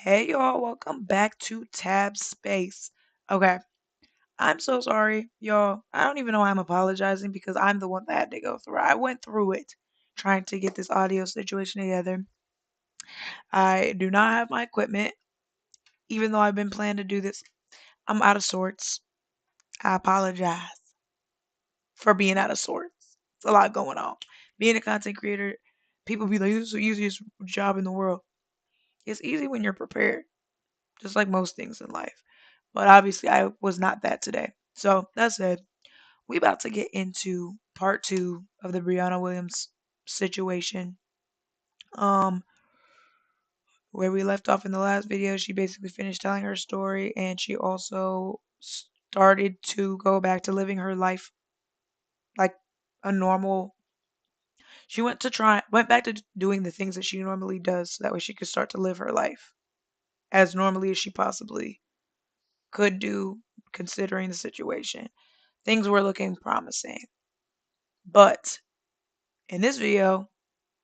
Hey y'all, welcome back to Tab Space. Okay, I'm so sorry, y'all. I don't even know why I'm apologizing because I'm the one that had to go through it. I went through it trying to get this audio situation together. I do not have my equipment, even though I've been planning to do this. I'm out of sorts. I apologize for being out of sorts. It's a lot going on. Being a content creator, people be like, this is the easiest job in the world. It's easy when you're prepared, just like most things in life. But obviously, I was not that today. So that said, we about to get into part two of the Brianna Williams situation. Um, where we left off in the last video, she basically finished telling her story, and she also started to go back to living her life like a normal. She went back to doing the things that she normally does, so that way she could start to live her life as normally as she possibly could do, considering the situation. Things were looking promising. But in this video,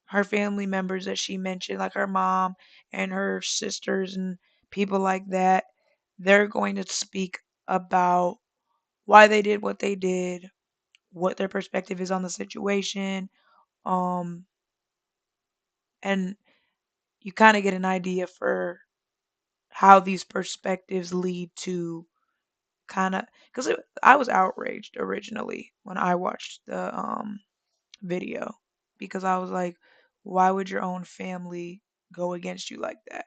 her family members that she mentioned, like her mom and her sisters and people like that, they're going to speak about why they did what they did, what their perspective is on the situation, um, and you kind of get an idea for how these perspectives lead to kind of because I was outraged originally when I watched the video because I was like, why would your own family go against you like that?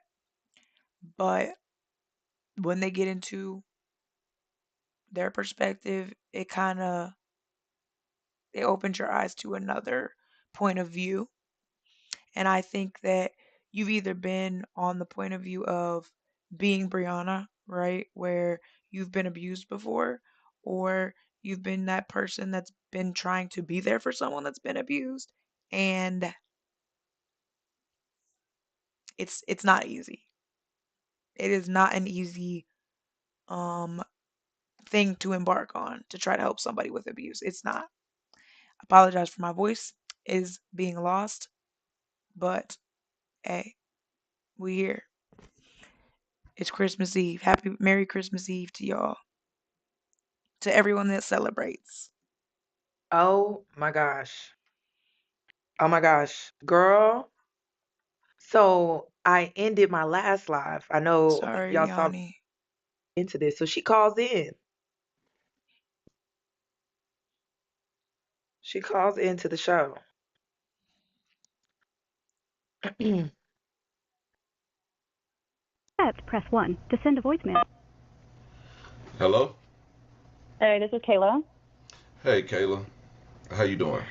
But when they get into their perspective, it opens your eyes to another point of view. And I think that you've either been on the point of view of being Brianna, right? Where you've been abused before, or you've been that person that's been trying to be there for someone that's been abused. And it's not easy. It is not an easy um thing to embark on to try to help somebody with abuse. It's not. Apologize for my voice is being lost, but hey, we here. It's Christmas Eve. Happy Merry Christmas Eve to y'all. To everyone that celebrates. Oh my gosh. Oh my gosh. Girl, so I ended my last live. I know Sorry, y'all saw me Yanni. into this. So she calls in. She calls into the show. Press 1 to send a voicemail. Hello? Hey, this is Kayla. Hey, Kayla. How you doing?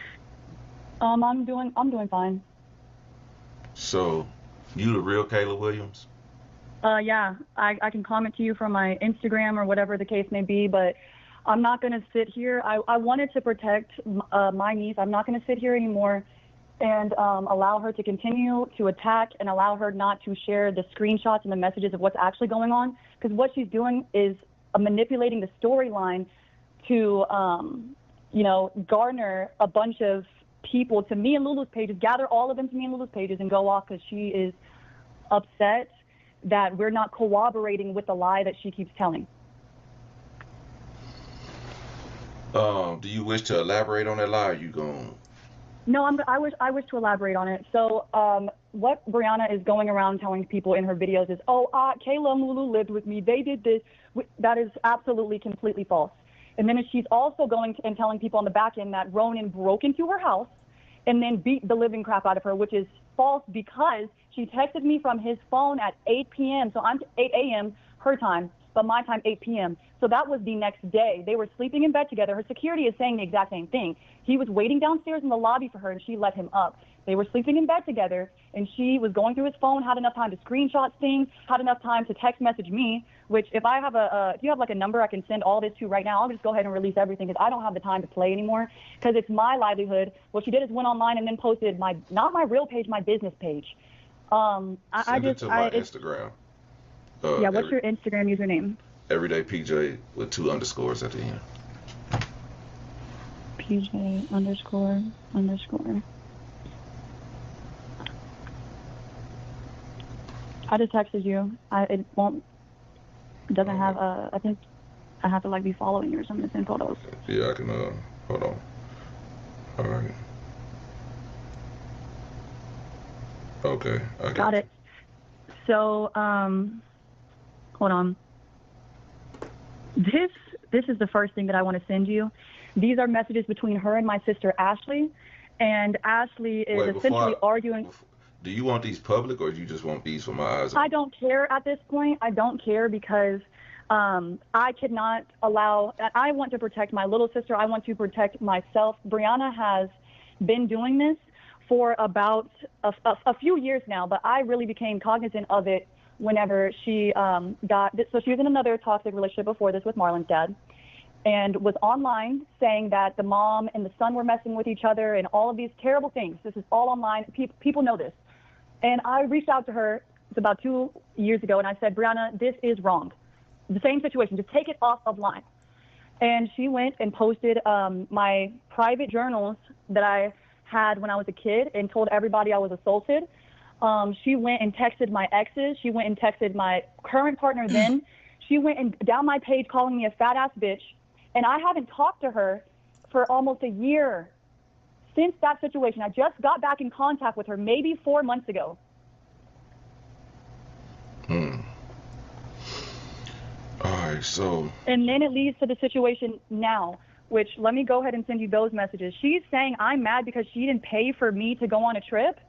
I'm doing fine. So, you the real Kayla Williams? Yeah, I can comment to you from my Instagram or whatever the case may be, but I'm not gonna sit here. I wanted to protect my niece. I'm not gonna sit here anymore and allow her to continue to attack and allow her not to share the screenshots and the messages of what's actually going on. Because what she's doing is manipulating the storyline to, garner a bunch of people to me and Lulu's pages, gather all of them to me and Lulu's pages and go off because she is upset that we're not cooperating with the lie that she keeps telling. Do you wish to elaborate on that lie? Or you going No, I wish to elaborate on it. So, what Brianna is going around telling people in her videos is, oh, Kayla and Lulu lived with me. They did this. That is absolutely completely false. And then she's also going to, and telling people on the back end that Ronan broke into her house and then beat the living crap out of her, which is false because she texted me from his phone at 8 p.m. So I'm 8 a.m. her time, but my time 8 p.m. So that was the next day. They were sleeping in bed together. Her security is saying the exact same thing. He was waiting downstairs in the lobby for her, and she let him up. They were sleeping in bed together, and she was going through his phone, had enough time to screenshot things, had enough time to text message me. Which, if I have if you have like a number I can send all this to right now, I'll just go ahead and release everything because I don't have the time to play anymore because it's my livelihood. What she did is went online and then posted my not my real page, my business page. I send it just to I my it's Instagram? Yeah. What's Every your Instagram username? everyday PJ with two underscores at the end. PJ underscore underscore. I just texted you. It won't. It doesn't have. Okay. I think I have to like be following you or something to send photos. Yeah, I can. Hold on. All right. Okay, I got Got it. So hold on. This this is the first thing that I want to send you. These are messages between her and my sister Ashley, and Ashley you. is Wait, essentially arguing. do you want these public or do you just want these for my eyes I only? don't care at this point. I don't care because I cannot allow. I want to protect my little sister. I want to protect myself. Brianna has been doing this for about a few years now, but I really became cognizant of it whenever she got. So she was in another toxic relationship before this with Marlon's dad, and was online saying that the mom and the son were messing with each other and all of these terrible things. This is all online. People know this. And I reached out to her, it's about 2 years ago, and I said, Brianna, this is wrong. The same situation, just take it off of line. And she went and posted my private journals that I had when I was a kid and told everybody I was assaulted. She went and texted my exes. She went and texted my current partner then. She went and down my page calling me a fat ass bitch. And I haven't talked to her for almost a year since that situation. I just got back in contact with her maybe 4 months ago. Hmm. All right. So. And then it leads to the situation now, which let me go ahead and send you those messages. She's saying I'm mad because she didn't pay for me to go on a trip.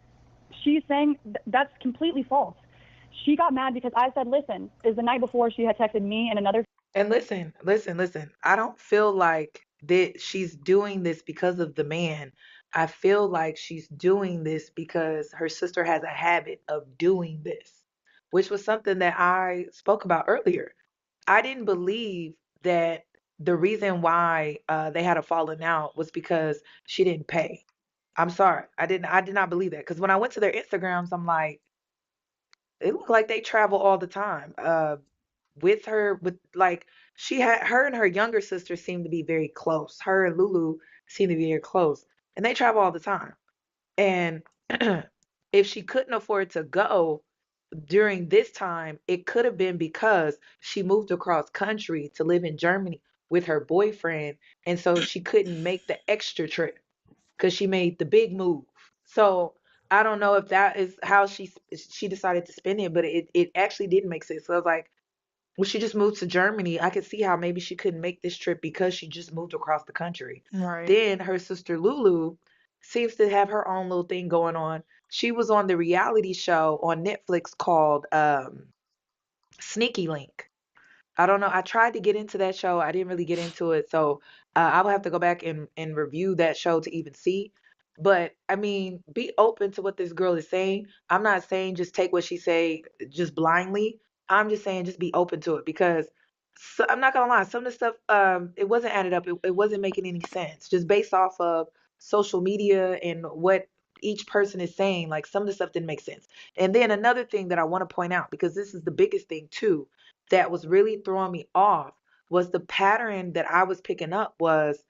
She's saying that's completely false. She got mad because I said, listen, is the night before she had texted me and another. And listen, listen, listen. I don't feel like that she's doing this because of the man. I feel like she's doing this because her sister has a habit of doing this, which was something that I spoke about earlier. I didn't believe that the reason why they had a falling out was because she didn't pay. I'm sorry. I did not believe that because when I went to their Instagrams, I'm like, it looked like they travel all the time. With her, with like she had her and her younger sister seemed to be very close. Her and Lulu seem to be very close, and they travel all the time. And if she couldn't afford to go during this time, it could have been because she moved across country to live in Germany with her boyfriend, and so she couldn't make the extra trip because she made the big move. So I don't know if that is how she decided to spend it, but it actually didn't make sense. So I was like, well, she just moved to Germany. I could see how maybe she couldn't make this trip because she just moved across the country. Right. Then her sister Lulu seems to have her own little thing going on. She was on the reality show on Netflix called Sneaky Link. I don't know. I tried to get into that show. I didn't really get into it. So I will have to go back and review that show to even see. But I mean, be open to what this girl is saying. I'm not saying just take what she say just blindly. I'm just saying just be open to it because I'm not gonna lie, some of the stuff it wasn't added up. It wasn't making any sense. Just based off of social media and what each person is saying, like some of the stuff didn't make sense. And then another thing that I want to point out, because this is the biggest thing too that was really throwing me off was the pattern that I was picking up was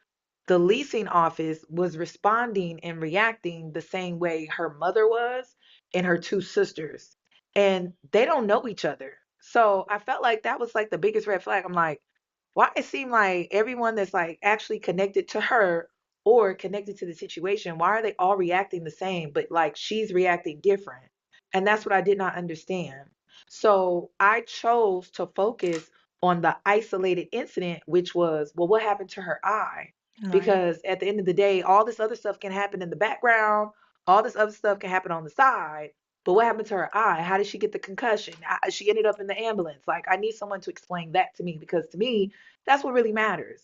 the leasing office was responding and reacting the same way her mother was and her two sisters. And they don't know each other. So I felt like that was like the biggest red flag. I'm like, why it seemed like everyone that's like actually connected to her or connected to the situation, why are they all reacting the same, but like she's reacting different? And that's what I did not understand. So I chose to focus on the isolated incident, which was, well, what happened to her eye? Right. Because at the end of the day, all this other stuff can happen in the background, all this other stuff can happen on the side. But what happened to her eye? How did she get the concussion? She ended up in the ambulance. Like, I need someone to explain that to me because to me, that's what really matters.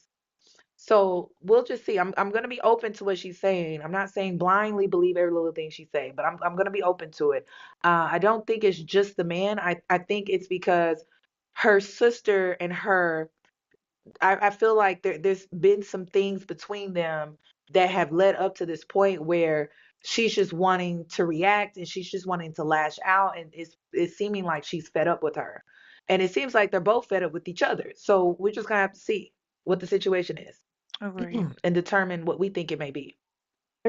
So we'll just see. I'm gonna be open to what she's saying. I'm not saying blindly believe every little thing she's saying, but I'm gonna be open to it. I don't think it's just the man. I think it's because her sister and her. I feel like there's been some things between them that have led up to this point where she's just wanting to react and she's just wanting to lash out, and it's seeming like she's fed up with her, and it seems like they're both fed up with each other. So we're just gonna have to see what the situation is Agreed. and determine what we think it may be.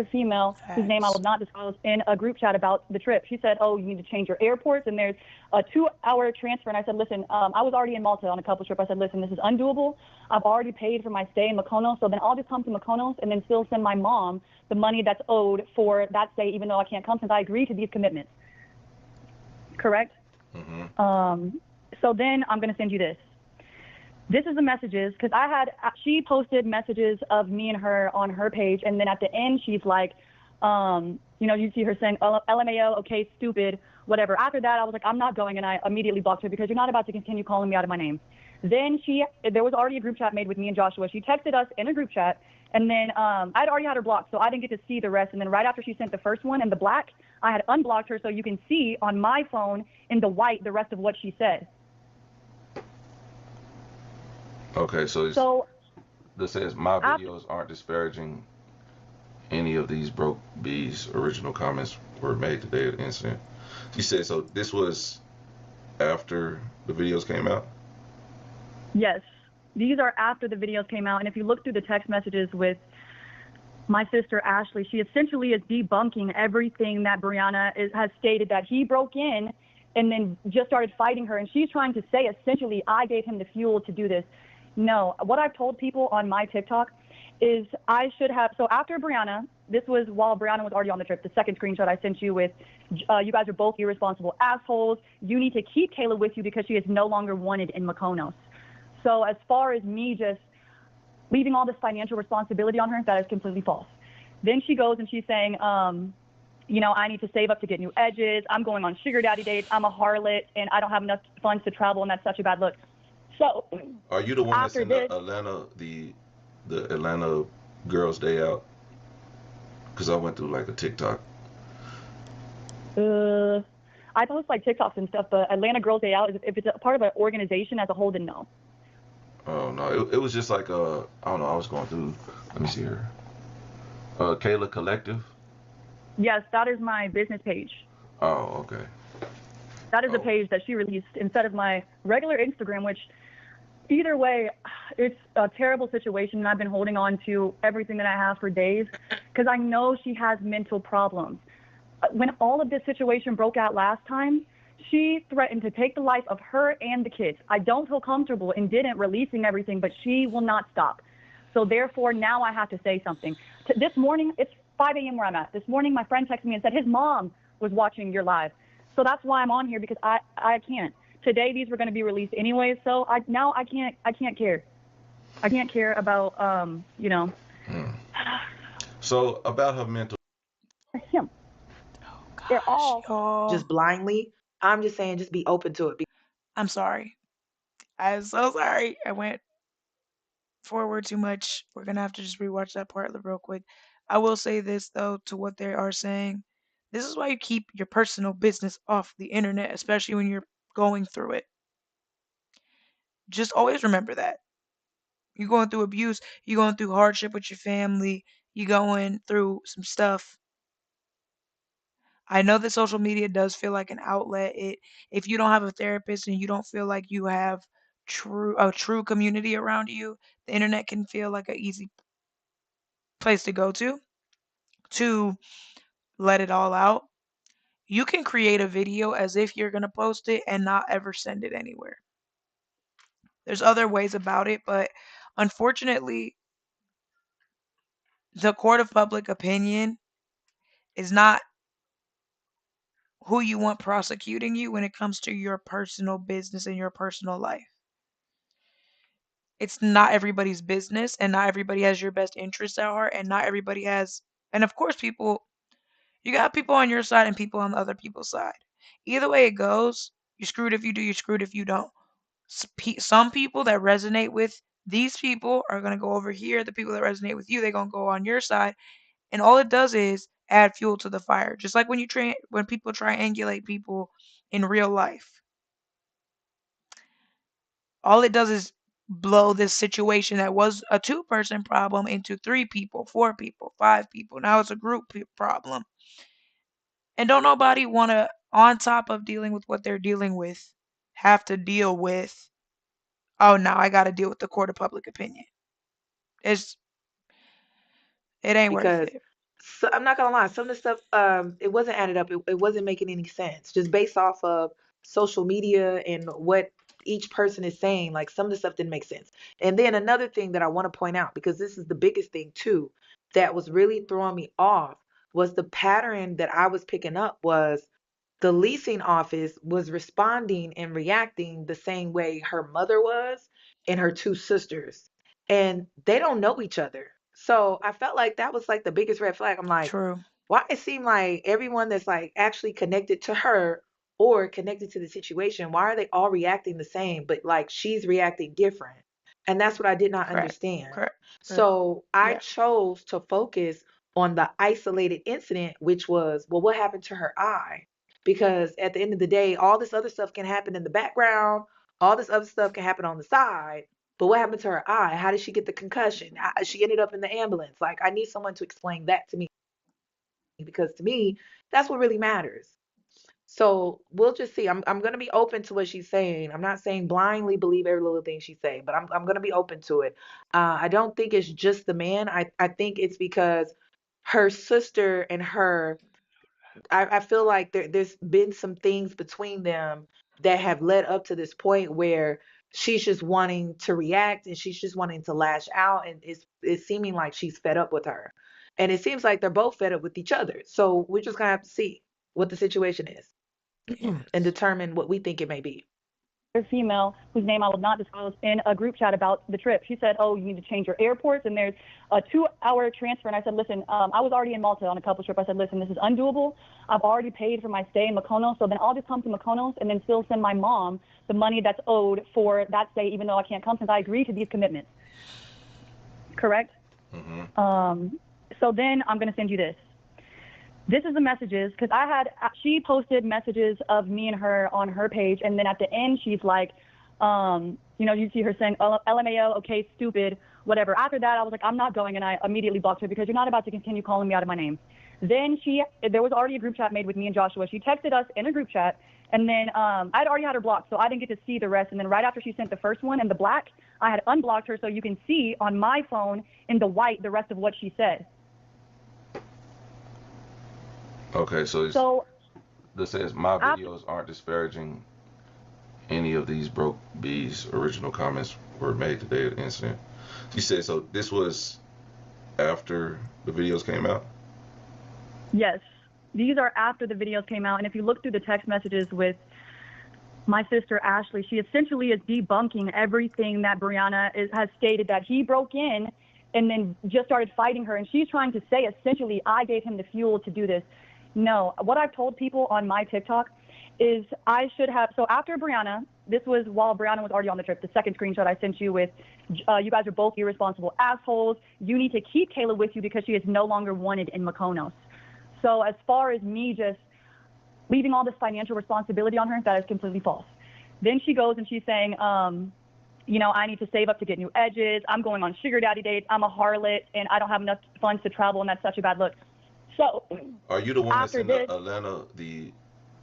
female whose name I will Facts. not disclose in a group chat about the trip. She said, "Oh, you need to change your airports, and there's a 2 hour transfer." And I said, "Listen, I was already in Malta on a couple trip. I said, listen, this is undoable. I've already paid for my stay in Mykonos, so then I'll just come to Mykonos and then still send my mom the money that's owed for that stay, even though I can't come since I agreed to these commitments." Correct. Mm-hmm. Um, so then I'm gonna send you this. This is the messages because she posted messages of me and her on her page, and then at the end she's like, you see her saying, "Oh, LMAO, okay, stupid, whatever." After that, I was like, "I'm not going," and I immediately blocked her because you're not about to continue calling me out of my name. Then there was already a group chat made with me and Joshua. She texted us in a group chat, and then I'd already had her blocked, so I didn't get to see the rest. And then right after she sent the first one in the black, I had unblocked her so you can see on my phone in the white the rest of what she said. Okay, so So this says my after videos aren't disparaging any of these broke bees. Original comments were made the day of the incident. She said so. This was after the videos came out. Yes, these are after the videos came out, and if you look through the text messages with my sister Ashley, she essentially is debunking everything that has stated that he broke in and then just started fighting her, and she's trying to say essentially I gave him the fuel to do this. No, what I've told people on my TikTok is I should have. So after Brianna, this was while Brianna was already on the trip. The second screenshot I sent you with, you guys are both irresponsible assholes. You need to keep Kayla with you because she is no longer wanted in Mykonos. So as far as me just leaving all this financial responsibility on her, that is completely false. Then she goes and she's saying, I need to save up to get new edges. I'm going on sugar daddy dates. I'm a harlot and I don't have enough funds to travel, and that's such a bad look. So Are you the one that's after in the this, Atlanta Girls Day Out? Because I went through like a TikTok. uh, I post like TikToks and stuff, but Atlanta Girls Day Out, if it's a part of an organization as a whole, then no. Oh no, it was just like I don't know. I was going through. Let me see here. Kayla Collective. Yes, that is my business page. Oh, okay. That is a Oh, page that she released instead of my regular Instagram, which either way, it's a terrible situation, and I've been holding on to everything that I have for days because I know she has mental problems. When all of this situation broke out last time, she threatened to take the life of her and the kids. I don't feel comfortable in didn't releasing everything, but she will not stop. So therefore, now I have to say something. This morning, it's 5 a.m. where I'm at. This morning, my friend texted me and said his mom was watching your live. So that's why I'm on here because I can't. Today, these were going to be released anyway. So I can't care. I can't care about hmm. So about her mental. him. Oh They're gosh, all y'all. Just blindly. I'm just saying, just be open to it. I'm sorry. I'm so sorry. I went forward too much. We're gonna have to just rewatch that part real quick. I will say this though to what they are saying. This is why you keep your personal business off the internet, especially when you're going through it. Just always remember that. You're going through abuse, you're going through hardship with your family, you're going through some stuff. I know that social media does feel like an outlet. If you don't have a therapist and you don't feel like you have true community around you, the internet can feel like an easy place to go to let it all out. You can create a video as if you're going to post it and not ever send it anywhere. There's other ways about it, but unfortunately, the court of public opinion is not who you want prosecuting you when it comes to your personal business and your personal life. It's not everybody's business and not everybody has your best interests at heart and not everybody has, and of course people, you got people on your side and people on the other people's side. Either way it goes, you're screwed if you do, you're screwed if you don't. Some people that resonate with these people are going to go over here. The people that resonate with you, they're going to go on your side. And all it does is add fuel to the fire. Just like when people triangulate people in real life. All it does is blow this situation that was a two-person problem into three people, four people, five people. Now it's a group problem. And don't nobody want to, on top of dealing with what they're dealing with, have to deal with, oh, now I got to deal with the court of public opinion. It's, it ain't worth Because it. So I'm not gonna lie, some of the stuff it wasn't added up. It wasn't making any sense. Just based off of social media and what each person is saying, like some of the stuff didn't make sense. And then another thing that I want to point out, because this is the biggest thing too, that was really throwing me off was the pattern that I was picking up was the leasing office was responding and reacting the same way her mother was and her two sisters. And they don't know each other. So I felt like that was like the biggest red flag. I'm like, True. why it seemed like everyone that's like actually connected to her or connected to the situation, why are they all reacting the same, but like she's reacting different? And that's what I did not Correct. understand. Correct. Correct. So I Yeah. chose to focus on the isolated incident, which was, well, what happened to her eye? Because at the end of the day, all this other stuff can happen in the background, all this other stuff can happen on the side. But what happened to her eye? How did she get the concussion? She ended up in the ambulance. Like, I need someone to explain that to me because to me, that's what really matters. So we'll just see. I'm gonna be open to what she's saying. I'm not saying blindly believe every little thing she's saying, but I'm gonna be open to it. I don't think it's just the man. I think it's because her sister and her I feel like there's been some things between them that have led up to this point where she's just wanting to react and she's just wanting to lash out and it's seeming like she's fed up with her. And it seems like they're both fed up with each other. So we're just gonna have to see what the situation is and Yes. determine what we think it may be. female whose name I will not disclose in a group chat about the trip. She said, "Oh, you need to change your airports, and there's a 2-hour transfer." And I said, "Listen, I was already in Malta on a couple trip. I said, listen, this is undoable. I've already paid for my stay in Mykonos, so then I'll just come to Mykonos and then still send my mom the money that's owed for that stay, even though I can't come since I agreed to these commitments." Correct. Mm-hmm. So then I'm going to send you this. This is the messages because she posted messages of me and her on her page, and then at the end she's like, you see her saying, "Oh, LMAO, okay, stupid, whatever." After that, I was like, I'm not going, and I immediately blocked her because you're not about to continue calling me out of my name. Then there was already a group chat made with me and Joshua. She texted us in a group chat, and then I'd already had her blocked, so I didn't get to see the rest. And then right after she sent the first one in the black, I had unblocked her, so you can see on my phone in the white the rest of what she said. Okay, so So this says my after videos aren't disparaging any of these broke bees. Original comments were made the day of the incident. She said so. This was after the videos came out. Yes, these are after the videos came out, and if you look through the text messages with my sister Ashley, she essentially is debunking everything that Brianna has stated, that he broke in and then just started fighting her, and she's trying to say essentially I gave him the fuel to do this. No, what I've told people on my TikTok is I should have. So after Brianna, this was while Brianna was already on the trip. The second screenshot I sent you with, you guys are both irresponsible assholes. You need to keep Kayla with you because she is no longer wanted in Mykonos. So as far as me just leaving all this financial responsibility on her, that is completely false. Then she goes and she's saying, I need to save up to get new edges. I'm going on sugar daddy dates. I'm a harlot, and I don't have enough funds to travel, and that's such a bad look. So Are you the one that's after in the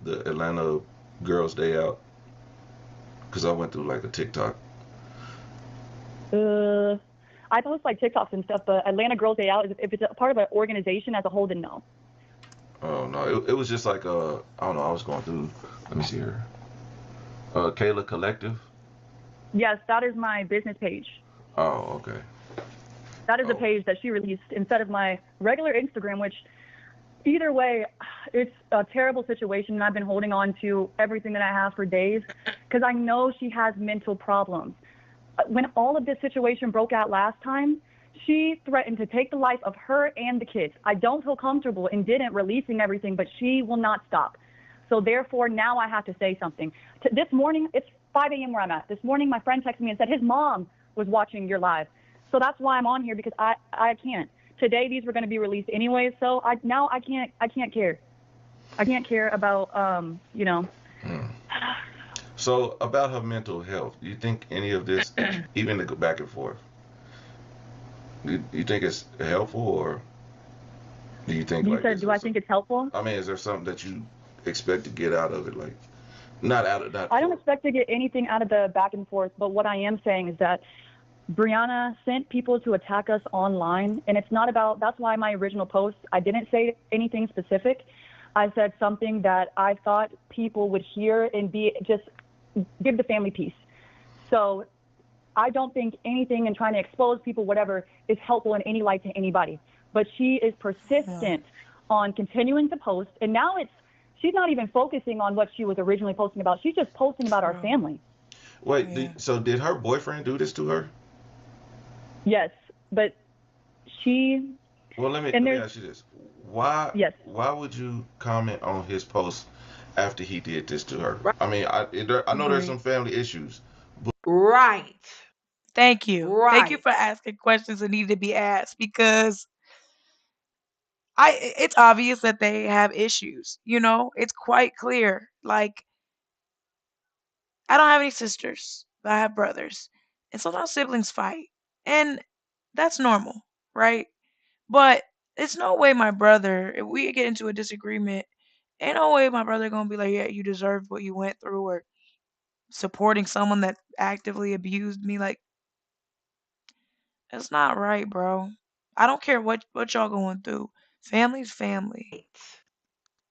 this, Atlanta Girls Day Out? Because I went through like a TikTok. I post like TikToks and stuff, but Atlanta Girls Day Out, if it's a part of an organization as a whole, then no. Oh no, it was just like I don't know. I was going through. Let me see here. Kayla Collective. Yes, that is my business page. Oh, okay. That is a Oh, page that she released instead of my regular Instagram, which either way, it's a terrible situation, and I've been holding on to everything that I have for days because I know she has mental problems. When all of this situation broke out last time, she threatened to take the life of her and the kids. I don't feel comfortable in didn't releasing everything, but she will not stop. So therefore, now I have to say something. This morning, it's 5 a.m. where I'm at. This morning, my friend texted me and said his mom was watching your live. So that's why I'm on here because I can't. Today, these were going to be released anyway, so I can't care. I can't care about hmm. So about her mental health, do you think any of this, even to go back and forth, you think it's helpful, or do you think You like said, is do there I some? think it's helpful? I mean, is there something that you expect to get out of it, like not out of not I don't for? expect to get anything out of the back and forth, but what I am saying is that Brianna sent people to attack us online, and it's not about. That's why my original post, I didn't say anything specific. I said something that I thought people would hear and be just give the family peace. So I don't think anything in trying to expose people, whatever, is helpful in any light to anybody. But she is Yeah. persistent on continuing to post, and now she's not even focusing on what she was originally posting about. She's just posting about our True. family. Wait, Yeah. so did her boyfriend do this to her? Yes, but she Well, let me and let me there's ask you this: Why yes, why would you comment on his post after he did this to her? Right. I mean, I know there's Agreed. some family issues. Right. Thank you. Thank you Right. for asking questions that need to be asked because it's obvious that they have issues, you know? It's quite clear. Like I don't have any sisters, but I have brothers. And sometimes siblings fight. And that's normal, right? But it's no way my brother, if we get into a disagreement, ain't no way my brother gonna be like, yeah, you deserved what you went through or supporting someone that actively abused me. Like, it's not right, bro. I don't care what y'all going through. Family's family.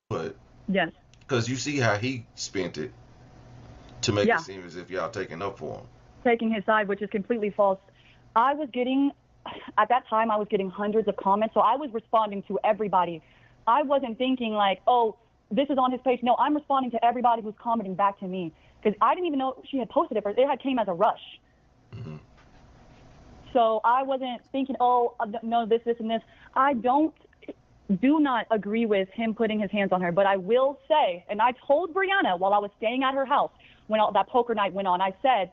But yes, because you see how he spent it to make it yeah, seem as if y'all taking up for him. taking his side, which is completely false. I was getting, at that time, I was getting hundreds of comments, so I was responding to everybody. I wasn't thinking like, oh, this is on his page. No, I'm responding to everybody who's commenting back to me because I didn't even know she had posted it. It had came as a rush. Hmm. So I wasn't thinking, oh, no, this, and this. I do not agree with him putting his hands on her, but I will say, and I told Brianna while I was staying at her house when all that poker night went on, I said,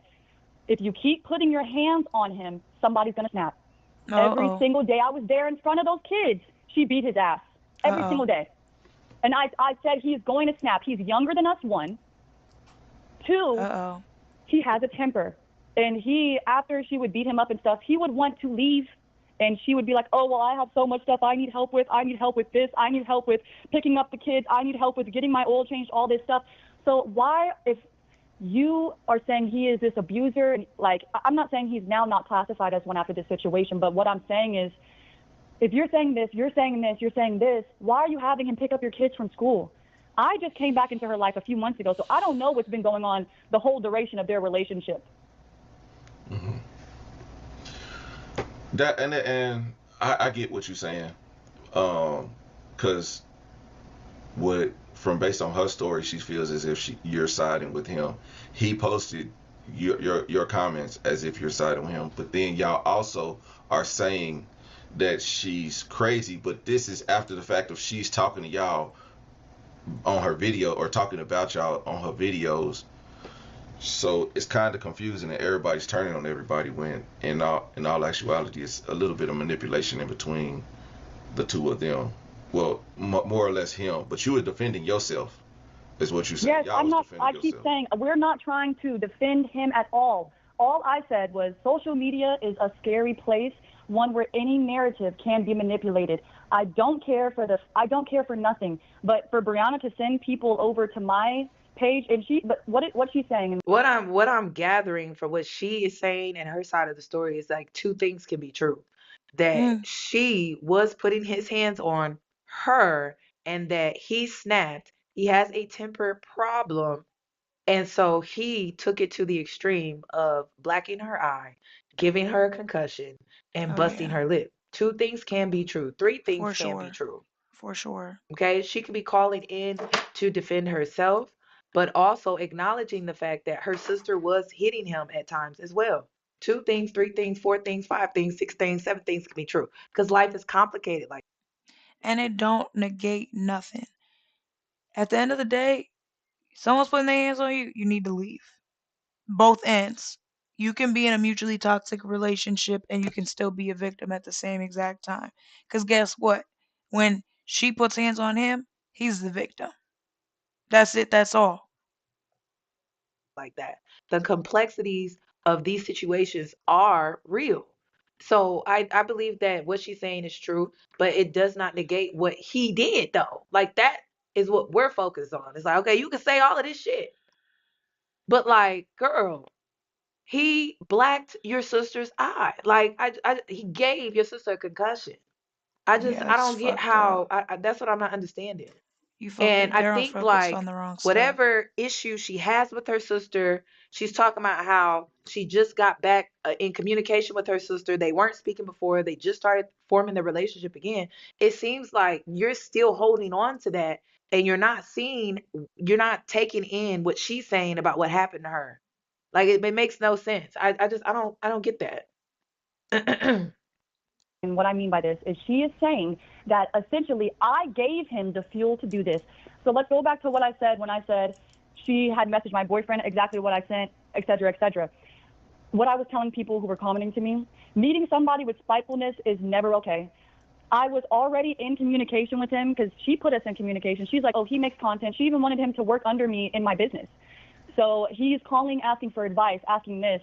if you keep putting your hands on him, somebody's going to snap. Uh Every oh. single day I was there in front of those kids, she beat his ass. Every Uh single day. And I said, he's going to snap. He's younger than us, one. oh. Two, Uh he has a temper. And after she would beat him up and stuff, he would want to leave. And she would be like, oh, well, I have so much stuff I need help with. I need help with this. I need help with picking up the kids. I need help with getting my oil changed, all this stuff. So why, if you are saying he is this abuser, like, I'm not saying he's now not classified as one after this situation, but what I'm saying is, if you're saying this, you're saying this, you're saying this, why are you having him pick up your kids from school? I just came back into her life a few months ago, so I don't know what's been going on the whole duration of their relationship. Hmm. And I get what you're saying. Because what from based on her story, she feels as if you're siding with him. He posted your comments as if you're siding with him, but then y'all also are saying that she's crazy. But this is after the fact of she's talking to y'all on her video or talking about y'all on her videos. So it's kind of confusing that everybody's turning on everybody when in all actuality it's a little bit of manipulation in between the two of them. Well, more or less him, but you were defending yourself, is what you saying. Yes, Y'all I'm was not, defending I keep yourself. saying we're not trying to defend him at all. All I said was social media is a scary place, one where any narrative can be manipulated. I don't care for nothing. But for Brianna to send people over to my page and but what she's saying. What I'm gathering from what she is saying and her side of the story is like two things can be true. That mm. she was putting his hands on her and that he snapped. He has a temper problem. And so he took it to the extreme of blacking her eye, giving her a concussion, and Oh busting yeah. her lip. Two things can be true. Three things For can be sure. true. For sure. Okay, she could be calling in to defend herself, but also acknowledging the fact that her sister was hitting him at times as well. Two things, three things, four things, five things, six things, seven things can be true because life is complicated. Like, And it don't negate nothing. At the end of the day, someone's putting their hands on you, you need to leave. Both ends. You can be in a mutually toxic relationship and you can still be a victim at the same exact time. Because guess what? When she puts hands on him, he's the victim. That's it. That's all. like that. The complexities of these situations are real. So I believe that what she's saying is true, but it does not negate what he did though. Like that is what we're focused on. It's like, okay, you can say all of this shit, but like, girl, He blacked your sister's eye. Like he gave your sister a concussion. Yeah, I it's don't get fucked up. how. That's what I'm not understanding. You And focus. I They're think focused on like the wrong stuff. whatever issue she has with her sister, she's talking about how she just got back in communication with her sister. They weren't speaking before, they just started forming the relationship again. It seems like you're still holding on to that and you're not taking in what she's saying about what happened to her. Like it makes no sense. I don't get that. And what I mean by this is she is saying that essentially I gave him the fuel to do this. So let's go back to what I said when I said she had messaged my boyfriend exactly what I sent, et cetera, et cetera. What I was telling people who were commenting to me, meeting somebody with spitefulness is never okay. I was already in communication with him because she put us in communication. She's like, oh, he makes content. She even wanted him to work under me in my business. So he's calling, asking for advice, asking this.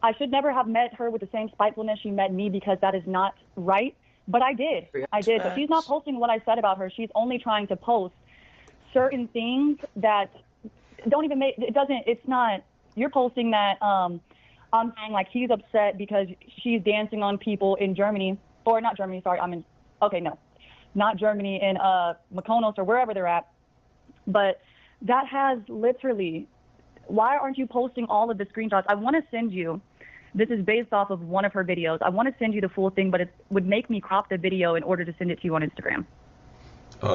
I should never have met her with the same spitefulness she met me because that is not right. But I did. I did. But she's not Facts. posting what I said about her. She's only trying to post certain things that don't even make it doesn't it's not you're posting that I'm saying like he's upset because she's dancing on people in Germany or not Germany, sorry, I'm in okay, no. Not Germany in Mykonos or wherever they're at. But that has literally why aren't you posting all of the screenshots? I want to send you this is based off of one of her videos. I want to send you the full thing, but it would make me crop the video in order to send it to you on Instagram.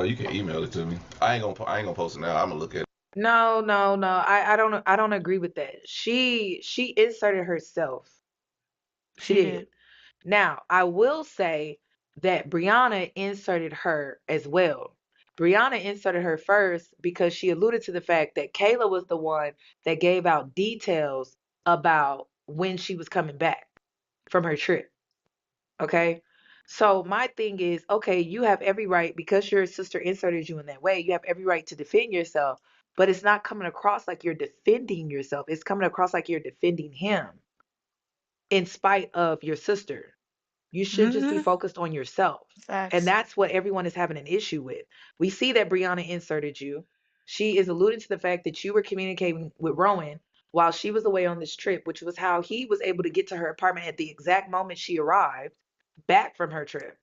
You can email it to me. I ain't gonna post it now. I'm gonna look at it. No, no, no. I don't agree with that. She inserted herself. She She did. did. Now, I will say that Brianna inserted her as well. Brianna inserted her first because she alluded to the fact that Kayla was the one that gave out details about when she was coming back from her trip. Okay. So my thing is, okay, you have every right because your sister inserted you in that way, you have every right to defend yourself, but it's not coming across like you're defending yourself. It's coming across like you're defending him in spite of your sister. You should just be Hmm. focused on yourself. And Facts. that's what everyone is having an issue with. We see that Brianna inserted you. She is alluding to the fact that you were communicating with Rowan while she was away on this trip, which was how he was able to get to her apartment at the exact moment she arrived back from her trip.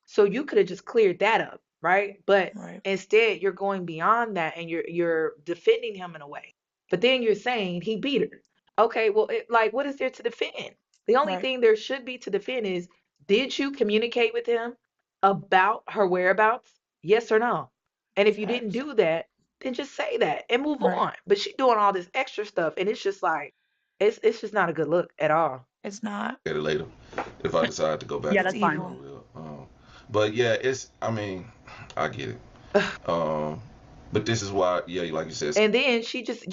So you could have just cleared that up, right? But Right. instead, you're going beyond that and you're defending him in a way. But then you're saying he beat her. Okay, well, like, what is there to defend? The only Right. thing there should be to defend is, did you communicate with him about her whereabouts? Yes or no? And if you didn't Facts. do that, then just say that and move Right. on. But she doing all this extra stuff, and it's just like, it's just not a good look at all. It's not. At it later. If I decide to go back Yeah, and It's that's look at it, fine. I evil. will. But yeah, it's. I mean, I get it. Um, but this is why, yeah, like you said, And then she just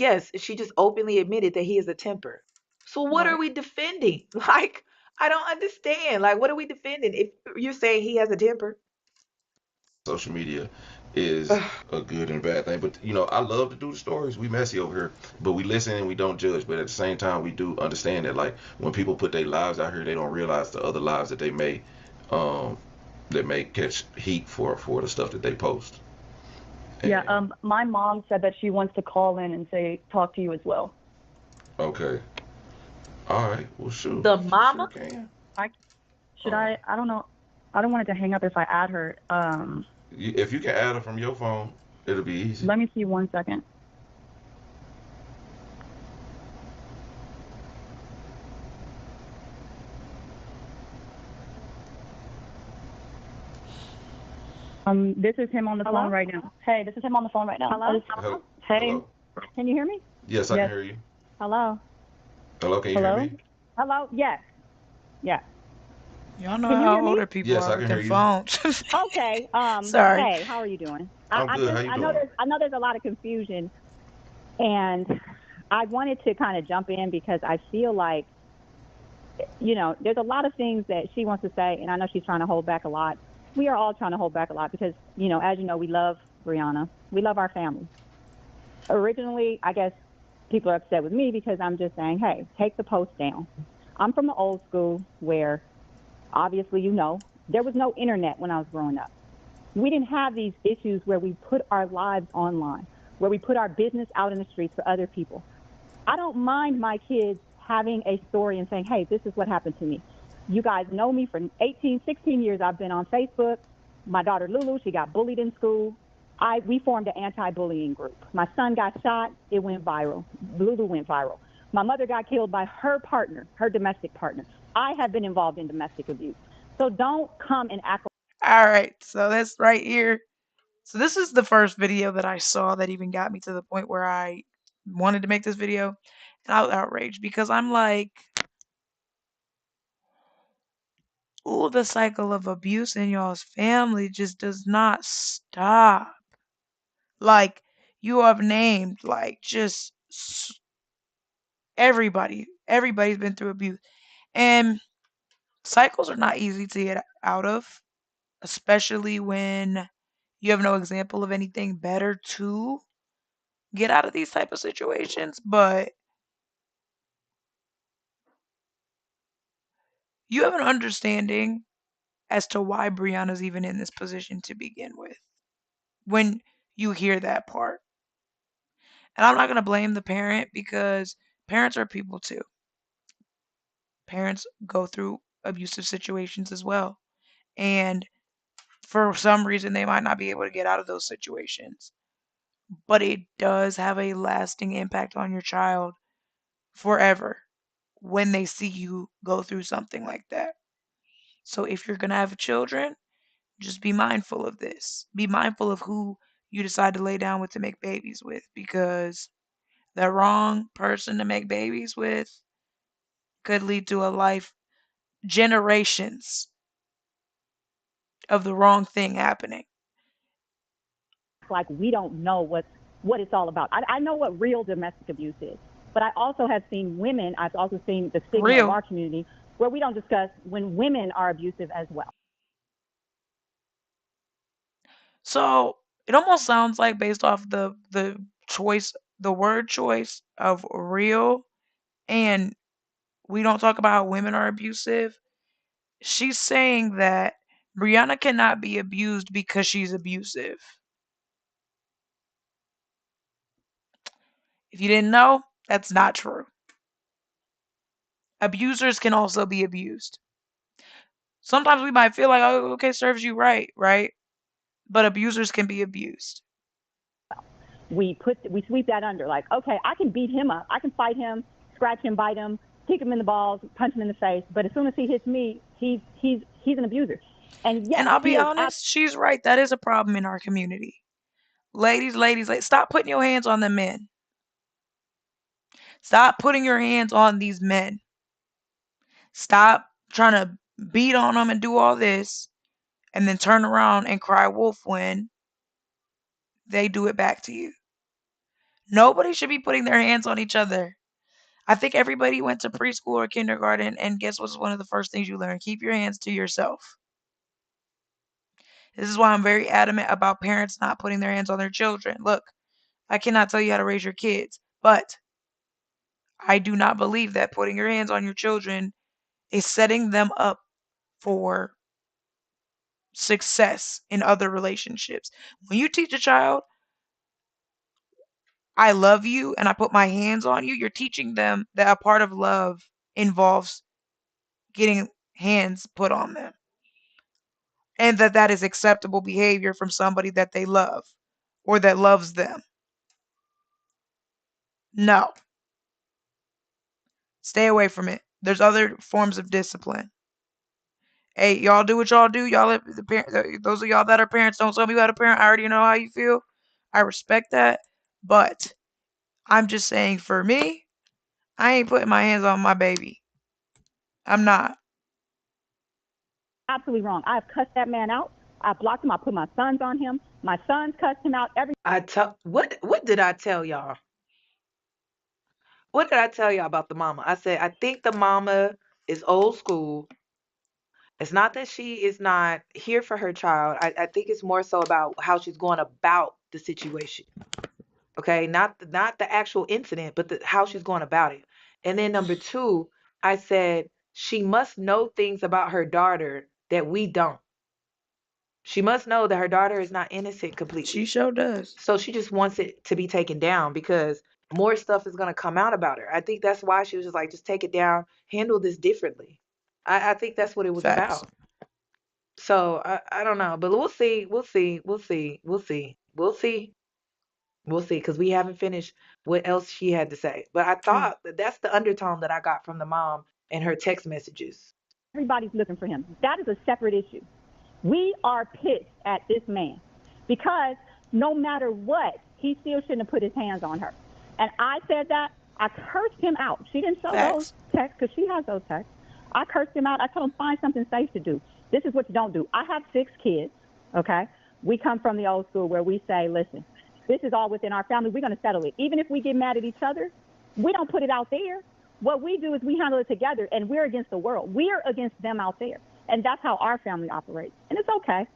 openly admitted that he is a temper. So what are Right. we defending? Like, I don't understand. Like, what are we defending if you're saying he has a temper? social media is Ugh. a good and bad thing. But I love to do the stories. We messy over here, but we listen and we don't judge. But at the same time, we do understand that like when people put their lives out here, they don't realize the other lives um, that may catch heat for the stuff that they post. Yeah, And my mom said that she wants to call in and say talk to you as well. okay, all right, well, shoot, The she sure mama? can. I should Um, I don't know. I don't want it to hang up if I add her. if you can add her from your phone, it'll be easy. Let me see 1 second. This is him on the phone Hello? right now. Hey, this is him on the phone right now. Hello? Hello, Hey, hello. Can you hear me? Yes, I can yes, hear you. Hello? Hello, can you hear hello. me? Hello? Yes. Yes. Y'all know Can you hear how me? older people Yes, are I with can them hear you. phones. Okay. Sorry. Hey, how are you doing? I'm good. How you doing? I know there's a lot of confusion, and I wanted to kind of jump in because I feel like, there's a lot of things that she wants to say, and I know she's trying to hold back a lot. We are all trying to hold back a lot because, as you know, we love Brianna. We love our family. Originally, I guess people are upset with me because I'm just saying, hey, take the post down. I'm from the old school where obviously, there was no internet when I was growing up. We didn't have these issues where we put our lives online, where we put our business out in the streets for other people. I don't mind my kids having a story and saying, hey, this is what happened to me. You guys know me for 18, 16 years. I've been on Facebook. My daughter Lulu, she got bullied in school. We formed an anti-bullying group. My son got shot. It went viral. Lulu went viral. My mother got killed by her partner, her domestic partner. I have been involved in domestic abuse. So don't come and act. All right, so that's right here. So this is the first video that I saw that even got me to the point where I wanted to make this video, and I was outraged because I'm like, ooh, the cycle of abuse in y'all's family just does not stop. Like you have named like just everybody's been through abuse, and cycles are not easy to get out of, especially when you have no example of anything better to get out of these type of situations. But you have an understanding as to why Brianna's even in this position to begin with when you hear that part. And I'm not going to blame the parent because parents are people too. Parents go through abusive situations as well. And for some reason, they might not be able to get out of those situations. But it does have a lasting impact on your child forever when they see you go through something like that. So if you're going to have children, just be mindful of this. Be mindful of who you decide to lay down with to make babies with because the wrong person to make babies with could lead to a life, generations of the wrong thing happening. Like we don't know what it's all about. I know what real domestic abuse is, but I also have seen women. I've also seen the stigma of Real. our community where we don't discuss when women are abusive as well. So it almost sounds like based off the choice, the word choice of real, and we don't talk about how women are abusive. She's saying that Brianna cannot be abused because she's abusive. If you didn't know, that's not true. Abusers can also be abused. Sometimes we might feel like, oh, okay, serves you right, right? But abusers can be abused. We sweep that under like, okay, I can beat him up, I can fight him, scratch him, bite him, kick him in the balls, punch him in the face, but as soon as he hits me, he's an abuser. And And yes, I'll he be is honest, she's right. That is a problem in our community. Ladies, like, stop putting your hands on the men. Stop putting your hands on these men. Stop trying to beat on them and do all this and then turn around and cry wolf when they do it back to you. Nobody should be putting their hands on each other. I think everybody went to preschool or kindergarten, and guess what's one of the first things you learn? Keep your hands to yourself. This is why I'm very adamant about parents not putting their hands on their children. Look, I cannot tell you how to raise your kids, but I do not believe that putting your hands on your children is setting them up for success in other relationships. When you teach a child, I love you and I put my hands on you, you're teaching them that a part of love involves getting hands put on them and that that is acceptable behavior from somebody that they love or that loves them. No, stay away from it. There's other forms of discipline. Hey, y'all do what y'all do. Y'all, those of y'all that are parents, don't tell me how to parent. I already know how you feel. I respect that. But I'm just saying for me, I ain't putting my hands on my baby. I'm not. absolutely wrong. I've cussed that man out. I blocked him. I put my sons on him. My sons cussed him out. I tell what did I tell y'all? What did I tell y'all about the mama? I said I think the mama is old school. It's not that she is not here for her child. I think it's more so about how she's going about the situation. Okay, not the actual incident, but how she's going about it. And then number two, I said she must know things about her daughter that we don't. She must know that her daughter is not innocent She completely. sure does. So she just wants it to be taken down because more stuff is gonna come out about her. I think that's why she was just like, just take it down, handle this differently. I think that's what it was Facts. about. So I don't know, but we'll see, we'll see, because we haven't finished what else she had to say. But I True. thought that that's the undertone that I got from the mom and her text messages. Everybody's looking for him. That is a separate issue. We are pissed at this man because no matter what, he still shouldn't have put his hands on her. And I said that. I cursed him out. She didn't show those Facts. texts because she has those texts. I cursed him out. I told him, find something safe to do. This is what you don't do. I have 6 kids, okay? We come from the old school where we say, listen, this is all within our family. We're going to settle it. Even if we get mad at each other, we don't put it out there. What we do is we handle it together, and we're against the world. We're against them out there. And that's how our family operates. And it's okay.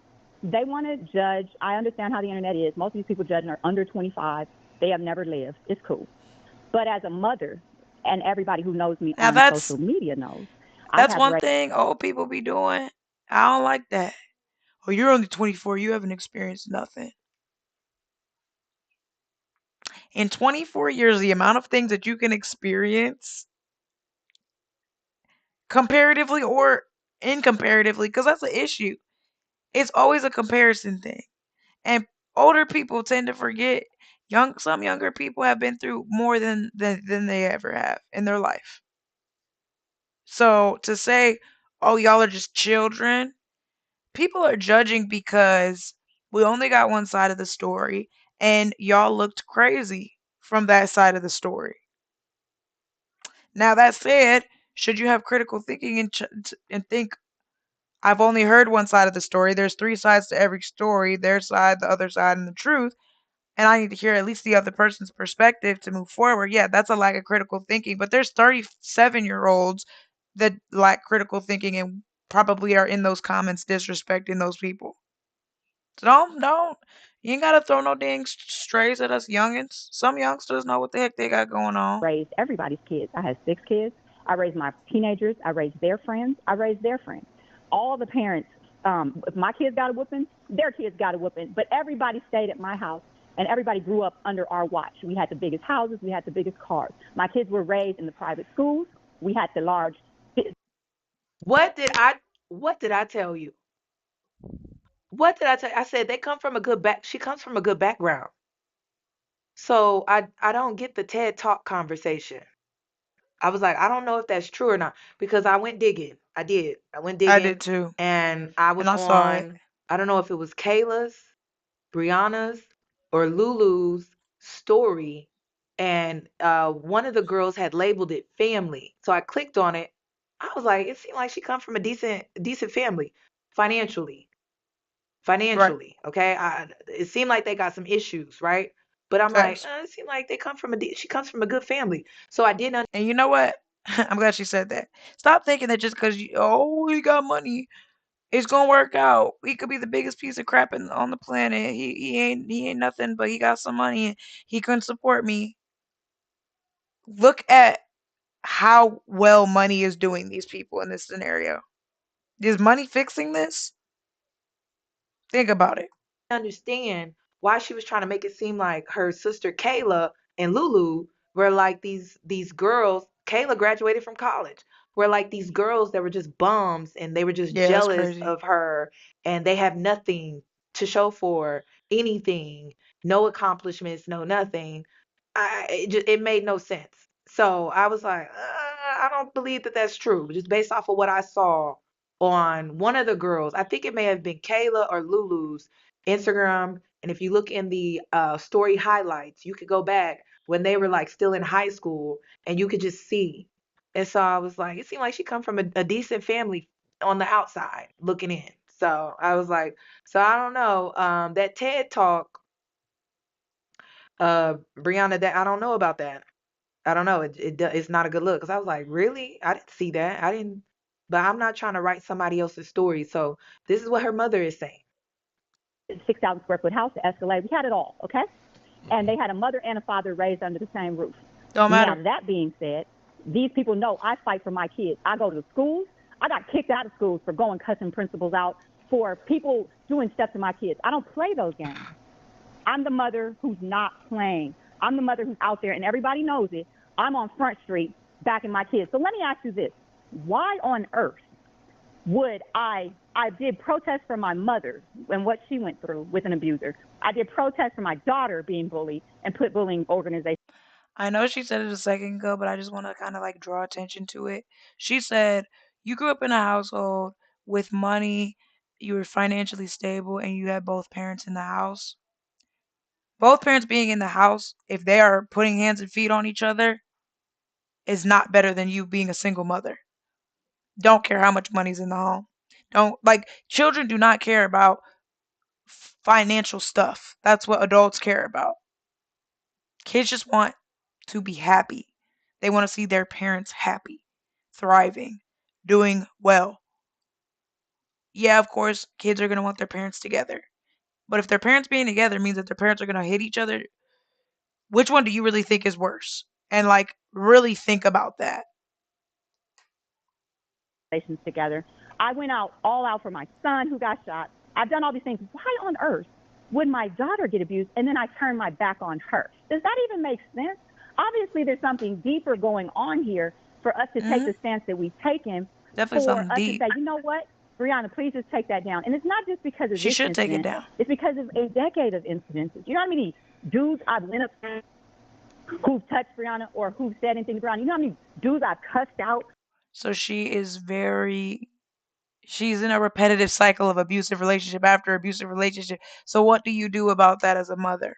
They want to judge. I understand how the internet is. Most of these people judging are under 25. They have never lived. It's cool. But as a mother, and everybody who knows me Now on social that's media knows, I that's have one raised thing old people be doing. I don't like that. Oh, you're only 24. You haven't experienced nothing. In 24 years, the amount of things that you can experience comparatively or incomparatively, because that's the issue. It's always a comparison thing. And older people tend to forget some younger people have been through more than they ever have in their life. So to say, "Oh, y'all are just children," people are judging because we only got one side of the story and y'all looked crazy from that side of the story. Now that said, should you have critical thinking and think I've only heard one side of the story. There's three sides to every story, their side, the other side, and the truth. And I need to hear at least the other person's perspective to move forward. Yeah, that's a lack of critical thinking. But there's 37-year-olds that lack critical thinking and probably are in those comments disrespecting those people. So don't. You ain't gotta throw no dang strays at us youngins. Some youngsters know what the heck they got going on. raised everybody's kids. I had 6 kids. I raised my teenagers. I raised their friends. I raised their friends. All the parents, if my kids got a whooping, their kids got a whooping. But everybody stayed at my house, and everybody grew up under our watch. We had the biggest houses. We had the biggest cars. My kids were raised in the private schools. We had the large. What did I what did I tell you? What did I tell you? I said they come from a good back she comes from a good background. So I don't get the TED Talk conversation. I was like, I don't know if that's true or not because I went digging. I did. I went I did digging too. and I And was I saw it. on, I don't know if it was Kayla's, Brianna's, or Lulu's story, and one of the girls had labeled it family. So I clicked on it. I was like, it seemed like she come from a decent family financially. Right. Financially, okay? It seemed like they got some issues, right? But I'm like, Facts. it seemed like they come from she comes from a good family. So I didn't And you know what? I'm glad she said that. Stop thinking that just because he got money, it's gonna work out. He could be the biggest piece of crap on the planet. He ain't nothing, but he got some money and he couldn't support me. Look at how well money is doing these people in this scenario. Is money fixing this? Think about it. understand why she was trying to make it seem like her sister Kayla and Lulu were like these girls. Kayla graduated from college. Were like these girls that were just bums and they were just Yeah, that's jealous crazy. of her and they have nothing to show for anything, no accomplishments, no nothing. It made no sense. So I was like, I don't believe that that's true, just based off of what I saw on one of the girls. I think it may have been Kayla or Lulu's Instagram. And if you look in the story highlights, you could go back when they were like still in high school and you could just see. And so I was like, it seemed like she come from a decent family on the outside looking in. So I was like, so I don't know. That TED talk, Brianna, that I don't know about that. I don't know. It's not a good look. Because I was like, really? I didn't see that. I didn't. But I'm not trying to write somebody else's story. So this is what her mother is saying. 6,000 square foot house, the Escalade. We had it all, okay? And they had a mother and a father raised under the same roof. Don't Now, matter. that being said, these people know I fight for my kids. I go to the schools. I got kicked out of schools for going cussing principals out for people doing stuff to my kids. I don't play those games. I'm the mother who's not playing. I'm the mother who's out there, and everybody knows it. I'm on Front Street backing my kids. So let me ask you this: why on earth would I did protest for my mother and what she went through with an abuser. I did protest for my daughter being bullied and put bullying organizations I know she said it a second ago, but I just want to kind of like draw attention to it. She said, you grew up in a household with money, you were financially stable, and you had both parents in the house. Both parents being in the house, if they are putting hands and feet on each other, is not better than you being a single mother. Don't care how much money's in the home. Don't like children do not care about financial stuff. That's what adults care about. Kids just want to be happy. They want to see their parents happy, thriving, doing well. Yeah, of course, kids are going to want their parents together. But if their parents being together means that their parents are going to hit each other, which one do you really think is worse? And like, really think about that. together. I went out all out for my son who got shot. I've done all these things. Why on earth would my daughter get abused and then I turn my back on her? Does that even make sense? Obviously, there's something deeper going on here for us to take Hmm. the stance that we've taken, Definitely for something us to deep. say, you know what, Brianna, please just take that down. And it's not just because of She this should take it incident. down. It's because of a decade of incidences. You know how many dudes I've went up to who've touched Brianna or who've said anything to Brianna? You know how many dudes I've cussed out? So she's in a repetitive cycle of abusive relationship after abusive relationship. So what do you do about that as a mother?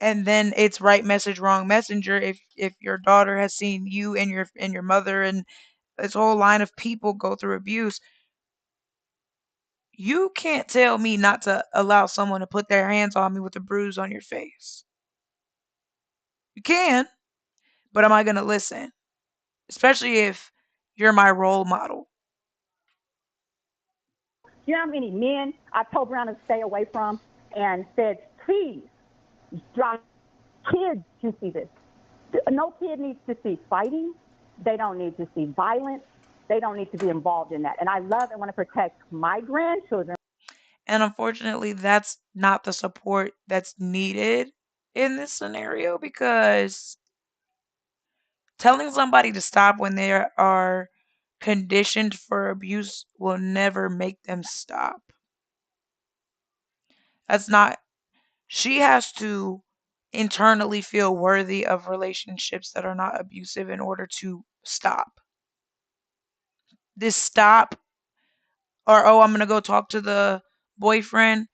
And then it's right message wrong messenger if your daughter has seen you and your mother and this whole line of people go through abuse. You can't tell me not to allow someone to put their hands on me with a bruise on your face. You can, but am I going to listen? Especially if you're my role model. You know how many men I told Brown to stay away from and said, please, drop. Kids can see this. No kid needs to see fighting. They don't need to see violence. They don't need to be involved in that. And I love and want to protect my grandchildren. And unfortunately, that's not the support that's needed in this scenario because telling somebody to stop when they are conditioned for abuse will never make them stop. That's not, she has to internally feel worthy of relationships that are not abusive in order to stop. This stop, or oh, I'm going to go talk to the boyfriend.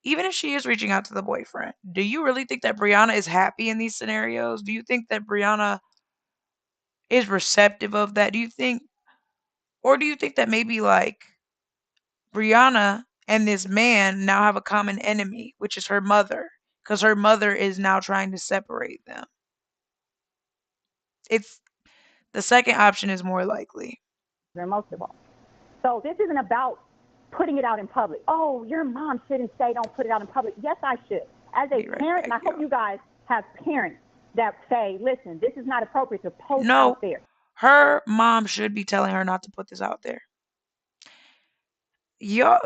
Even if she is reaching out to the boyfriend, do you really think that Brianna is happy in these scenarios? Do you think that Brianna is receptive of that? Do you think, or do you think that maybe like Brianna and this man now have a common enemy, which is her mother, because her mother is now trying to separate them? It's the second option is more likely. Most of all. So this isn't about putting it out in public. Oh, your mom shouldn't say don't put it out in public. Yes, I should. As a Be right parent, back, and I hope y'all. you guys have parents that say, listen, this is not appropriate to post No, out there. her mom should be telling her not to put this out there. Y'all,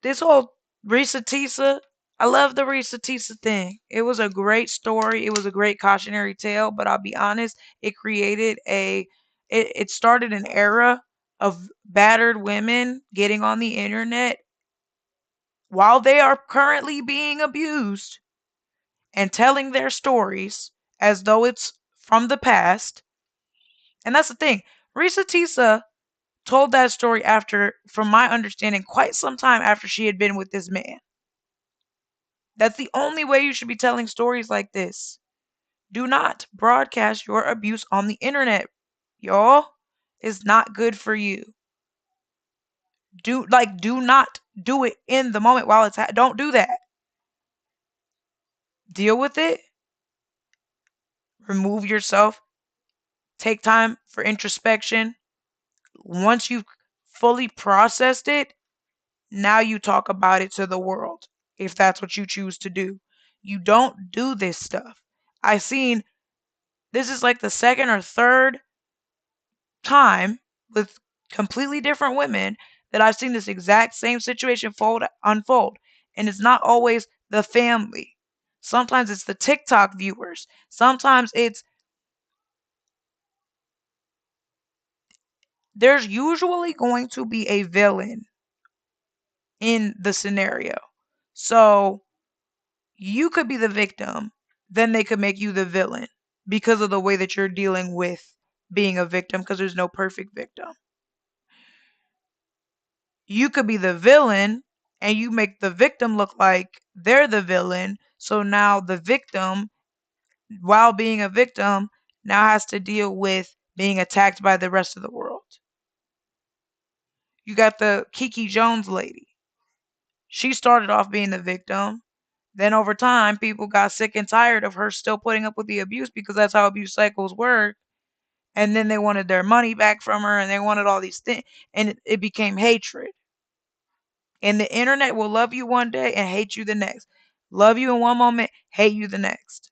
this whole Risa Tisa, I love the Risa Tisa thing. It was a great story. It was a great cautionary tale, but I'll be honest, it created it started an era of battered women getting on the internet while they are currently being abused and telling their stories as though it's from the past. And that's the thing. Risa Tisa told that story after, from my understanding, quite some time after she had been with this man. That's the only way you should be telling stories like this. Do not broadcast your abuse on the internet, y'all. It's not good for you. Do not do it in the moment while don't do that. Deal with it. Remove yourself. Take time for introspection. Once you've fully processed it, now you talk about it to the world if that's what you choose to do. You don't do this stuff. I seen this is like the second or third time with completely different women that I've seen this exact same situation unfold. And it's not always the family. Sometimes it's the TikTok viewers. Sometimes it's there's usually going to be a villain in the scenario. So you could be the victim, then they could make you the villain because of the way that you're dealing with being a victim because there's no perfect victim. You could be the villain and you make the victim look like they're the villain. So now the victim, while being a victim, now has to deal with being attacked by the rest of the world. You got the Kiki Jones lady. She started off being the victim. Then over time, people got sick and tired of her still putting up with the abuse because that's how abuse cycles work. And then they wanted their money back from her and they wanted all these things. And it became hatred. And the internet will love you one day and hate you the next. Love you in one moment, hate you the next.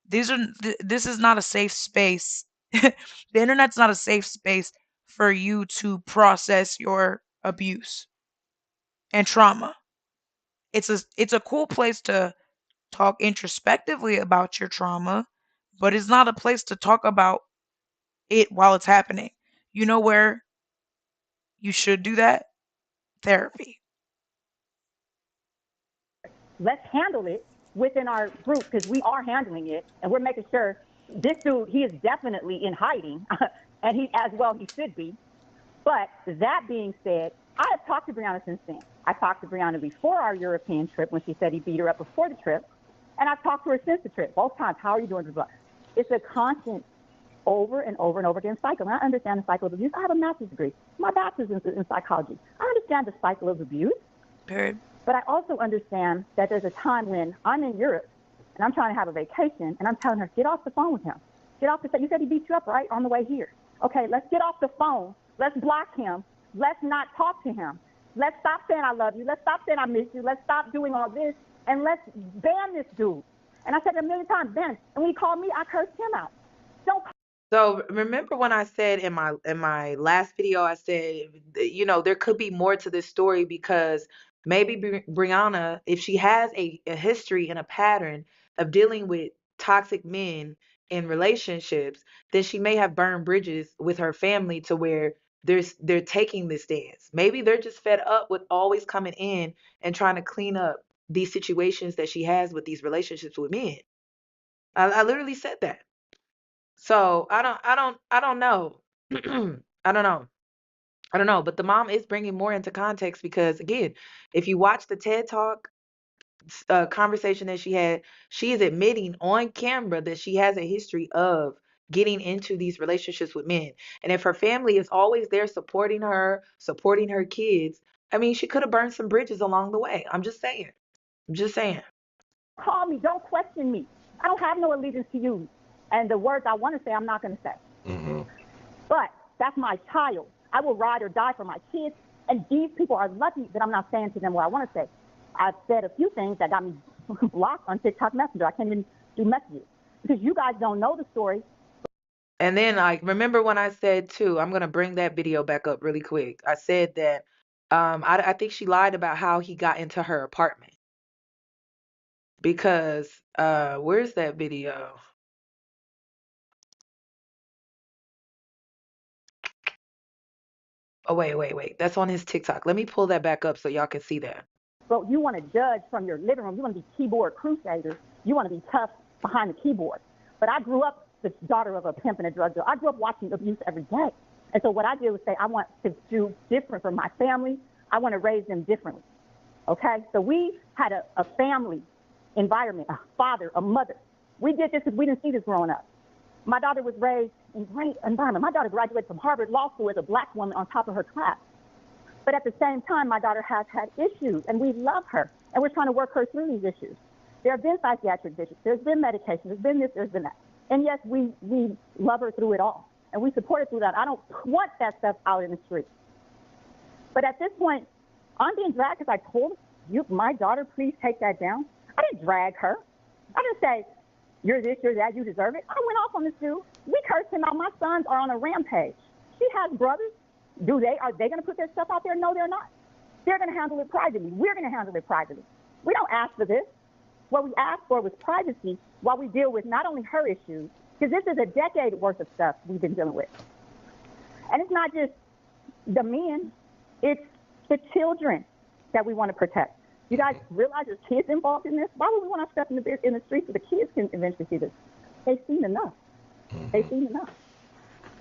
This is not a safe space. The internet's not a safe space for you to process your abuse and trauma. It's a cool place to talk introspectively about your trauma, but it's not a place to talk about it while it's happening. You know where you should do that? Therapy. Let's handle it within our group because we are handling it and we're making sure this dude, he is definitely in hiding and he, as well, he should be. But that being said, I have talked to Brianna since then. I talked to Brianna before our European trip when she said he beat her up before the trip. And I've talked to her since the trip, both times. How are you doing? It's a constant over and over and over again cycle. And I understand the cycle of abuse. I have a master's degree. My bachelor's in psychology. I understand the cycle of abuse. Period. But I also understand that there's a time when I'm in Europe and I'm trying to have a vacation and I'm telling her, get off the phone with him. Get off the phone. You said he beat you up, right? On the way here. Okay, let's get off the phone. Let's block him. Let's not talk to him. Let's stop saying I love you. Let's stop saying I miss you. Let's stop doing all this. And let's ban this dude. And I said it a million times, ban him. And when he called me, I cursed him out. Don't. So remember when I said in my last video, I said, you know, there could be more to this story because maybe Brianna, if she has a history and a pattern of dealing with toxic men in relationships, then she may have burned bridges with her family to where they're taking this stance. Maybe they're just fed up with always coming in and trying to clean up these situations that she has with these relationships with men. I literally said that. So I don't know. I don't know. I don't know. But the mom is bringing more into context because again, if you watch the TED Talk conversation that she had, she is admitting on camera that she has a history of getting into these relationships with men. And if her family is always there supporting her kids, I mean, she could have burned some bridges along the way. I'm just saying. I'm just saying. Call me. Don't question me. I don't have no allegiance to you. And the words I want to say, I'm not going to say. Mm-hmm. But that's my child. I will ride or die for my kids. And these people are lucky that I'm not saying to them what I want to say. I've said a few things that got me blocked on TikTok Messenger. I can't even do messages because you guys don't know the story. And then like remember when I said too, I'm gonna bring that video back up really quick. I said that I think she lied about how he got into her apartment because where's that video? Oh wait. That's on his TikTok. Let me pull that back up so y'all can see that. But you want to judge from your living room. You want to be keyboard crusaders. You want to be tough behind the keyboard. But I grew up the daughter of a pimp and a drug dealer. I grew up watching abuse every day. And so what I did was say, I want to do different for my family. I want to raise them differently. Okay? So we had a family environment, a father, a mother. We did this because we didn't see this growing up. My daughter was raised in great environment. My daughter graduated from Harvard Law School as a black woman on top of her class. But at the same time, my daughter has had issues, and we love her, and we're trying to work her through these issues. There have been psychiatric visits. There's been medication. There's been this. There's been that. And yes, we love her through it all, and we support her through that. I don't want that stuff out in the street. But at this point, I'm being dragged because I told you, my daughter, please take that down. I didn't drag her. I didn't say, you're this, you're that, you deserve it. I went off on this dude. We cursed him out. My sons are on a rampage. She has brothers. Are they going to put their stuff out there? No, they're not. They're going to handle it privately. We're going to handle it privately. We don't ask for this. What we asked for was privacy while we deal with not only her issues, because this is a decade worth of stuff we've been dealing with. And it's not just the men, it's the children that we want to protect. You guys realize there's kids involved in this? Why would we want to step in the streets so the kids can eventually see this? They've seen enough. They've seen enough.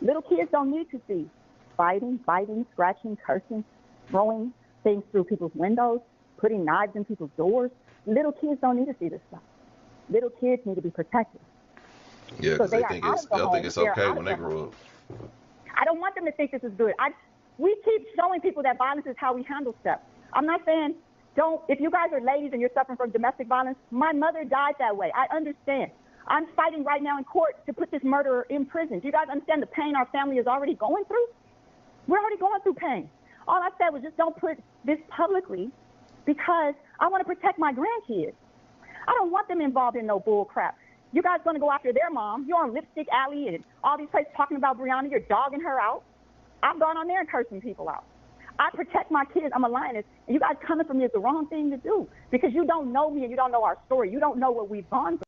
Little kids don't need to see fighting, biting, scratching, cursing, throwing things through people's windows, putting knives in people's doors. Little kids don't need to see this stuff. Little kids need to be protected. Yeah, So because they are out of the they'll think home. it's They're okay out when of they the home. grow up. I don't want them to think this is good. We keep showing people that violence is how we handle stuff. I'm not saying don't. If you guys are ladies and you're suffering from domestic violence, my mother died that way. I understand. I'm fighting right now in court to put this murderer in prison. Do you guys understand the pain our family is already going through? We're already going through pain. All I said was just don't put this publicly because I want to protect my grandkids. I don't want them involved in no bull crap. You guys going to go after their mom. You're on Lipstick Alley and all these places talking about Brianna. You're dogging her out. I've gone on there and cursing people out. I protect my kids. I'm a lioness. And you guys coming for me is the wrong thing to do because you don't know me and you don't know our story. You don't know what we've gone through.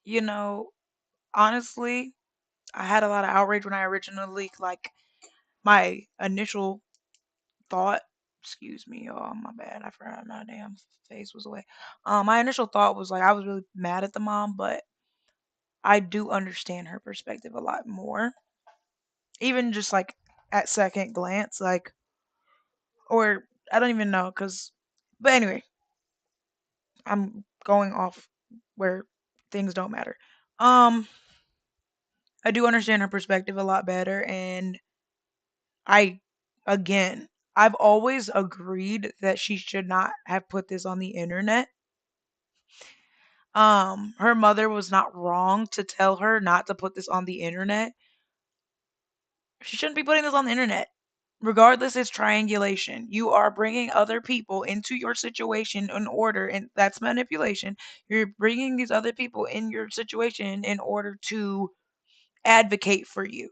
You know, honestly, I had a lot of outrage when I originally like my initial thought. Excuse me, oh my bad. I forgot my damn face was away. My initial thought was like I was really mad at the mom, but I do understand her perspective a lot more. Even just like at second glance, like or I don't even know, cause. But anyway, I'm going off where things don't matter. Um, I do understand her perspective a lot better, and I, again, I've always agreed that she should not have put this on the internet. Her mother was not wrong to tell her not to put this on the internet. She shouldn't be putting this on the internet. Regardless, it's triangulation. You are bringing other people into your situation in order, and that's manipulation. You're bringing these other people in your situation in order to advocate for you,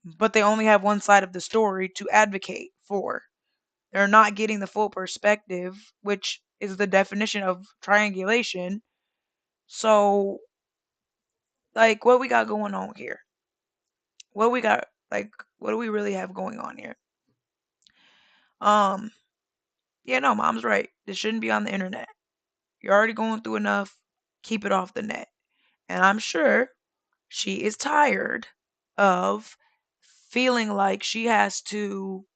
but they only have one side of the story to advocate for. They're not getting the full perspective, which is the definition of triangulation. So, like, what we got going on here? What we got, like, what do we really have going on here? Um, yeah, no, mom's right. This shouldn't be on the internet. You're already going through enough. Keep it off the net. And I'm sure she is tired of feeling like she has to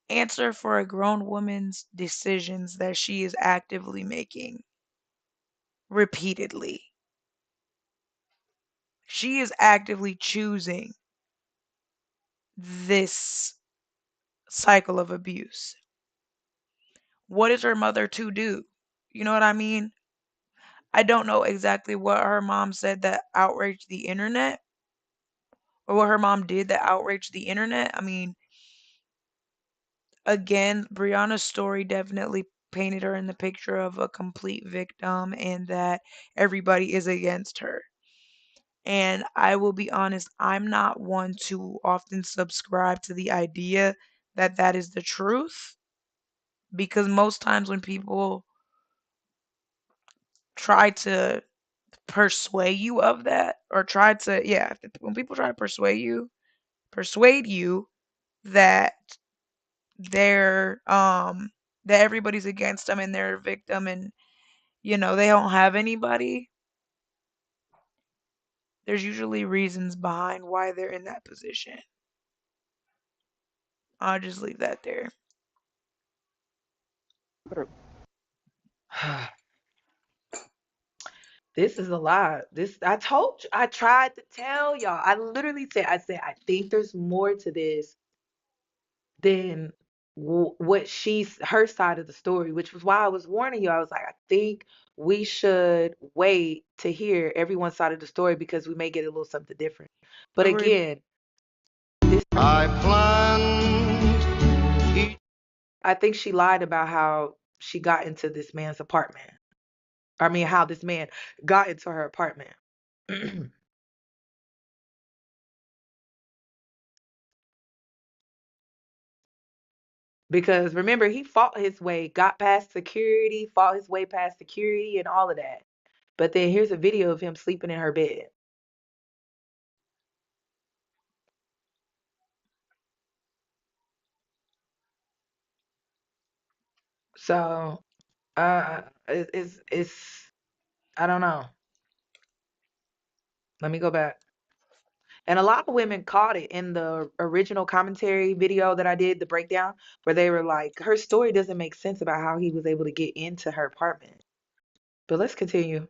answer for a grown woman's decisions that she is actively making repeatedly. She is actively choosing this cycle of abuse. What is her mother to do? You know what I mean? I don't know exactly what her mom said that outraged the internet or what her mom did that outraged the internet. I mean, again, Brianna's story definitely painted her in the picture of a complete victim and that everybody is against her. And I will be honest, I'm not one to often subscribe to the idea that that is the truth because most times when people try to persuade you of that or try to yeah, when people try to persuade you that they're that everybody's against them and they're a victim and they don't have anybody, there's usually reasons behind why they're in that position. I'll just leave that there. This is a lot. This I told you. I tried to tell y'all. I literally said, I think there's more to this than what she's her side of the story, which was why I was warning you. I was like, I think we should wait to hear everyone's side of the story because we may get a little something different. But Agreed. again, this I planned each I think she lied about how she got into this man's apartment. I mean, how this man got into her apartment. Because remember, he fought his way, got past security, fought his way past security and all of that. But then here's a video of him sleeping in her bed. So, it's I don't know. Let me go back. And a lot of women caught it in the original commentary video that I did, the breakdown, where they were like, her story doesn't make sense about how he was able to get into her apartment. But let's continue.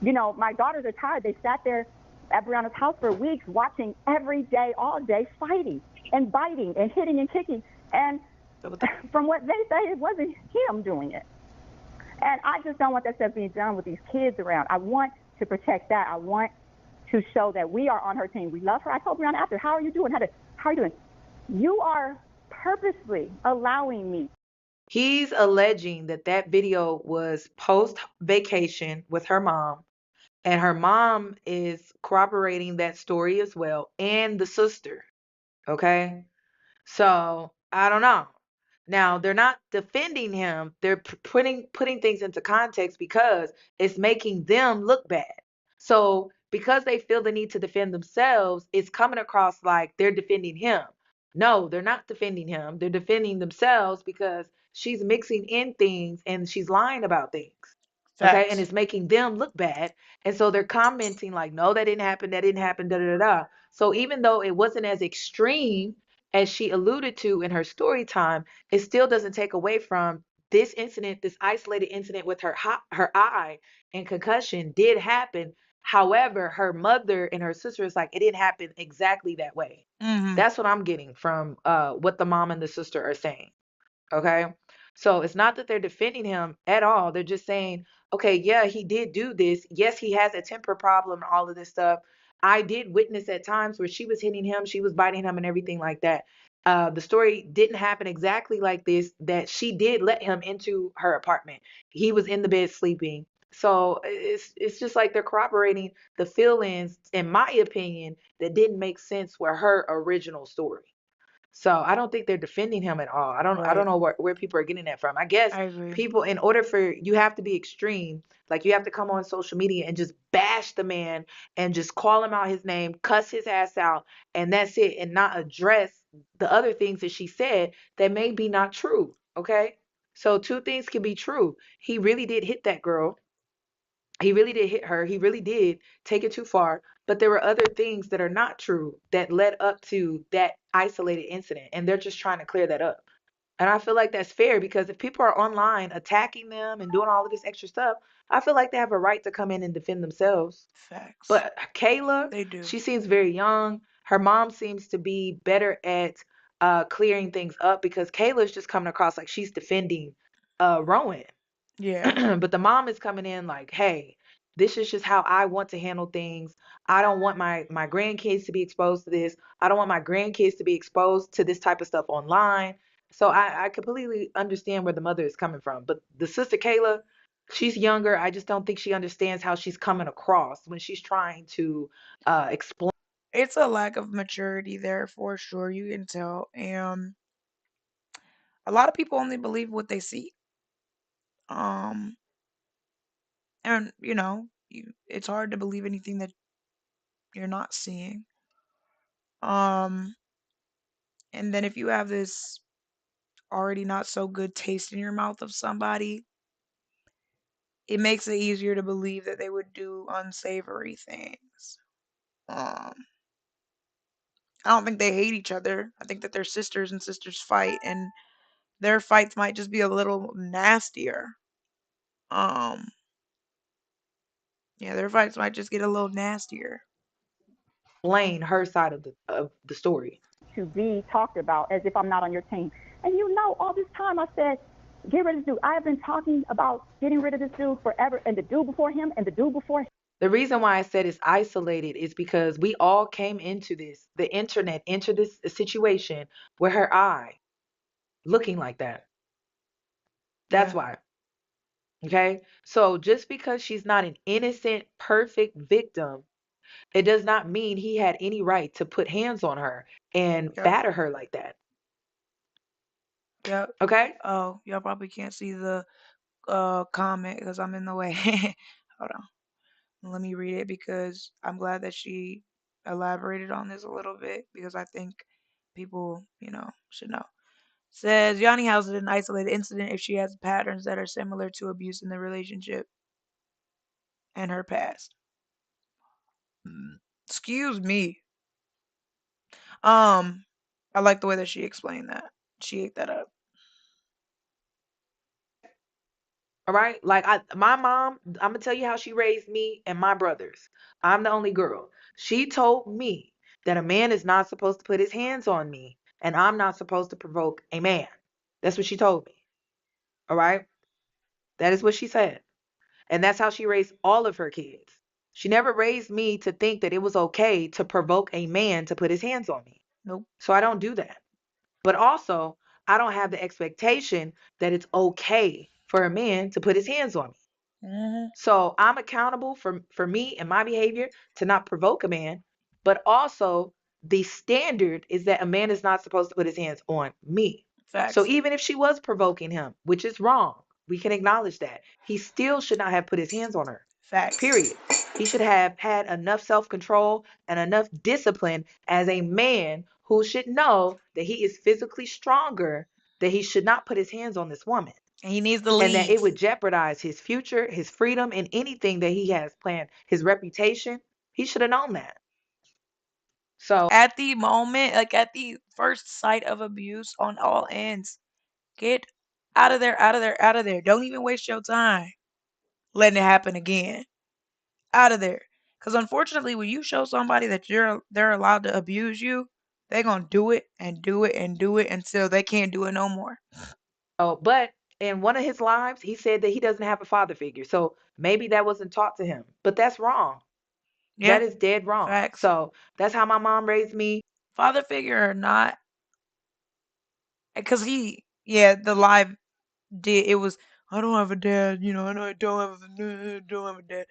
You know, my daughters are tired. They sat there at Brianna's house for weeks watching every day, all day, fighting and biting and hitting and kicking. And So what the- from what they say, it wasn't him doing it. And I just don't want that stuff being done with these kids around. I want to protect that. I want to show that we are on her team. We love her. I told Brianna after, how are you doing? How are you doing? You are purposely allowing me. He's alleging that that video was post vacation with her mom, and her mom is corroborating that story as well, and the sister. Okay. So I don't know. Now they're not defending him. They're putting things into context because it's making them look bad. So because they feel the need to defend themselves, it's coming across like they're defending him. No, they're not defending him. They're defending themselves because she's mixing in things and she's lying about things. Okay, and Facts. it's making them look bad. And so they're commenting like, no, that didn't happen, that didn't happen, da da da da. So even though it wasn't as extreme as she alluded to in her story time, it still doesn't take away from this incident, this isolated incident with her eye and concussion did happen. However, her mother and her sister is like, it didn't happen exactly that way. Mm-hmm. That's what I'm getting from what the mom and the sister are saying. Okay. So it's not that they're defending him at all. They're just saying, okay, yeah, he did do this. Yes, he has a temper problem and all of this stuff. I did witness at times where she was hitting him, she was biting him and everything like that. The story didn't happen exactly like this, that she did let him into her apartment. He was in the bed sleeping. So it's just like they're corroborating the feelings, in my opinion, that didn't make sense with her original story. So I don't think they're defending him at all. I don't Right. know where people are getting that from. I guess I agree. people, in order for you have to be extreme, like you have to come on social media and just bash the man and just call him out his name, cuss his ass out, and that's it, and not address the other things that she said that may be not true. Okay. So two things can be true. He really did hit that girl. He really did hit her. He really did take it too far. But there were other things that are not true that led up to that isolated incident. And they're just trying to clear that up. And I feel like that's fair because if people are online attacking them and doing all of this extra stuff, I feel like they have a right to come in and defend themselves. Facts. But Kayla, They do. she seems very young. Her mom seems to be better at clearing things up because Kayla's just coming across like she's defending Rowan. Yeah. But the mom is coming in like, hey, this is just how I want to handle things. I don't want my grandkids to be exposed to this. I don't want my grandkids to be exposed to this type of stuff online. So I completely understand where the mother is coming from. But the sister Kayla, she's younger. I just don't think she understands how she's coming across when she's trying to explain. It's a lack of maturity there for sure. You can tell. And a lot of people only believe what they see. Um, and it's hard to believe anything that you're not seeing. Um, and then if you have this already not so good taste in your mouth of somebody, it makes it easier to believe that they would do unsavory things. Um, I don't think they hate each other. I think that they're sisters and sisters fight, and their fights might just be a little nastier. Um, yeah, their fights might just get a little nastier. her side of the story. To be talked about as if I'm not on your team. And you know, all this time I said, get rid of this dude. I have been talking about getting rid of this dude forever, and the dude before him, and the dude before him. The reason why I said it's isolated is because we all came into this, the internet, into this situation with her eye looking like that. That's Yeah. why. Okay. So just because she's not an innocent, perfect victim, it does not mean he had any right to put hands on her and Yep. batter her like that. Yep. Okay? Oh, y'all probably can't see the comment because I'm in the way. Hold on. Let me read it because I'm glad that she elaborated on this a little bit because I think people, should know. Says Yanni House is an isolated incident if she has patterns that are similar to abuse in the relationship and her past. Excuse me. Um, I like the way that she explained that. She ate that up. All right? Like my mom, I'm gonna tell you how she raised me and my brothers. I'm the only girl. She told me that a man is not supposed to put his hands on me and I'm not supposed to provoke a man. That's what she told me. All right? That is what she said. And that's how she raised all of her kids. She never raised me to think that it was okay to provoke a man to put his hands on me. Nope. So I don't do that. But also, I don't have the expectation that it's okay for a man to put his hands on me. Hmm. So I'm accountable for me and my behavior to not provoke a man, but also the standard is that a man is not supposed to put his hands on me. So Facts. even if she was provoking him, which is wrong, we can acknowledge that. He still should not have put his hands on her. Facts. Period. He should have had enough self-control and enough discipline as a man who should know that he is physically stronger, that he should not put his hands on this woman And he needs to and that it leave. would jeopardize his future, his freedom, and anything that he has planned, his reputation. He should have known that. So, At the moment, like at the first sight of abuse on all ends, get out of there, out of there, out of there. Don't even waste your time letting it happen again. Out of there. Because unfortunately, when you show somebody that they're allowed to abuse you, they're gonna do it and do it and do it until they can't do it no more. but in one of his lives, he said that he doesn't have a father figure. So maybe that wasn't taught to him, but that's wrong. Yeah, That is dead wrong. facts. So that's how my mom raised me. Father figure or not, because yeah, the live did it was. I don't have a dad, I know I don't have a dad.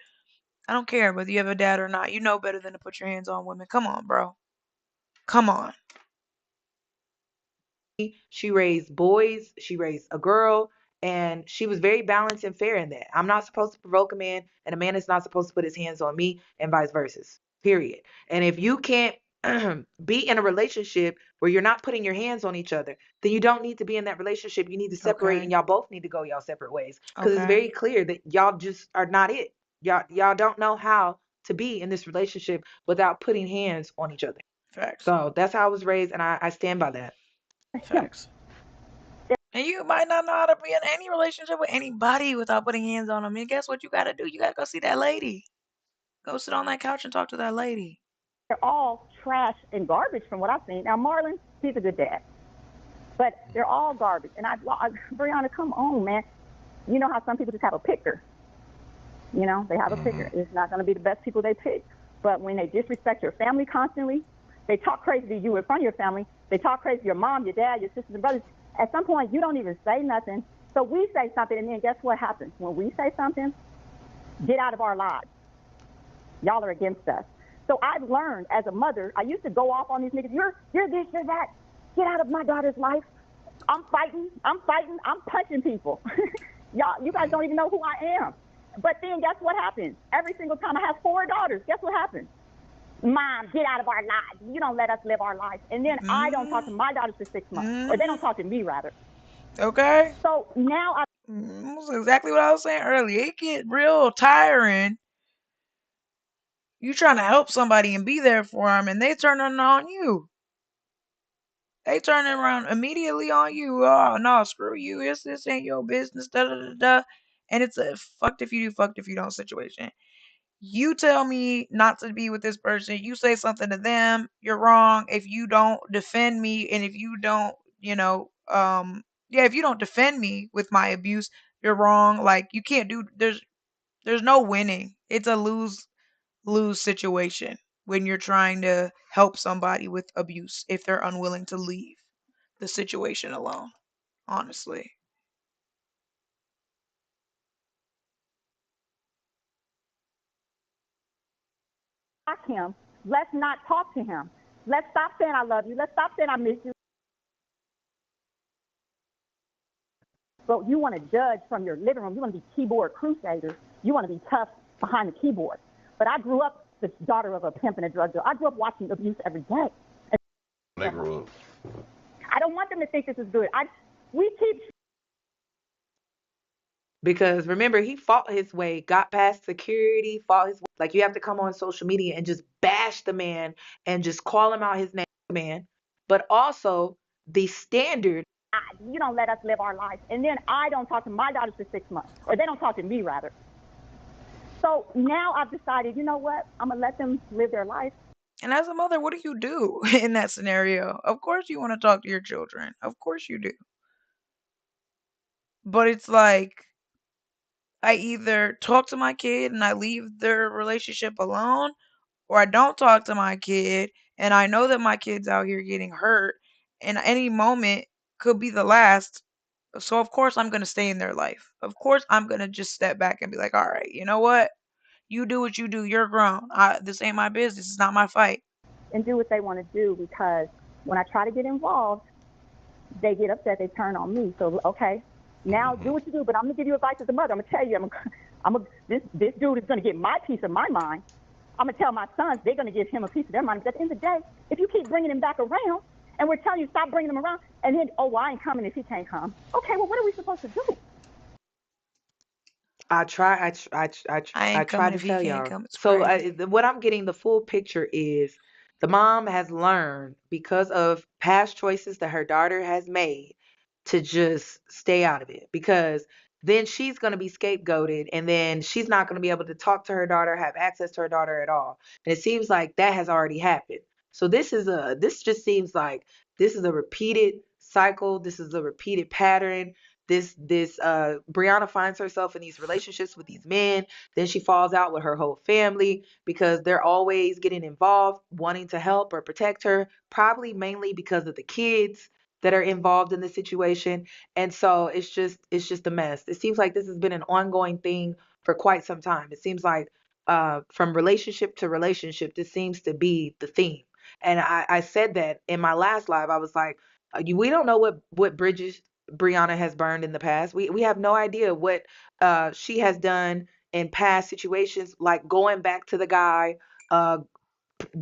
I don't care whether you have a dad or not. You know better than to put your hands on women. Come on, bro. Come on. She raised boys, she raised a girl, and she was very balanced and fair in that. I'm not supposed to provoke a man, and a man is not supposed to put his hands on me, and vice versa. Period. And if you can't be in a relationship where you're not putting your hands on each other, then you don't need to be in that relationship. You need to separate, and Okay. y'all both need to go y'all separate ways. Because it's Okay. very clear that y'all just are not it. Y'all don't know how to be in this relationship without putting hands on each other. Facts. So that's how I was raised, and I stand by that. Him. Facts. And you might not know how to be in any relationship with anybody without putting hands on them. And guess what you gotta do? You gotta go see that lady. Go sit on that couch and talk to that lady. They're all trash and garbage from what I've seen. Now, Marlon, he's a good dad, but they're all garbage. And Brianna, come on, man. You know how some people just have a picker. They have a picker. Hmm. It's not going to be the best people they pick. But when they disrespect your family constantly, they talk crazy to you in front of your family. They talk crazy to your mom, your dad, your sisters and brothers. At some point, you don't even say nothing. So we say something, and then guess what happens? When we say something, get out of our lives. Y'all are against us. So I've learned as a mother, I used to go off on these niggas. You're this, you're that. Get out of my daughter's life. I'm fighting. I'm punching people. You guys don't even know who I am. But then guess what happens? Every single time I have four daughters, guess what happens? Mom, get out of our lives. You don't let us live our lives. And then I don't talk Mm-hmm. to my daughters for 6 months, or they don't Mm-hmm. talk to me rather. Okay. So now I That's exactly what I was saying earlier. It get real tiring. You trying to help somebody and be there for them, and they turning on you. They turning around immediately on you. Oh no, screw you. This ain't your business. Da da da da. And it's a fucked if you do, fucked if you don't situation. You tell me not to be with this person. You say something to them. You're wrong. If you don't defend me, and if you don't, yeah, if you don't defend me with my abuse, you're wrong. Like you can't do. There's no winning. It's a lose situation when you're trying to help somebody with abuse if they're unwilling to leave the situation alone, honestly. block him. Let's not talk to him. Let's stop saying I love you. Let's stop saying I miss you. But you want to judge from your living room. You want to be keyboard crusaders. You want to be tough behind the keyboard. But I grew up the daughter of a pimp and a drug dealer. I grew up watching abuse every day. They grow up. I don't want them to think this is good. We keep Because remember, he fought his way, got past security, fought his way. Like you have to come on social media and just bash the man and just call him out his name, man. But also the standard. you don't let us live our life. And then I don't talk to my daughters for 6 months, or they don't talk to me, rather. So now I've decided, you know what? I'm going to let them live their life. And as a mother, what do you do in that scenario? Of course you want to talk to your children. Of course you do. But it's like I either talk to my kid and I leave their relationship alone, or I don't talk to my kid and I know that my kid's out here getting hurt and any moment could be the last. So of course I'm going to stay in their life. Of course I'm going to just step back and be like, "All right, you know what? You do what you do. You're grown. This ain't my business. It's not my fight." And do what they want to do, because when I try to get involved, they get upset. They turn on me. So, okay, now do what you do, but I'm going to give you advice as a mother. I'm going to tell you, this dude is going to get my piece of my mind. I'm going to tell my sons they're going to give him a piece of their mind. Because at the end of the day, if you keep bringing him back around and we're telling you stop bringing him around, and then, oh, well, I ain't coming if he can't come. Okay, well, what are we supposed to do? I try, I, tr- I, tr- I I ain't try coming to if he tell can't y'all. come. It's So crazy. what I'm getting the full picture is the mom has learned because of past choices that her daughter has made to just stay out of it, because then she's going to be scapegoated and then she's not going to be able to talk to her daughter, have access to her daughter at all. And it seems like that has already happened. So this just seems like this is a repeated cycle. This is a repeated pattern. This Brianna finds herself in these relationships with these men, then she falls out with her whole family because they're always getting involved, wanting to help or protect her, probably mainly because of the kids that are involved in the situation. And so it's just a mess. It seems like this has been an ongoing thing for quite some time. It seems like from relationship to relationship, this seems to be the theme. And I said that in my last live. I was like, we don't know what bridges Brianna has burned in the past. We have no idea what she has done in past situations, like going back to the guy, uh,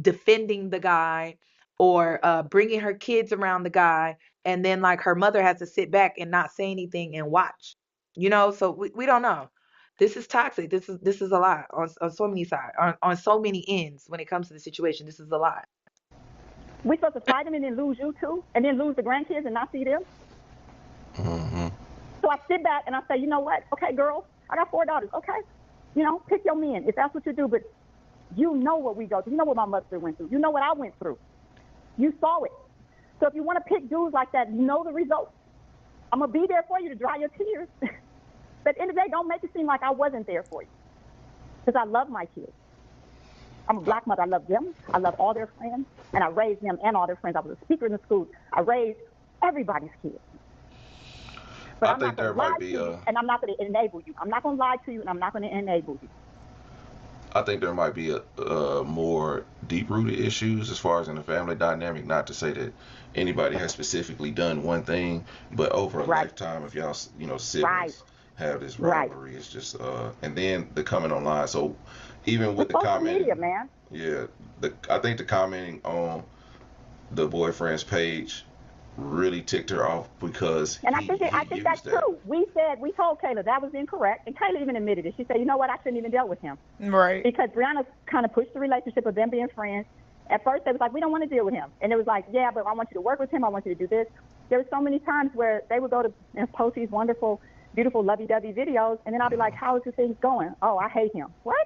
defending the guy, or bringing her kids around the guy, and then like her mother has to sit back and not say anything and watch. So we don't know. This is toxic. This is a lot on so many sides, on so many ends when it comes to the situation. This is a lot. We supposed to fight them and then lose you too, and then lose the grandkids and not see them. Hmm. So I sit back and I say, you know what? Okay, girls, I got 4 daughters. Okay, pick your men if that's what you do. But you know what we go through. You know what my mother went through. You know what I went through. You saw it. So if you want to pick dudes like that, you know the results. I'm gonna be there for you to dry your tears. But at the end of the day, don't make it seem like I wasn't there for you, because I love my kids. I'm a black mother. I love them. I love all their friends, and I raised them and all their friends. I was a speaker in the schools. I raised everybody's kids. But I I'm not think going there to might lie be to you, a and I'm not going to enable you. I'm not going to lie to you, and I'm not going to enable you. I think there might be a more deep-rooted issues as far as in the family dynamic. Not to say that anybody has specifically done one thing, but over a Right, lifetime of y'all, right, siblings have this right. rivalry. It's just and then the coming online. So even with It's the social media, commenting, man. yeah, I think the commenting on the boyfriend's page really ticked her off because And he I think that's used that. true. We told Kayla that was incorrect, and Kayla even admitted it. She said, you know what, I shouldn't even deal with him, Right. because Brianna kind of pushed the relationship of them being friends. At first, they was like, we don't want to deal with him, and it was like, yeah, but I want you to work with him. I want you to do this. There were so many times where they would go to and post these wonderful, beautiful, lovey-dovey videos, and then I'll be like, how is the things going? Oh, I hate him. What?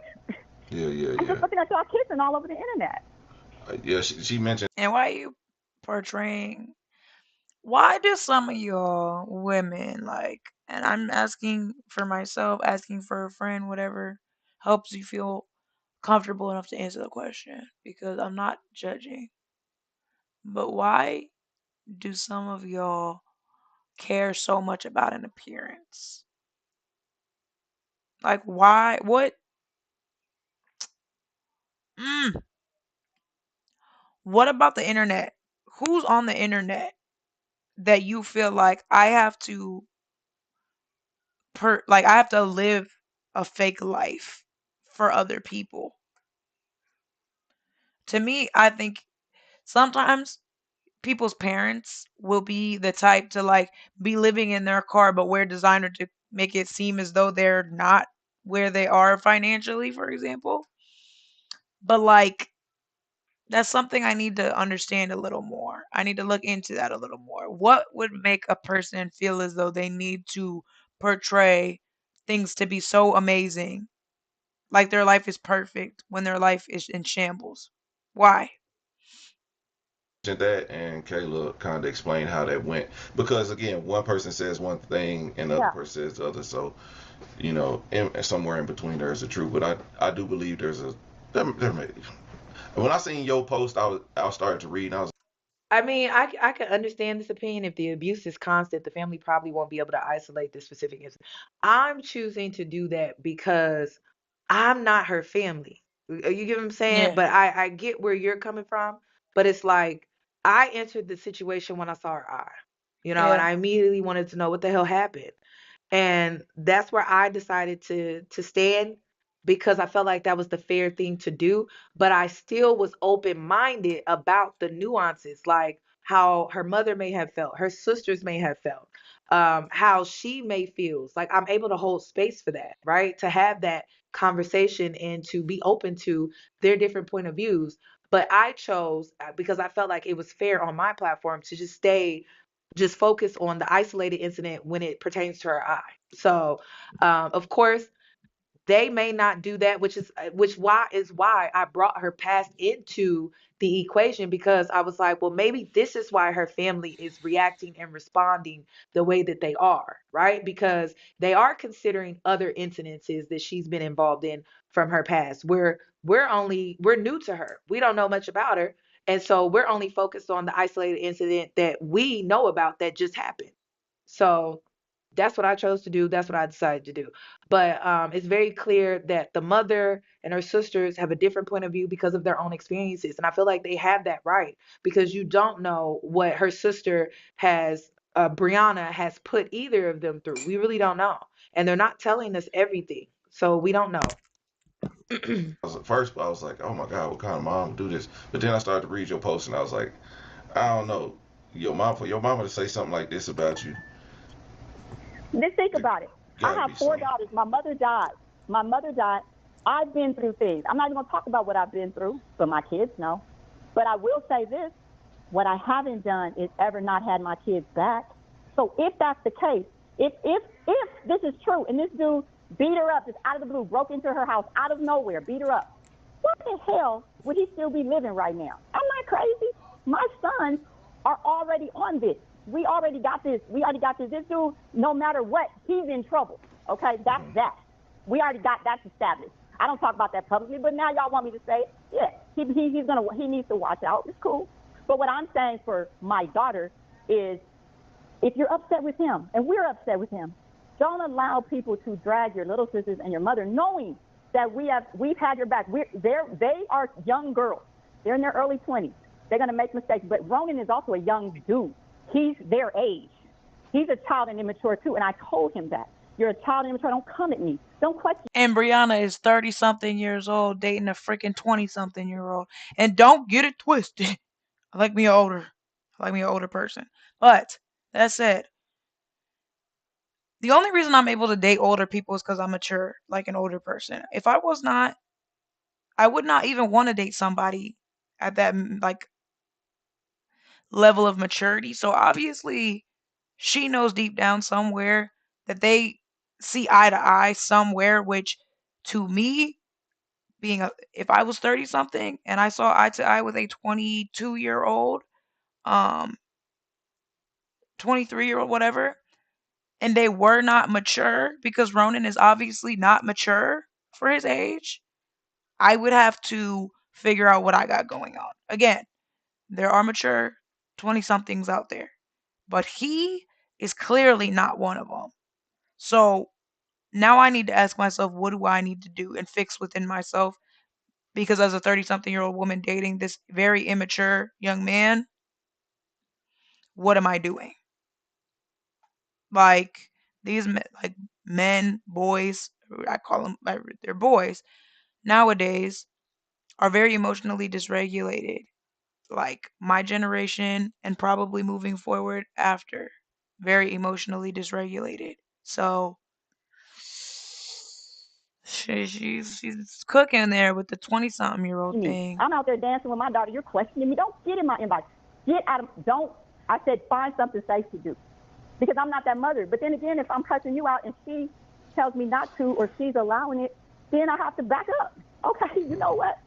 Yeah, yeah, I'm yeah. just looking at y'all kissing all over the internet. Yeah, she mentioned. And why you portraying why do some of y'all women like, and I'm asking for myself, asking for a friend, whatever helps you feel comfortable enough to answer the question, because I'm not judging. But why do some of y'all care so much about an appearance? Like why mm, what about the internet? Who's on the internet that you feel like I have to like I have to live a fake life for other people. To me, I think sometimes people's parents will be the type to like be living in their car but wear designer to make it seem as though they're not where they are financially, for example. But like that's something I need to understand a little more. I need to look into that a little more. What would make a person feel as though they need to portray things to be so amazing, like their life is perfect when their life is in shambles? Why? That and Kayla kind of explained how that went because again, one person says one thing and the other Yeah. person says the other. So somewhere in between there's the truth. But I do believe there's a there may, when I seen your post, I started to read and I was I mean, I can understand this opinion. If the abuse is constant, the family probably won't be able to isolate this specific incident. I'm choosing to do that because I'm not her family. You get what I'm saying? Yeah, But I get where you're coming from. But it's like I entered the situation when I saw her eye, and yeah. I immediately wanted to know what the hell happened. And that's where I decided to stand because I felt like that was the fair thing to do, but I still was open-minded about the nuances, like how her mother may have felt, her sisters may have felt, how she may feels. Like I'm able to hold space for that, right? To have that conversation and to be open to their different point of views. But I chose because I felt like it was fair on my platform to just focus on the isolated incident when it pertains to her eye. So, of course, they may not do that, which is why I brought her past into the equation because I was like, well, maybe this is why her family is reacting and responding the way that they are, right? Because they are considering other incidences that she's been involved in from her past. We're new to her. We don't know much about her. And so we're only focused on the isolated incident that we know about that just happened. So that's what I chose to do. That's what I decided to do. But it's very clear that the mother and her sisters have a different point of view because of their own experiences. And I feel like they have that right because you don't know what her sister Brianna has put either of them through. We really don't know. And they're not telling us everything. So we don't know. at first I was like, oh my god, what kind of mom would do this? But then I started to read your post and I was like, I don't know, your mama to say something like this about you, Just think it about it. I gotta have be four something. daughters. My mother died. My mother died. I've been through things. I'm not even going to talk about what I've been through, but my kids know. But I will say this: what I haven't done is ever not had my kids back. So if that's the case, if this is true, and this dude beat her up just out of the blue, broke into her house out of nowhere, beat her up, why the hell would he still be living right now? I'm not crazy. My sons are already on this. We already got this. We already got this. This dude, no matter what, he's in trouble. Okay, that's Hmm. that. We already got that's established. I don't talk about that publicly, but now y'all want me to say it. Yeah, he needs to watch out. It's cool. But what I'm saying for my daughter is, if you're upset with him, and we're upset with him, don't allow people to drag your little sisters and your mother, knowing that we've had your back. They are young girls. They're in their early 20s. They're gonna make mistakes. But Ronan is also a young dude. He's their age. He's a child and immature too. And I told him that. You're a child and immature. Don't come at me. Don't question. And Brianna is 30 something years old dating a freaking 20 something year old. And don't get it twisted. I like me older. I like me an older person. But that said, the only reason I'm able to date older people is because I'm mature, like an older person. If I was not, I would not even want to date somebody at that like level of maturity. So obviously, she knows deep down somewhere that they see eye to eye somewhere, which to me, being a if I was 30 something and I saw eye to eye with a 22-year-old, 23-year-old, whatever, and they were not mature because Ronan is obviously not mature for his age, I would have to figure out what I got going on. Again, there are mature 20 somethings out there, but he is clearly not one of them. So now I need to ask myself, what do I need to do and fix within myself? Because as a 30 something year old woman dating this very immature young man, what am I doing? Like, like men, boys, I call them, they're boys nowadays, are very emotionally dysregulated. Like my generation and probably moving forward after, very emotionally dysregulated. So she's cooking there with the 20-something-year-old me. thing. I'm out there dancing with my daughter. You're questioning me. Don't get in my inbox. Get out of. Don't. I said find something safe to do because I'm not that mother. But then again, if I'm cussing you out and she tells me not to or she's allowing it, then I have to back up. Okay, you know what?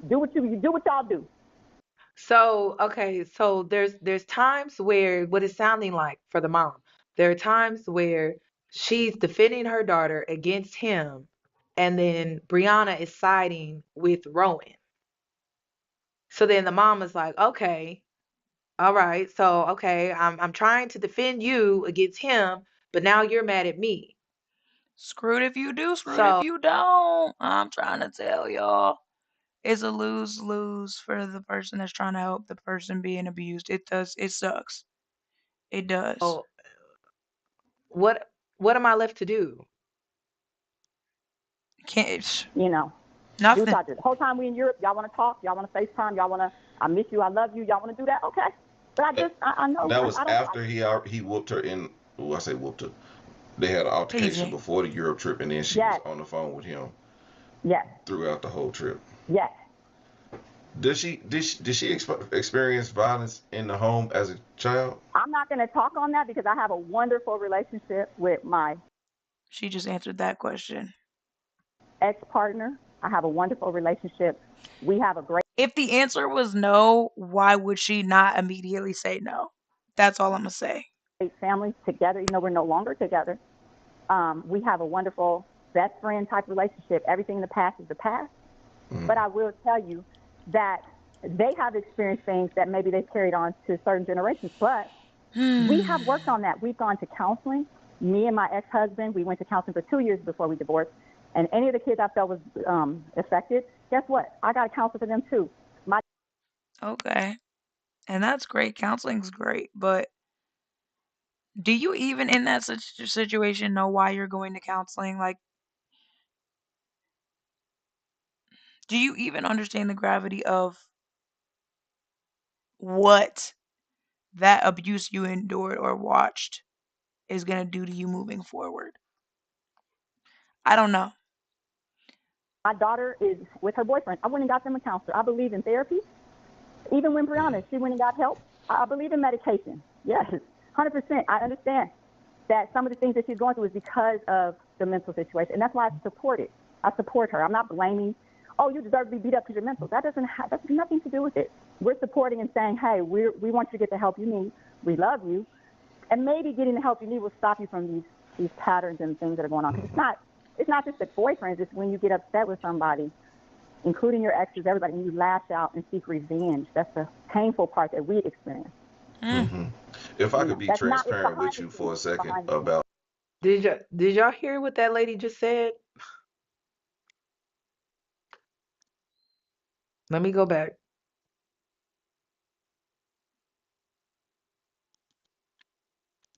Do what you do what y'all do. So, okay, so there's times where what it's sounding like for the mom, there are times where she's defending her daughter against him, and then Brianna is siding with Rowan. So then the mom is like, okay, all right, so okay, I'm trying to defend you against him, but now you're mad at me. Screwed if you do, screwed if So, you don't. I'm trying to tell y'all. It's a lose lose for the person that's trying to help the person being abused. It does. It sucks. It does. what what am I left to do? Can't. You know, do what Nothing. y'all do. The whole time we in Europe, y'all want to talk. Y'all want to FaceTime. Y'all want to. I miss you. I love you. Y'all want to do that? Okay. But Uh, I know That was I don't. after he whooped her in. Oh, I say whooped her. They had an altercation PJ. before the Europe trip, and then she was Yes, on the phone with him yes, throughout the whole trip. yes. Did she experience violence in the home as a child? I'm not going to talk on that because I have a wonderful relationship with my She just answered that question. ex-partner. I have a wonderful relationship. We have a great If the answer was no, why would she not immediately say no? That's all I'm gonna say. family together, even though we're no longer together. We have a wonderful best friend type relationship. Everything in the past is the past. Mm. But I will tell you that they have experienced things that maybe they've carried on to certain generations. But we have Hmm. worked on that. We've gone to counseling. Me and my ex-husband, we went to counseling for 2 years before we divorced. And any of the kids I felt was affected, guess what? I got a counselor for them too. My Okay. And that's great. Counseling's great, but do you even in that situation know why you're going to counseling? Like, do you even understand the gravity of what that abuse you endured or watched is gonna do to you moving forward? I don't know. my daughter is with her boyfriend. I went and got them a counselor. I believe in therapy. Even when Brianna, she went and got help. I believe in medication. Yes, 100%. I understand that some of the things that she's going through is because of the mental situation, and that's why I support it. I support her. I'm not blaming. Oh, you deserve to be beat up because you're mental. That has nothing to do with it. We're supporting and saying, hey, we want you to get the help you need. We love you, and maybe getting the help you need will stop you from these patterns and things that are going on. Because it's not just the boyfriends. It's when you get upset with somebody, including your exes, everybody, and you lash out and seek revenge. That's the painful part that we experience. Mm. Hmm. If I could be That's not. It's transparent behind with the you scenes. for a It's second behind the scenes. about Did y'all hear what that lady just said? Let me go back.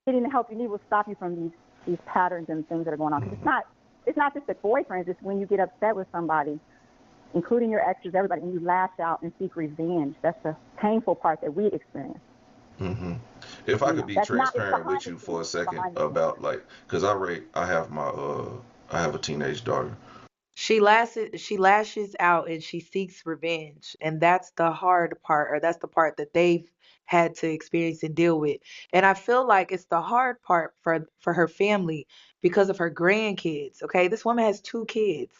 Getting the help you need will stop you from these patterns and things that are going on. Because it's not just the boyfriends. It's when you get upset with somebody, including your exes, everybody, and you lash out and seek revenge. That's the painful part that we experience. hmm If I could be That's not. It's transparent behind with the you for scenes. a It's second behind the scenes. about like, cause I have I have a teenage daughter. She lashes out and she seeks revenge, and that's the hard part, or that's the part that they've had to experience and deal with. And I feel like it's the hard part for her family because of her grandkids. Okay, this woman has two kids.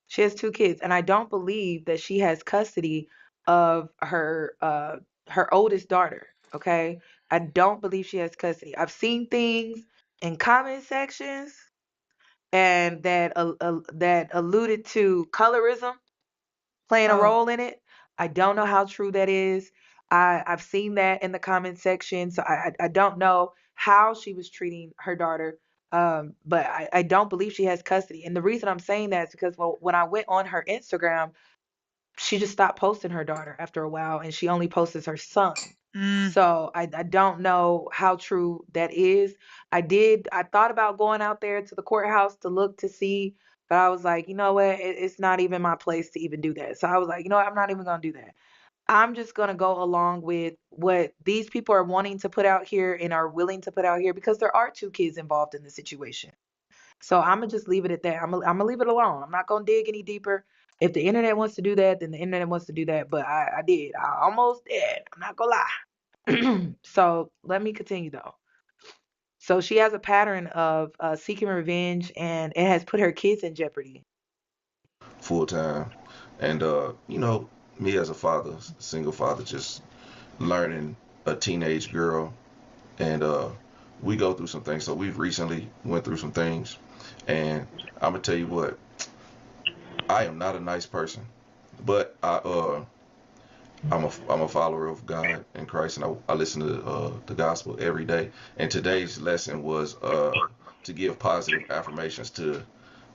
She has two kids, and I don't believe that she has custody of her oldest daughter. Okay, I don't believe she has custody. I've seen things in comment sections and that alluded to colorism playing a Oh, role in it. I don't know how true that is. I've seen that in the comment section, so I don't know how she was treating her daughter. But I don't believe she has custody. And the reason I'm saying that is because when I went on her Instagram, she just stopped posting her daughter after a while, and she only posts her son. Mm, So I don't know how true that is. I thought about going out there to the courthouse to look to see, but I was like, you know what? It's not even my place to even do that. So I was like, you know what? I'm not even gonna do that. I'm just gonna go along with what these people are wanting to put out here and are willing to put out here because there are two kids involved in the situation. So I'm gonna just leave it at that. I'm gonna leave it alone. I'm not gonna dig any deeper. If the internet wants to do that, then the internet wants to do that. But I did. I almost did. I'm not gonna lie. So let me continue though. So she has a pattern of seeking revenge, and it has put her kids in jeopardy. full time. And me as a father, single father, just learning a teenage girl, and we go through some things. So we've recently went through some things, and I'm gonna tell you what, I am not a nice person, but I'm a follower of God and Christ, and I listen to the gospel every day. And today's lesson was to give positive affirmations to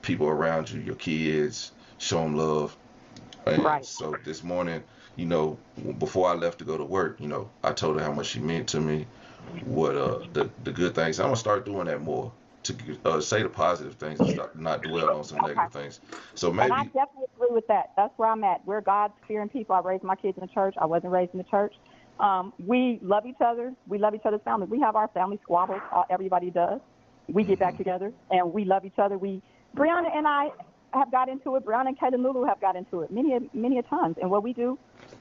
people around you, your kids, show them love. And Right. so this morning, you know, before I left to go to work, I told her how much she meant to me, what the good things. I'm gonna start doing that more to say the positive things and start not dwell on some Okay. negative things. So And I maybe definitely agree with that. That's where I'm at. We're God fearing people. I raised my kids in the church. I wasn't raised in the church. We love each other. We love each other's families. We have our family squabbles. Everybody does. We get back hmm together and we love each other. Brianna and I have got into it. Brianna and Kayla Lulu have got into it many a times. And what we do,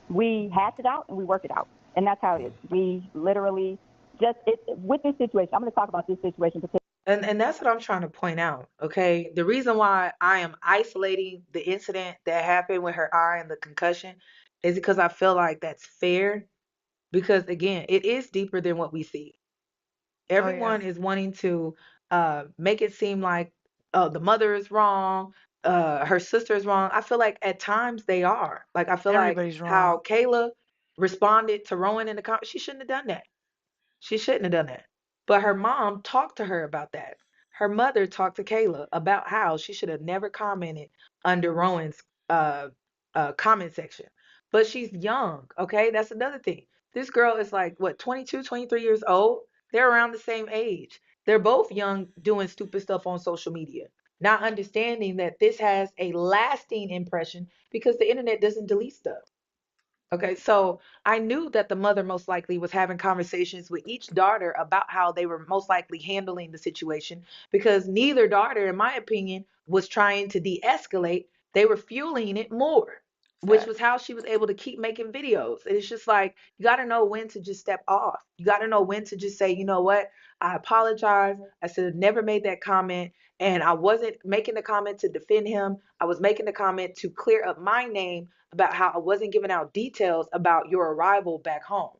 we hash it out and we work it out. And that's how it is. We literally with this situation. I'm going to talk about this situation particularly. And that's what I'm trying to point out. Okay. The reason why I am isolating the incident that happened with her eye and the concussion is because I feel like that's fair. Because again, it is deeper than what we see. oh yeah, Everyone is wanting to make it seem like the mother is wrong, her sister is wrong. I feel like at times they are. Like I feel like everybody's wrong. how Kayla responded to Rowan in the comments, she shouldn't have done that. She shouldn't have done that. But her mom talked to her about that. Her mother talked to Kayla about how she should have never commented under Rowan's uh, comment section. But she's young, okay? That's another thing. This girl is like, what, 22, 23 years old? They're around the same age. They're both young doing stupid stuff on social media, not understanding that this has a lasting impression because the internet doesn't delete stuff. Okay, so I knew that the mother most likely was having conversations with each daughter about how they were most likely handling the situation because neither daughter, in my opinion, was trying to de escalate. They were fueling it more, which was Facts. how she was able to keep making videos. And it's just like, you got to know when to just step off. You got to know when to just say, you know what, I apologize. I should have never made that comment. And I wasn't making the comment to defend him. I was making the comment to clear up my name about how I wasn't giving out details about your arrival back home.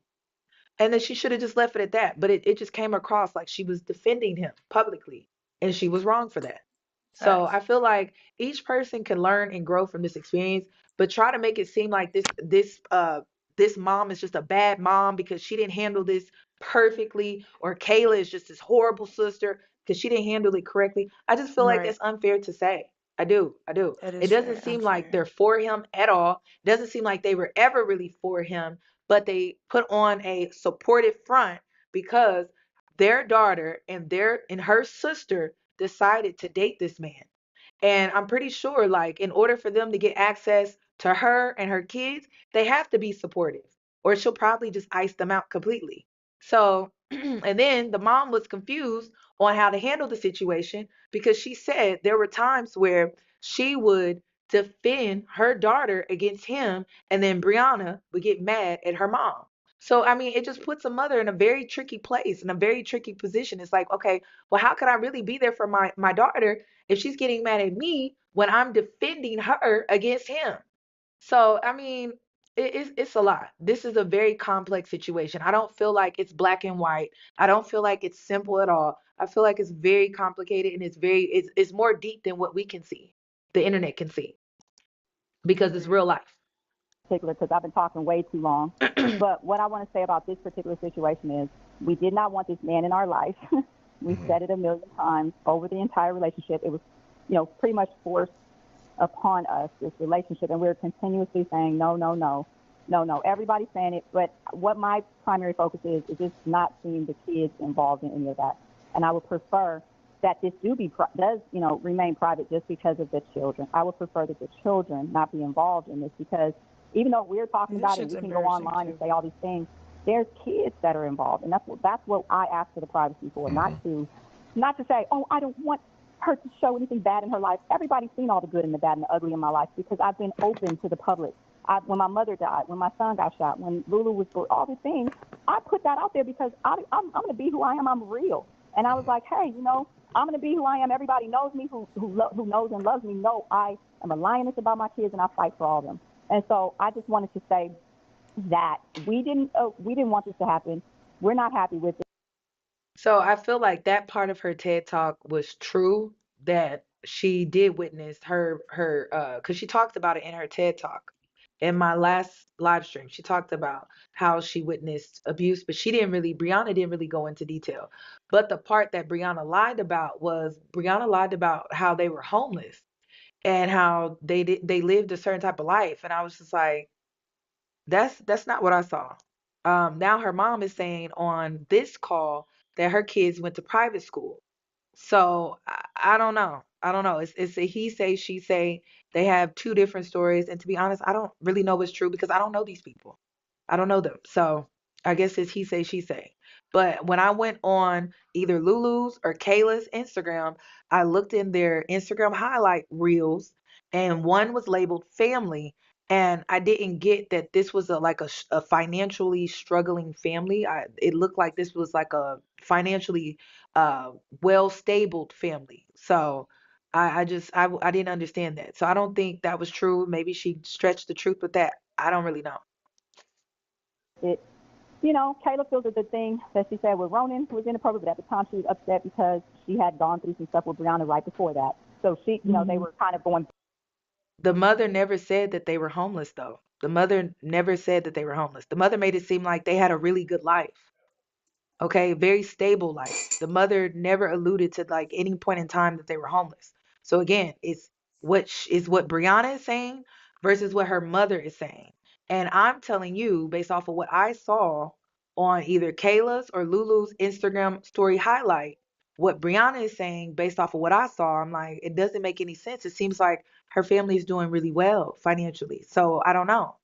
And then she should have just left it at that. But it just came across like she was defending him publicly. And she was wrong for that. So Facts. I feel like each person can learn and grow from this experience, but try to make it seem like this mom is just a bad mom because she didn't handle this perfectly, or Kayla is just this horrible sister because she didn't handle it correctly. I just feel like Right. that's unfair to say. I do. I do. It It is doesn't very seem like unfair. they're for him at all. It doesn't seem like they were ever really for him, but they put on a supportive front because their daughter and her sister decided to date this man. And I'm pretty sure, like, in order for them to get access to her and her kids, they have to be supportive, or she'll probably just ice them out completely. So, and then the mom was confused on how to handle the situation because she said there were times where she would defend her daughter against him, and then Brianna would get mad at her mom. So, I mean, it just puts a mother in a very tricky place, in a very tricky position. It's like, okay, well, how could I really be there for my daughter if she's getting mad at me when I'm defending her against him? So, I mean, it's a lot. This is a very complex situation. I don't feel like it's black and white. I don't feel like it's simple at all. I feel like it's very complicated, and it's more deep than what we can see, the internet can see, because it's real life. Particular because I've been talking way too long. But what I want to say about this particular situation is we did not want this man in our life. We hmm said it a million times over the entire relationship. It was, pretty much forced upon us, this relationship. And we were continuously saying, no, no, no. no, no. Everybody's saying it, but what my primary focus is just not seeing the kids involved in any of that. And I would prefer that this does remain private just because of the children. I would prefer that the children not be involved in this because even though we're talking This about it and shit's we can go embarrassing online and too. say all these things, there's kids that are involved, and that's what I ask for the privacy for, Hmm. not to say, oh, I don't want her to show anything bad in her life. Everybody's seen all the good and the bad and the ugly in my life because I've been open to the public. When my mother died, when my son got shot, when Lulu was born, all these things, I put that out there because I'm going to be who I am. I'm real. And I was like, hey, I'm going to be who I am. Everybody knows me, who knows and loves me. Know I am a lioness about my kids and I fight for all of them. And so I just wanted to say that we didn't want this to happen. We're not happy with it. So I feel like that part of her TED talk was true, that she did witness because she talked about it in her TED talk. In my last live stream, she talked about how she witnessed abuse, but Brianna didn't really go into detail. But the part that Brianna lied about how they were homeless and how they lived a certain type of life. And I was just like, that's not what I saw. Now her mom is saying on this call that her kids went to private school. So I don't know. I don't know. It's a he say, she say. They have two different stories. And to be honest, I don't really know what's true because I don't know these people. I don't know them. So I guess it's he say, she say. But when I went on either Lulu's or Kayla's Instagram, I looked in their Instagram highlight reels and one was labeled family. And I didn't get that this was a financially struggling family. It looked like this was like a financially uh well stabled family. So I didn't understand that. So I don't think that was true. Maybe she stretched the truth with that. I don't really know. It Kayla feels a good thing that she said with Ronan was inappropriate, but at the time she was upset because she had gone through some stuff with Brianna right before that. So they were kind of going. The mother never said that they were homeless though. The mother never said that they were homeless. The mother made it seem like they had a really good life. Okay, very stable life. The mother never alluded to like any point in time that they were homeless. So again, it's what Brianna is saying versus what her mother is saying. And I'm telling you, based off of what I saw on either Kayla's or Lulu's Instagram story highlight, what Brianna is saying based off of what I saw, I'm like, it doesn't make any sense. It seems like her family is doing really well financially. So I don't know.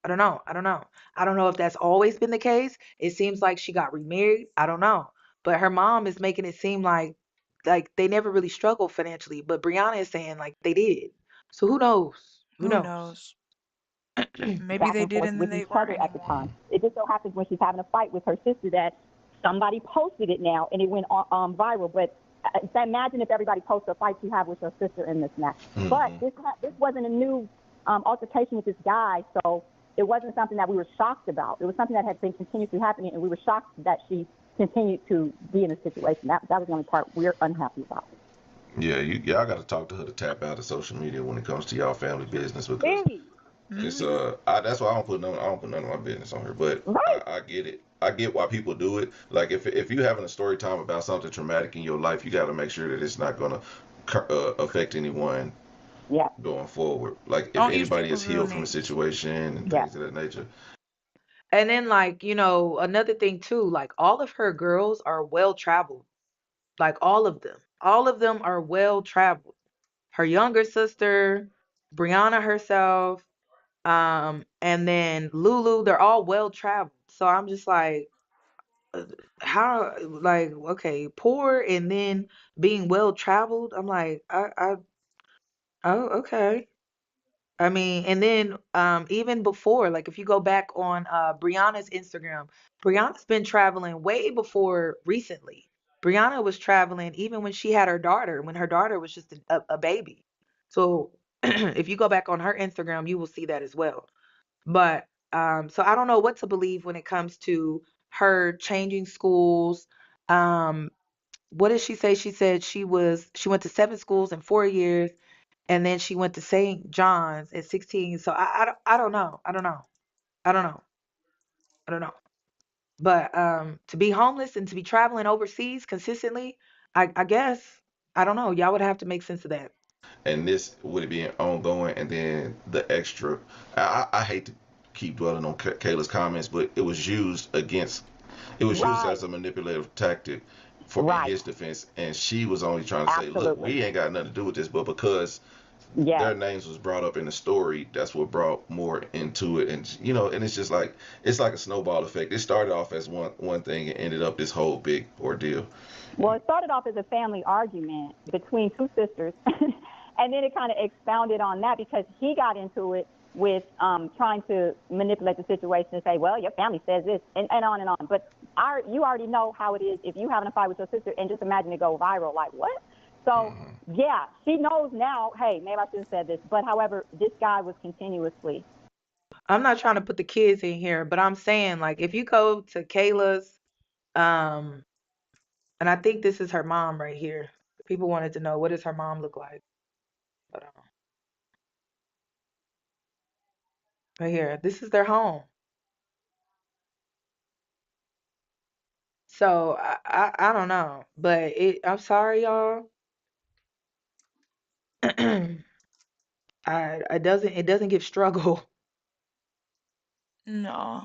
I don't know. I don't know. I don't know if that's always been the case. It seems like she got remarried. I don't know. But her mom is making it seem like they never really struggled financially. But Brianna is saying like they did. So who knows? Who Who knows? knows? Maybe Back they and did forth and then with they each weren't other at the anymore. time. It just so happens when she's having a fight with her sister that somebody posted it now and it went viral. But imagine if everybody posted a fight you have with your sister in this match. But Hmm. this wasn't a new altercation with this guy, so it wasn't something that we were shocked about. It was something that had been continuously happening, and we were shocked that she continued to be in a situation. That was the only part we're unhappy about. Yeah, y'all got to talk to her to tap out of social media when it comes to y'all family business because Period. it's Hmm. that's why I don't put none of my business on her. But Right. I get it. I get why people do it. Like if you having a story time about something traumatic in your life, you got to make sure that it's not gonna affect anyone Yeah. going forward. Like if Don't use anybody is people's real healed from a names. situation and Yeah. things of that nature. And then like, another thing too, like all of her girls are well traveled. Like all of them. All of them are well traveled. Her younger sister, Brianna herself, and then Lulu, they're all well traveled. So I'm just like, uh, how, like, okay, poor and then being well traveled. I'm like, oh, okay. I mean, and then even before, like if you go back on Brianna's Instagram, Brianna's been traveling way before recently. Brianna was traveling even when she had her daughter, when her daughter was just a baby. So if you go back on her Instagram, you will see that as well. But so I don't know what to believe when it comes to her changing schools. Um, what did she say? She said she went to 7 schools in 4 years, and then she went to St. John's at 16. So I don't know. I don't know. I don't know. I don't know. But to be homeless and to be traveling overseas consistently, I guess I don't know. Y'all would have to make sense of that. And this would be ongoing, and then the extra. I hate to. keep dwelling on Kayla's comments, but it was used Right, as a manipulative tactic for in right, his defense, and she was only trying to say, look, absolutely. we ain't got nothing to do with this, but because Yes. their names was brought up in the story, that's what brought more into it, and and it's just like it's like a snowball effect. It started off as one thing and ended up this whole big ordeal. Well, it started off as a family argument between two sisters, and then it kind of expounded on that because he got into it with trying to manipulate the situation and say, well, your family says this, and on and on. But you already know how it is if you having a fight with your sister, and just imagine it go viral. Like, what? So, Hmm. yeah, she knows now, hey, maybe I shouldn't have said this. But however, this guy was continuously. I'm not trying to put the kids in here, but I'm saying like if you go to Kayla's, um, and I think this is her mom right here. People wanted to know what does her mom look like. Hold on. Right here. This is their home. So I don't know, but I'm sorry, y'all. It doesn't give struggle. No.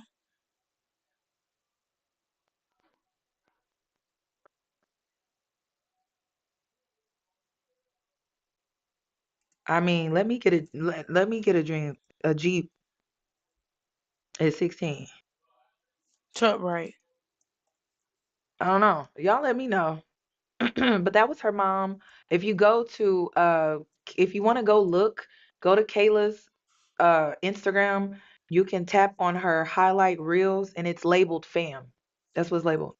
I mean, let me get a dream a Jeep at 16. Right. I don't know. Y'all let me know. But that was her mom. If you go to if you want to go look, go to Kayla's Instagram. You can tap on her highlight reels and it's labeled fam. That's what's labeled.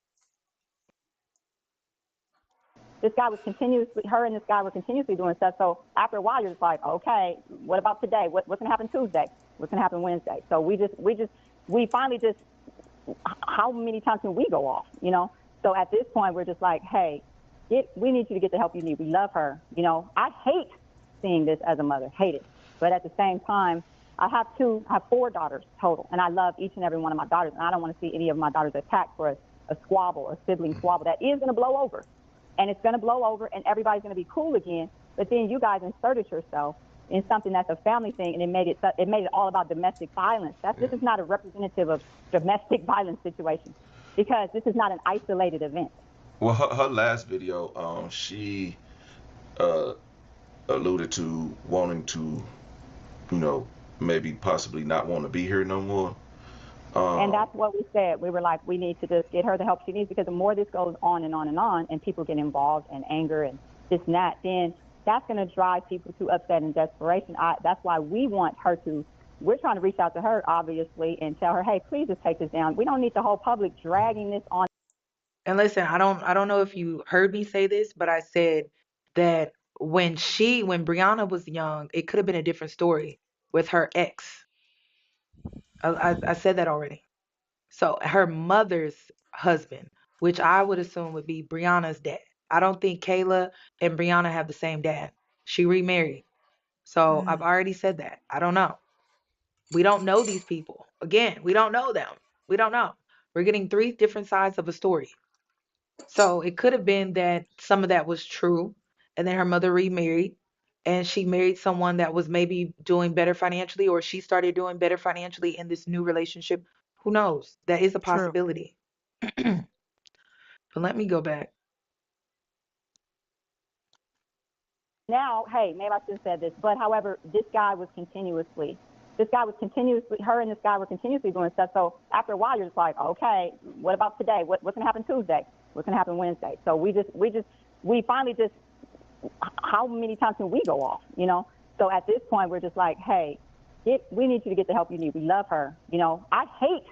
This guy was continuously, her and this guy were continuously doing stuff. So after a while, you're just like, okay, what about today? What's gonna happen Tuesday? What's gonna happen Wednesday? So we finally just, how many times can we go off? So at this point, we're just like, hey, we need you to get the help you need. We love her. I hate seeing this as a mother, hate it. But at the same time, I have four daughters total, and I love each and every one of my daughters, and I don't want to see any of my daughters attacked for a squabble, a sibling squabble that is going to blow over, and it's going to blow over, and everybody's going to be cool again. But then you guys inserted yourself in something that's a family thing, and it made it all about domestic violence. This Yeah. is not a representative of domestic violence situation because this is not an isolated event. Well, her last video, she uh, alluded to wanting to, you know, maybe possibly not want to be here no more. And Um, that's what we said. We were like, we need to just get her the help she needs because the more this goes on and on and on, and people get involved and anger and this and that, then that's going to drive people to upset and desperation. That's why we want her to. We're trying to reach out to her, obviously, and tell her, hey, please just take this down. We don't need the whole public dragging this on. And listen, I don't know if you heard me say this, but I said that when Brianna was young, it could have been a different story with her ex. I said that already. So her mother's husband, which I would assume would be Brianna's dad. I don't think Kayla and Brianna have the same dad. She remarried. So I've Mm, already said that. I don't know. We don't know these people. Again, we don't know them. We don't know. We're getting three different sides of a story. So it could have been that some of that was true, and then her mother remarried, and she married someone that was maybe doing better financially, or she started doing better financially in this new relationship. Who knows? That is a true. possibility. But let me go back. Now, hey, maybe I shouldn't have said this, but however, this guy was continuously, her and this guy were continuously doing stuff. So after a while, you're just like, okay, what about today? What's gonna happen Tuesday? What's gonna happen Wednesday? So we finally just, how many times can we go off? So at this point, we're just like, hey, we need you to get the help you need. We love her. I hate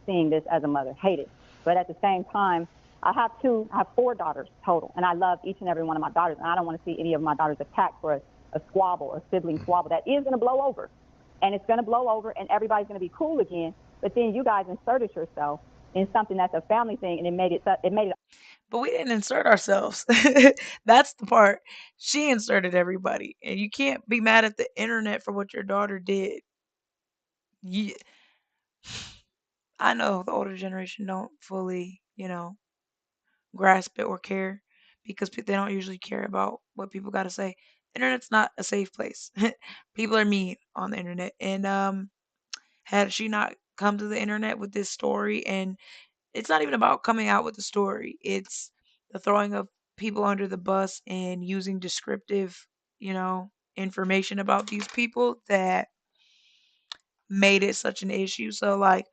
seeing this as a mother, hate it. But at the same time, I have four daughters total, and I love each and every one of my daughters, and I don't want to see any of my daughters attacked for a squabble, a sibling squabble that is going to blow over, and it's going to blow over, and everybody's going to be cool again. But then you guys inserted yourself in something that's a family thing, and it made it. But we didn't insert ourselves. That's the part. She inserted everybody. And you can't be mad at the internet for what your daughter did. You, I know the older generation don't fully, grasp it or care because they don't usually care about what people got to say. Internet's not a safe place. People are mean on the internet. And had she not come to the internet with this story. And it's not even about coming out with the story, it's the throwing of people under the bus and using descriptive, you know, information about these people that made it such an issue. So, like,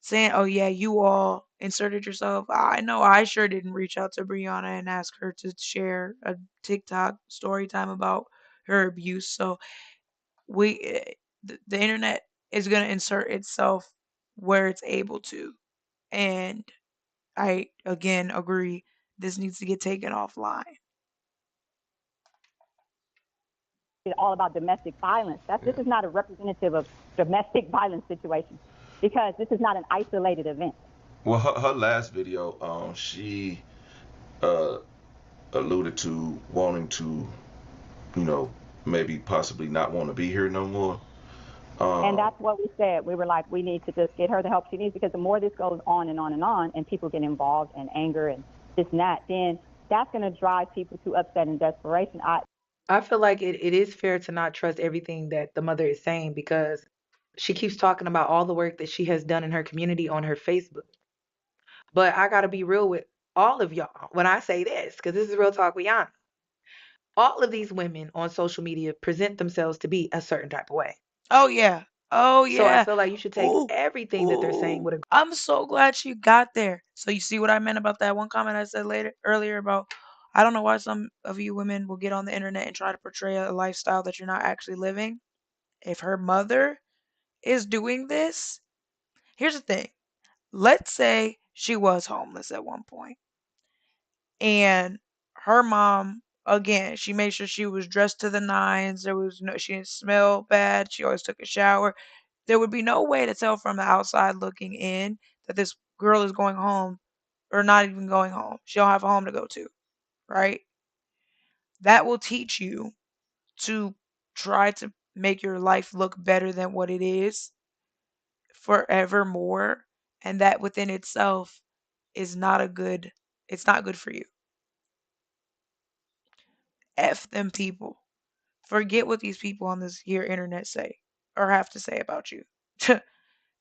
saying, "Oh yeah, you all inserted yourself." I know I sure didn't reach out to Brianna and ask her to share a TikTok story time about her abuse. So the internet is gonna insert itself where it's able to, and I again agree. This needs to get taken offline. It's all about domestic violence. This Yeah. is not a representative of domestic violence situation because this is not an isolated event. Well, her last video, she uh alluded to wanting to, you know, maybe possibly not want to be here no more. And Um, that's what we said. We were like, we need to just get her the help she needs because the more this goes on and on and on, and people get involved and anger and this and that, then that's going to drive people to upset and desperation. I feel like it is fair to not trust everything that the mother is saying because she keeps talking about all the work that she has done in her community on her Facebook. But I got to be real with all of y'all when I say this, because this is real talk with Yana. All of these women on social media present themselves to be a certain type of way. Oh yeah. Oh So I yeah. feel like you should take Ooh. everything that they're saying Ooh. with a I'm so glad she got there. So you see what I meant about that one comment I said later earlier about I don't know why some of you women will get on the internet and try to portray a lifestyle that you're not actually living. If her mother is doing this, here's the thing. Let's say she was homeless at one point and her mom again, she made sure she was dressed to the nines. There was no she didn't smell bad. She always took a shower. There would be no way to tell from the outside looking in that this girl is going home or not even going home. She don't have a home to go to, right? That will teach you to try to make your life look better than what it is forevermore, and that within itself is not a good it's not good for you. F them people. Forget what these people on this here internet say or have to say about you.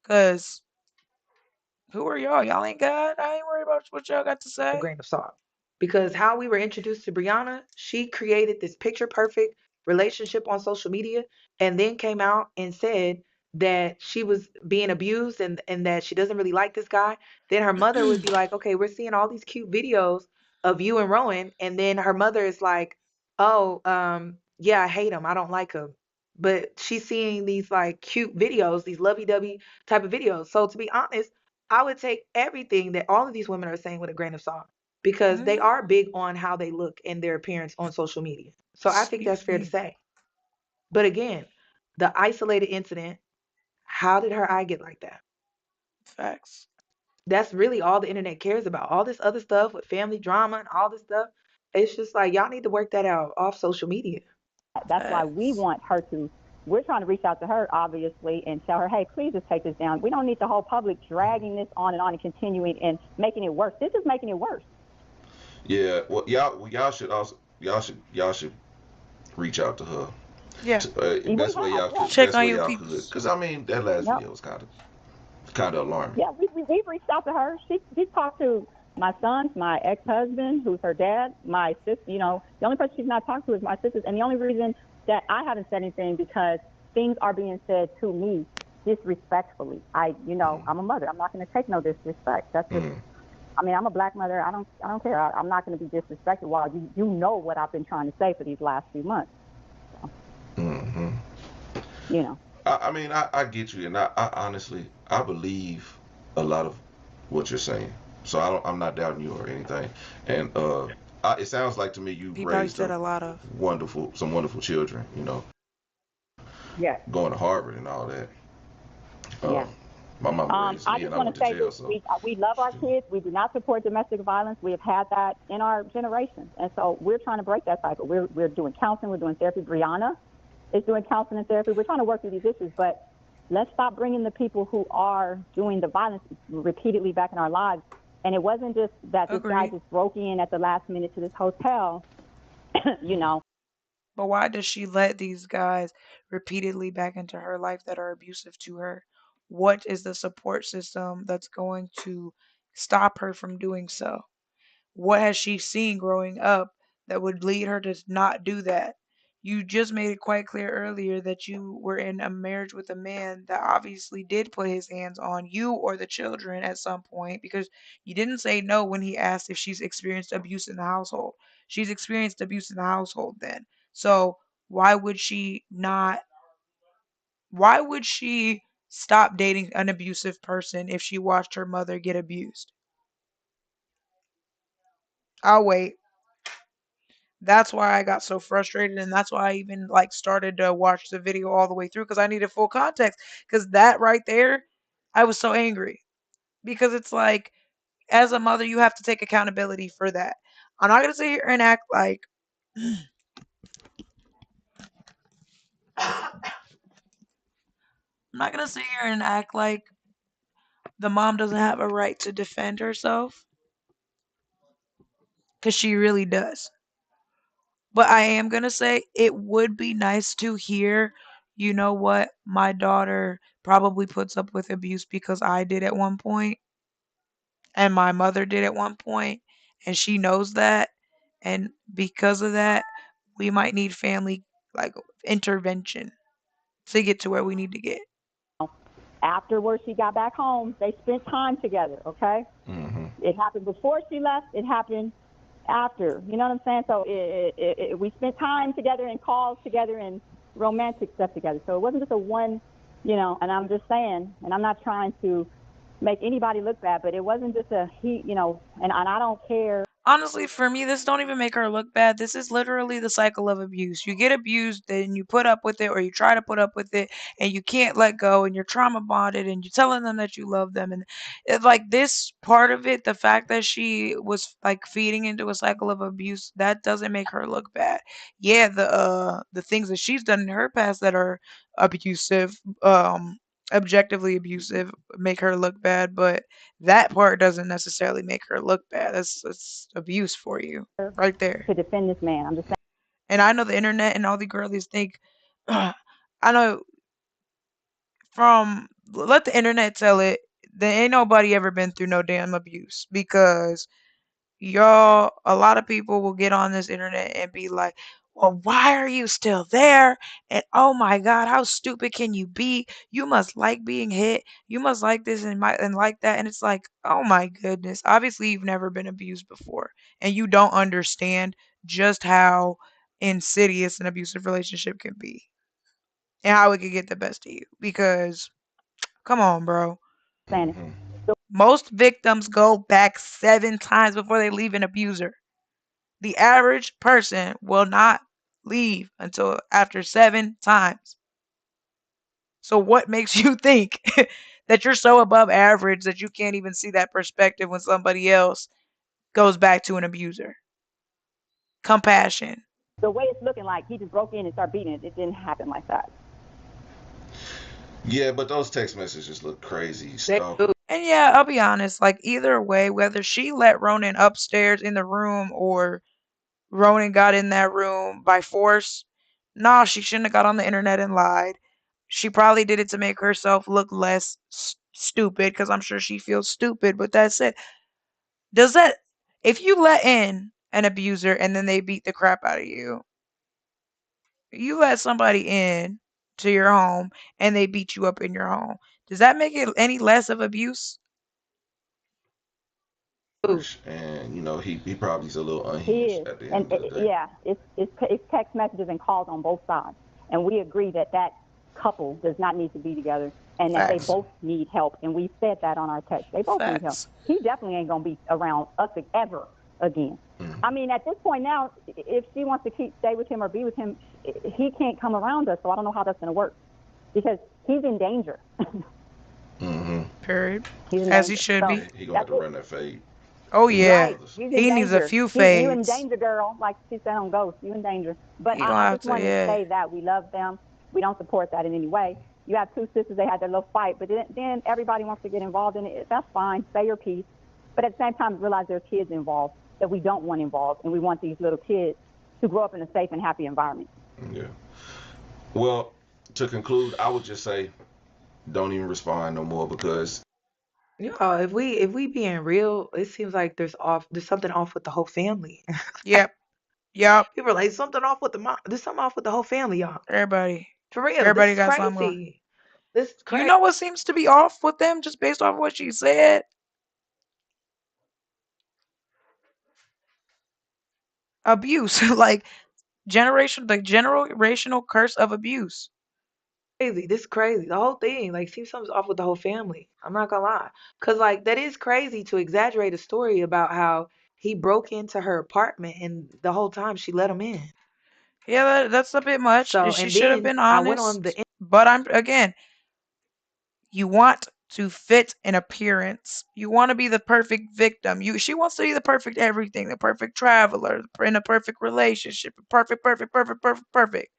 Cause who are y'all? Y'all ain't God. I ain't worried about what y'all got to say. grain of salt. Because how we were introduced to Brianna, she created this picture perfect relationship on social media and then came out and said that she was being abused and that she doesn't really like this guy. Then her mother would be like, okay, we're seeing all these cute videos of you and Rowan. And then her mother is like, oh, yeah, I hate him. I don't like him. But she's seeing these like cute videos, these lovey-dovey type of videos. So to be honest, I would take everything that all of these women are saying with a grain of salt because they Mhm. are big on how they look and their appearance on social media. So I think that's Excuse fair to me. say. But again, the isolated incident, how did her eye get like that? Facts. That's really all the internet cares about. All this other stuff with family drama and all this stuff, it's just like y'all need to work that out off social media. That's why we Facts. want her to. We're trying to reach out to her, obviously, and tell her, hey, please just take this down. We don't need the whole public dragging this on and continuing and making it worse. This is making it worse. yeah. Well, y'all should also y'all should reach out to her. Yeah. We Best way have, y'all yeah, could. Check Best on way your y'all could. peoples. Cause I mean that last yep, video was kind of alarming. yeah. We've reached out to her. She talked to my sons, my ex-husband, who's her dad, my sister. You know, the only person she's not talked to is my sisters, and the only reason that I haven't said anything because things are being said to me disrespectfully. I'm a mother. I'm not going to take no disrespect. That's just. Mm-hmm. I mean, I'm a black mother. I don't care. I'm not going to be disrespected while you know what I've been trying to say for these last few months. So, Mm-hmm. you know. I mean, I get you, and I honestly, I believe a lot of what you're saying. So I'm not doubting you or anything. And it sounds like to me you He probably raised said a a lot of. some wonderful children. You know, Yes. going to Harvard and all that. Uh, Yes. my mama raised I me, just and I want went to to say jail. this: So, we love our kids. We do not support domestic violence. We have had that in our generations, and so we're trying to break that cycle. We're doing counseling. We're doing therapy. Brianna is doing counseling and therapy. We're trying to work through these issues, but let's stop bringing the people who are doing the violence repeatedly back in our lives. And it wasn't just that this guy Agreed. just broke in at the last minute to this hotel, you know. But why does she let these guys repeatedly back into her life that are abusive to her? what is the support system that's going to stop her from doing so? What has she seen growing up that would lead her to not do that? You just made it quite clear earlier that you were in a marriage with a man that obviously did put his hands on you or the children at some point, because you didn't say no when he asked if she's experienced abuse in the household. She's experienced abuse in the household then. So why would she not, why would she stop dating an abusive person if she watched her mother get abused? I'll wait. That's why I got so frustrated, and that's why I even like started to watch the video all the way through because I needed full context. Because that right there, I was so angry because it's like, as a mother, you have to take accountability for that. I'm not gonna sit here and act like I'm not gonna sit here and act like the mom doesn't have a right to defend herself because she really does. But I am gonna say it would be nice to hear, you know what, my daughter probably puts up with abuse because I did at one point and my mother did at one point, and she knows that. And because of that, we might need family like intervention to get to where we need to get. Afterwards, she got back home. They spent time together. Okay, Mm-hmm. it happened before she left. It happened after. You know what I'm saying? So we spent time together and calls together and romantic stuff together. So it wasn't just a one, And I'm just saying, and I'm not trying to make anybody look bad, but it wasn't just a and I don't care. Honestly, for me, this don't even make her look bad. This is literally the cycle of abuse. You get abused, then you put up with it, or you try to put up with it, and you can't let go, and you're trauma bonded, and you're telling them that you love them, and like this part of it, the fact that she was like feeding into a cycle of abuse, that doesn't make her look bad. Yeah, the things that she's done in her past that are abusive, objectively abusive, make her look bad, but that part doesn't necessarily make her look bad. That's abuse for you right there. To defend this man. I'm just And I know the internet and all the girlies think I know from let the internet tell it, there ain't nobody ever been through no damn abuse because y'all, a lot of people will get on this internet and be like, well, why are you still there? And oh my God, how stupid can you be? You must like being hit. You must like this and like that. And it's like, oh my goodness. Obviously, you've never been abused before, and you don't understand just how insidious an abusive relationship can be and how it can get the best of you. Because, come on, bro. saying it. Mm-hmm. Most victims go back 7 times before they leave an abuser. The average person will not leave until after 7 times. So what makes you think that you're so above average that you can't even see that perspective when somebody else goes back to an abuser? Compassion. The way it's looking like he just broke in and started beating it. It didn't happen like that. Yeah, but those text messages look crazy. They So do. And yeah, I'll be honest, like either way, whether she let Ronan upstairs in the room or Ronan got in that room by force, nah, she shouldn't have got on the internet and lied. She probably did it to make herself look less stupid because I'm sure she feels stupid. But that's it. Does that, if you let in an abuser and then they beat the crap out of you let somebody in to your home and they beat you up in your home, does that make it any less of abuse? and he probably's a little He unhinged is, at the and end of the day. yeah, it's text messages and calls on both sides, and we agree that that couple does not need to be together, and that they Facts. both need help, and we said that on our text. They both need help. Facts. He definitely ain't gonna be around us ever again. Mm. I mean, at this point now, if she wants to stay with him or be with him, he can't come around us. So I don't know how that's gonna work because he's in danger. Mm-hmm. Period. He's in As he danger. should So be. He gonna have that's to it. run that fade Oh with them yeah. Right. brothers. He's in He needs a danger. few You in fades. danger, girl. Like she said on Ghost, you in danger. But He gonna I have just to, wanted to yeah. say that we love them. We don't support that in any way. You have two sisters, they had their little fight, but then everybody wants to get involved in it. That's fine. Say your piece. But at the same time, realize there are kids involved that we don't want involved, and we want these little kids to grow up in a safe and happy environment. Yeah. Well, to conclude, I would just say don't even respond no more because If we being real, it seems like there's something off with the whole family. Yep. Yep. People are like something off with the mom. There's something off with the whole family, y'all. Everybody. For real, this Everybody is got something going. crazy. This is You crazy. know what seems to be off with them just based off what she said? Abuse. Like the generational curse of abuse. Crazy. This is crazy. The whole thing, like, seems something's off with the whole family. I'm not gonna lie, cause like that is crazy to exaggerate a story about how he broke into her apartment and the whole time she let him in. Yeah, that's a bit much. So, She and should have then been I went on the honest. But I'm again, you want to fit an appearance. You want to be the perfect victim. She wants to be the perfect everything, the perfect traveler, in a perfect relationship, perfect, perfect, perfect, perfect, perfect.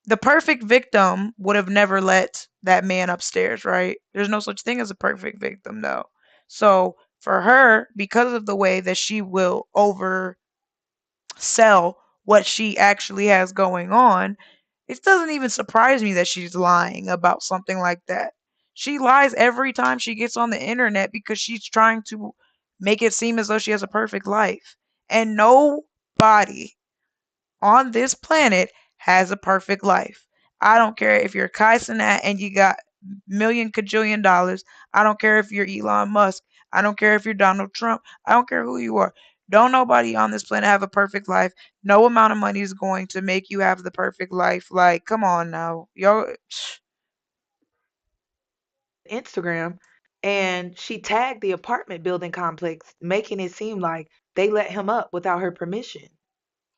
The perfect victim would have never let that man upstairs, right? There's no such thing as a perfect victim, though. So for her, because of the way that she will oversell what she actually has going on, it doesn't even surprise me that she's lying about something like that. She lies every time she gets on the internet because she's trying to make it seem as though she has a perfect life. And nobody on this planet has a perfect life. I don't care if you're Kai Cenat and you got million cajillion dollars. I don't care if you're Elon Musk. I don't care if you're Donald Trump. I don't care who you are. Don't nobody on this planet have a perfect life. No amount of money is going to make you have the perfect life. Like, come on now. Yo, Instagram, and she tagged the apartment building complex, making it seem like they let him up without her permission.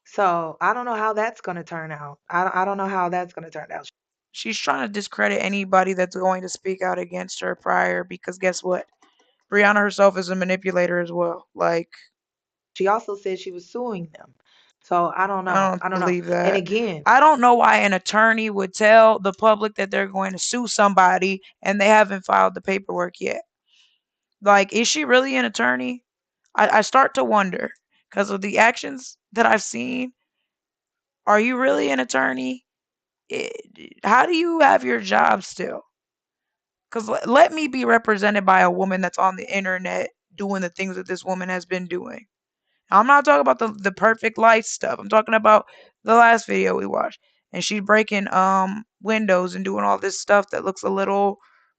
So I don't know how that's gonna turn out. I don't know how that's gonna turn out. she's trying to discredit anybody that's going to speak out against her prior because guess what? Brianna herself is a manipulator as well. Like, She also said she was suing them. So I don't I know. don't I don't know. believe And that. again, I don't know why an attorney would tell the public that they're going to sue somebody and they haven't filed the paperwork yet. Like, is she really an attorney? I start to wonder because of the actions that I've seen. Are you really an attorney? Eh, How do you have your job still? Because let me be represented by a woman that's on the internet doing the things that this woman has been doing. I'm not talking about the perfect life stuff. I'm talking about the last video we watched. And she's breaking windows and doing all this stuff that looks a little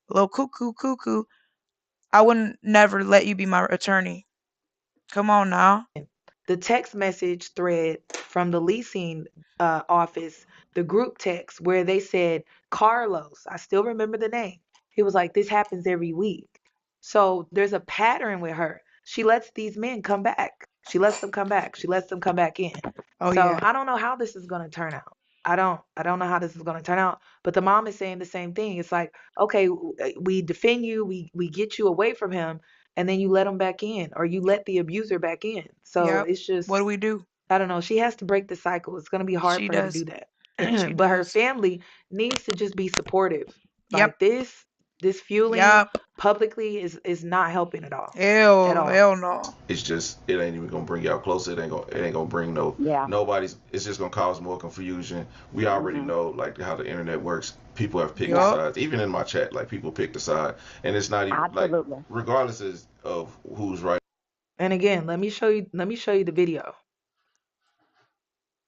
cuckoo. I wouldn't never let you be my attorney. Come on now. the text message thread from the leasing office, the group text where they said Carlos, I still remember the name. He was like, this happens every week. So there's a pattern with her. She lets these men come back. She lets them come back. She lets them come back in. Oh So yeah. I don't know how this is going to turn out. I don't know how this is going to turn out, but the mom is saying the same thing. It's like, okay, we defend you, we get you away from him, and then you let him back in, or you let the abuser back in. So Yep. it's What do just, we do? I don't know. She has to break the cycle. It's going to be hard She for her to does. do that. She But her does. family needs to just be supportive. Yep. Like this fueling Yep. publicly is not helping at all. At Hell, all. hell no. it's just it ain't even gonna bring y'all closer. It ain't gonna bring Yeah. nobody's. It's just gonna cause more confusion. We already Mhm. know like how the internet works. People have picked the Yeah. Yup. sides. Even in my chat, like people pick the side, and it's not even like Absolutely. regardless of who's right. And again, let me show you the video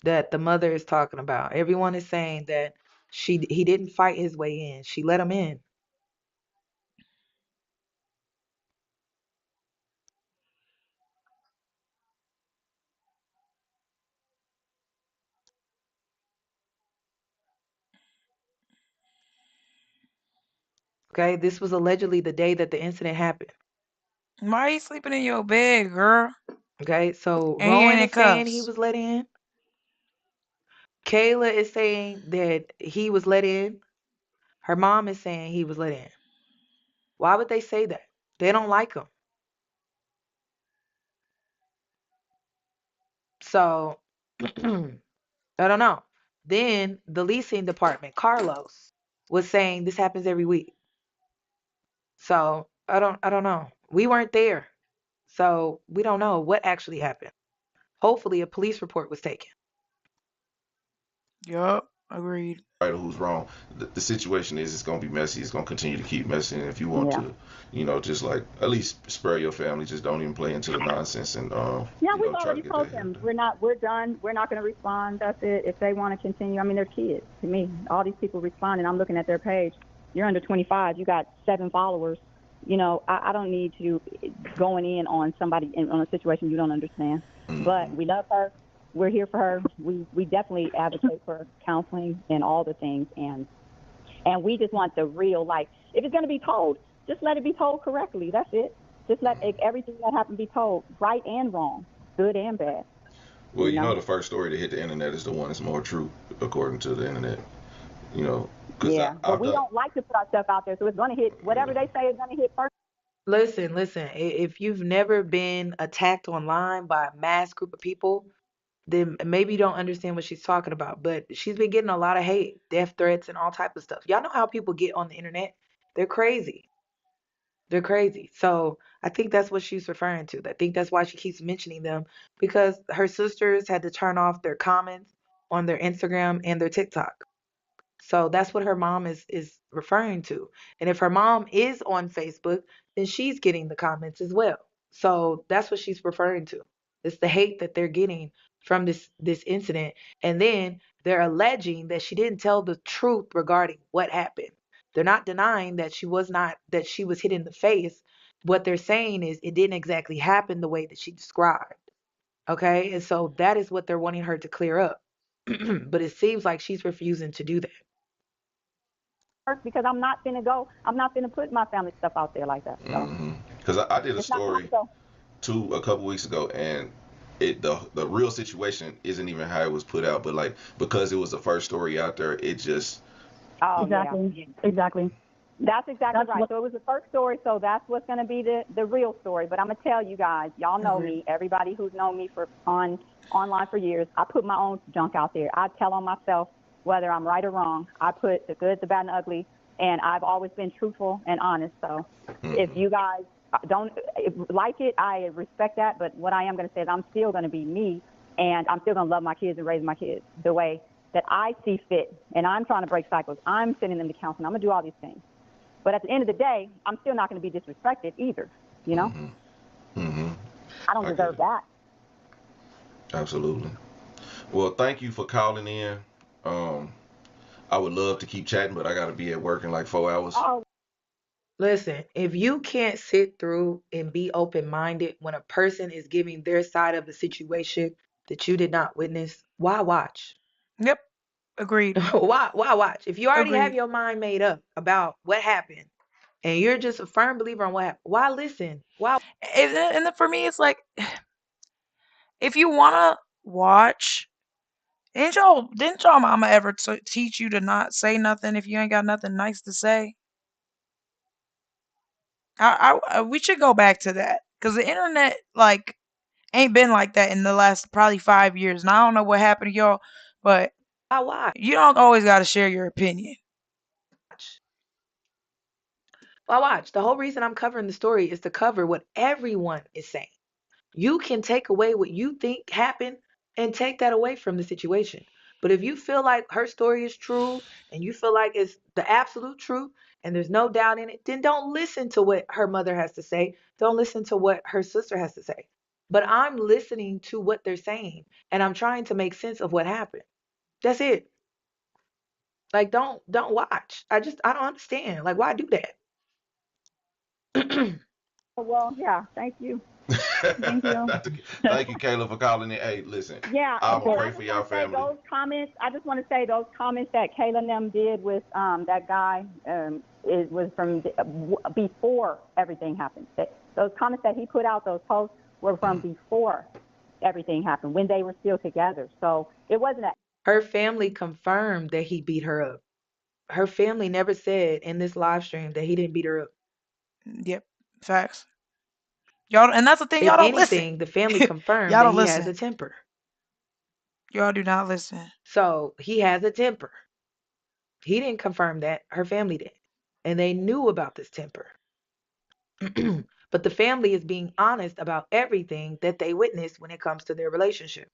that the mother is talking about. Everyone is saying that he didn't fight his way in. She let him in. Okay? This was allegedly the day that the incident happened. Why are you sleeping in your bed, girl? Okay? So And he ain't Rowan in is saying he cuffs. was let in. Kayla is saying that he was let in. Her mom is saying he was let in. Why would they say that? They don't like him. So I don't know. Then the leasing department, Carlos, was saying this happens every week. So I don't know. We weren't there. So we don't know what actually happened. Hopefully a police report was taken. Yup. Agreed. right or who's wrong. The situation is it's gonna be messy. It's gonna continue to keep messy. And if you want Yeah. to, just like at least spare your family, just don't even play into the nonsense and Yeah, we've try to already get told that them help. we're done. We're not going to respond. That's it. If they want to continue, I mean, they're kids to me. All these people responding. I'm looking at their page. You're under 25. You got 7 followers. I don't need to going in on somebody on a situation you don't understand. But Mm-hmm. we love her. We're here for her. We definitely advocate for counseling and all the things, and we just want the real. Like, if it's going to be told, just let it be told correctly. That's it. Just let everything that happened be told, right and wrong, good and bad. Well, You know. the first story to hit the internet is the one that's more true according to the internet. Because Yeah, but I've we done. don't like to put our stuff out there, so it's going to hit whatever they say is going to hit first. Listen, listen. If you've never been attacked online by a mass group of people, then maybe you don't understand what she's talking about. But she's been getting a lot of hate, death threats, and all type of stuff. Y'all know how people get on the internet? They're crazy. They're crazy. So I think that's what she's referring to. I think that's why she keeps mentioning them because her sisters had to turn off their comments on their Instagram and their TikTok. So that's what her mom is referring to. And if her mom is on Facebook, then she's getting the comments as well. So that's what she's referring to. It's the hate that they're getting from this incident. And then they're alleging that she didn't tell the truth regarding what happened. They're not denying that she was hit in the face. What they're saying is it didn't exactly happen the way that she described. Okay? And so that is what they're wanting her to clear up. But it seems like she's refusing to do that. Because I'm not going to go. I'm not going to put my family stuff out there like that. So Because I did a it's not going to story go. too a couple weeks ago, and the real situation isn't even how it was put out, but like because it was the first story out there, it just Oh yeah, Exactly. Exactly. that's exactly That's right. what So it was the first story, so that's what's going to be the real story. But I'm gonna tell you guys, y'all know Agreed. me. Everybody who's known me for online for years, I put my own junk out there. I tell on myself whether I'm right or wrong. I put the good, the bad, and the ugly, and I've always been truthful and honest. So if mm-hmm, you guys don't like it, I respect that. But what I am going to say is I'm still going to be me, and I'm still going to love my kids and raise my kids the way that I see fit. And I'm trying to break cycles. I'm sending them to counseling. I'm going to do all these things. But at the end of the day, I'm still not going to be disrespected either. You know, mm-hmm, mm-hmm. I don't I get deserve it. that. Absolutely. Well, thank you for calling in. Um, I would love to keep chatting, but I got to be at work in like 4 hours. Oh, Listen, if you can't sit through and be open-minded when a person is giving their side of the situation that you did not witness, why watch? Yep. Agreed. Why watch? If you already have Agreed. your mind made up about what happened and you're just a firm believer on what happened, why listen? Why And then for me, it's like if you wanna watch, didn't y'all mama ever teach you to not say nothing if you ain't got nothing nice to say? We should go back to that because the internet like ain't been like that in the last probably 5 years. And I don't know what happened to y'all, but watch? you don't always got to share your opinion. Why watch? The whole reason I'm covering the story is to cover what everyone is saying. You can take away what you think happened and take that away from the situation. But if you feel like her story is true and you feel like it's the absolute truth and there's no doubt in it, then don't listen to what her mother has to say. Don't listen to what her sister has to say. But I'm listening to what they're saying and I'm trying to make sense of what happened. That's it. Like don't watch. I don't understand. Like why do that? well, yeah. Thank you. Thank you. Thank you, Kayla, for calling in. Hey, listen, Yeah, I'm gonna and I pray for just y'all want to say family. those comments. I just want to say those comments that Kayla and them did with that guy. It was from before everything happened. Those comments that he put out, those posts were from Mm, before everything happened, when they were still together. So it wasn't a Her family confirmed that he beat her up. Her family never said in this live stream that he didn't beat her up. Yep, facts. Y'all, and that's the thing. If Y'all don't listen. anything, the family confirmed Y'all that don't he has listen. a temper. Y'all do not listen. So he has a temper. He didn't confirm that. Her family did. And they knew about this temper. But the family is being honest about everything that they witnessed when it comes to their relationship.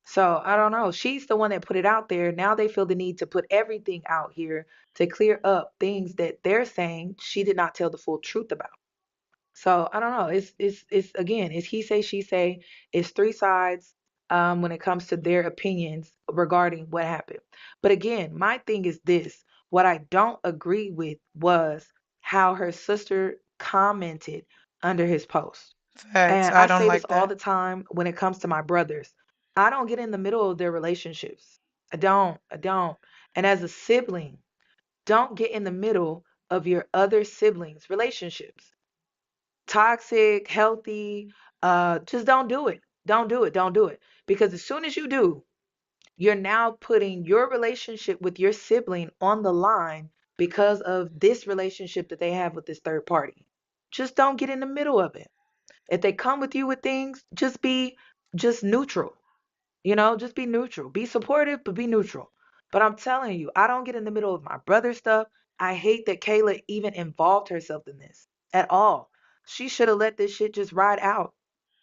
So I don't know. She's the one that put it out there. Now they feel the need to put everything out here to clear up things that they're saying she did not tell the full truth about. So I don't know. It's again, it's he say, she say. It's three sides when it comes to their opinions regarding what happened. But again, my thing is this. What I don't agree with was how her sister commented under his post. Facts. And I I don't say this like all that. the time when it comes to my brothers. I don't get in the middle of their relationships. I don't. I don't. And as a sibling, don't get in the middle of your other siblings' relationships. Toxic, healthy, just don't do it. Don't do it. Don't do it. Because as soon as you do, you're now putting your relationship with your sibling on the line because of this relationship that they have with this third party. Just don't get in the middle of it. If they come with you with things, just be just neutral. Just be neutral. Be supportive, but be neutral. But I'm telling you, I don't get in the middle of my brother's stuff. I hate that Kayla even involved herself in this at all. She should have let this shit just ride out.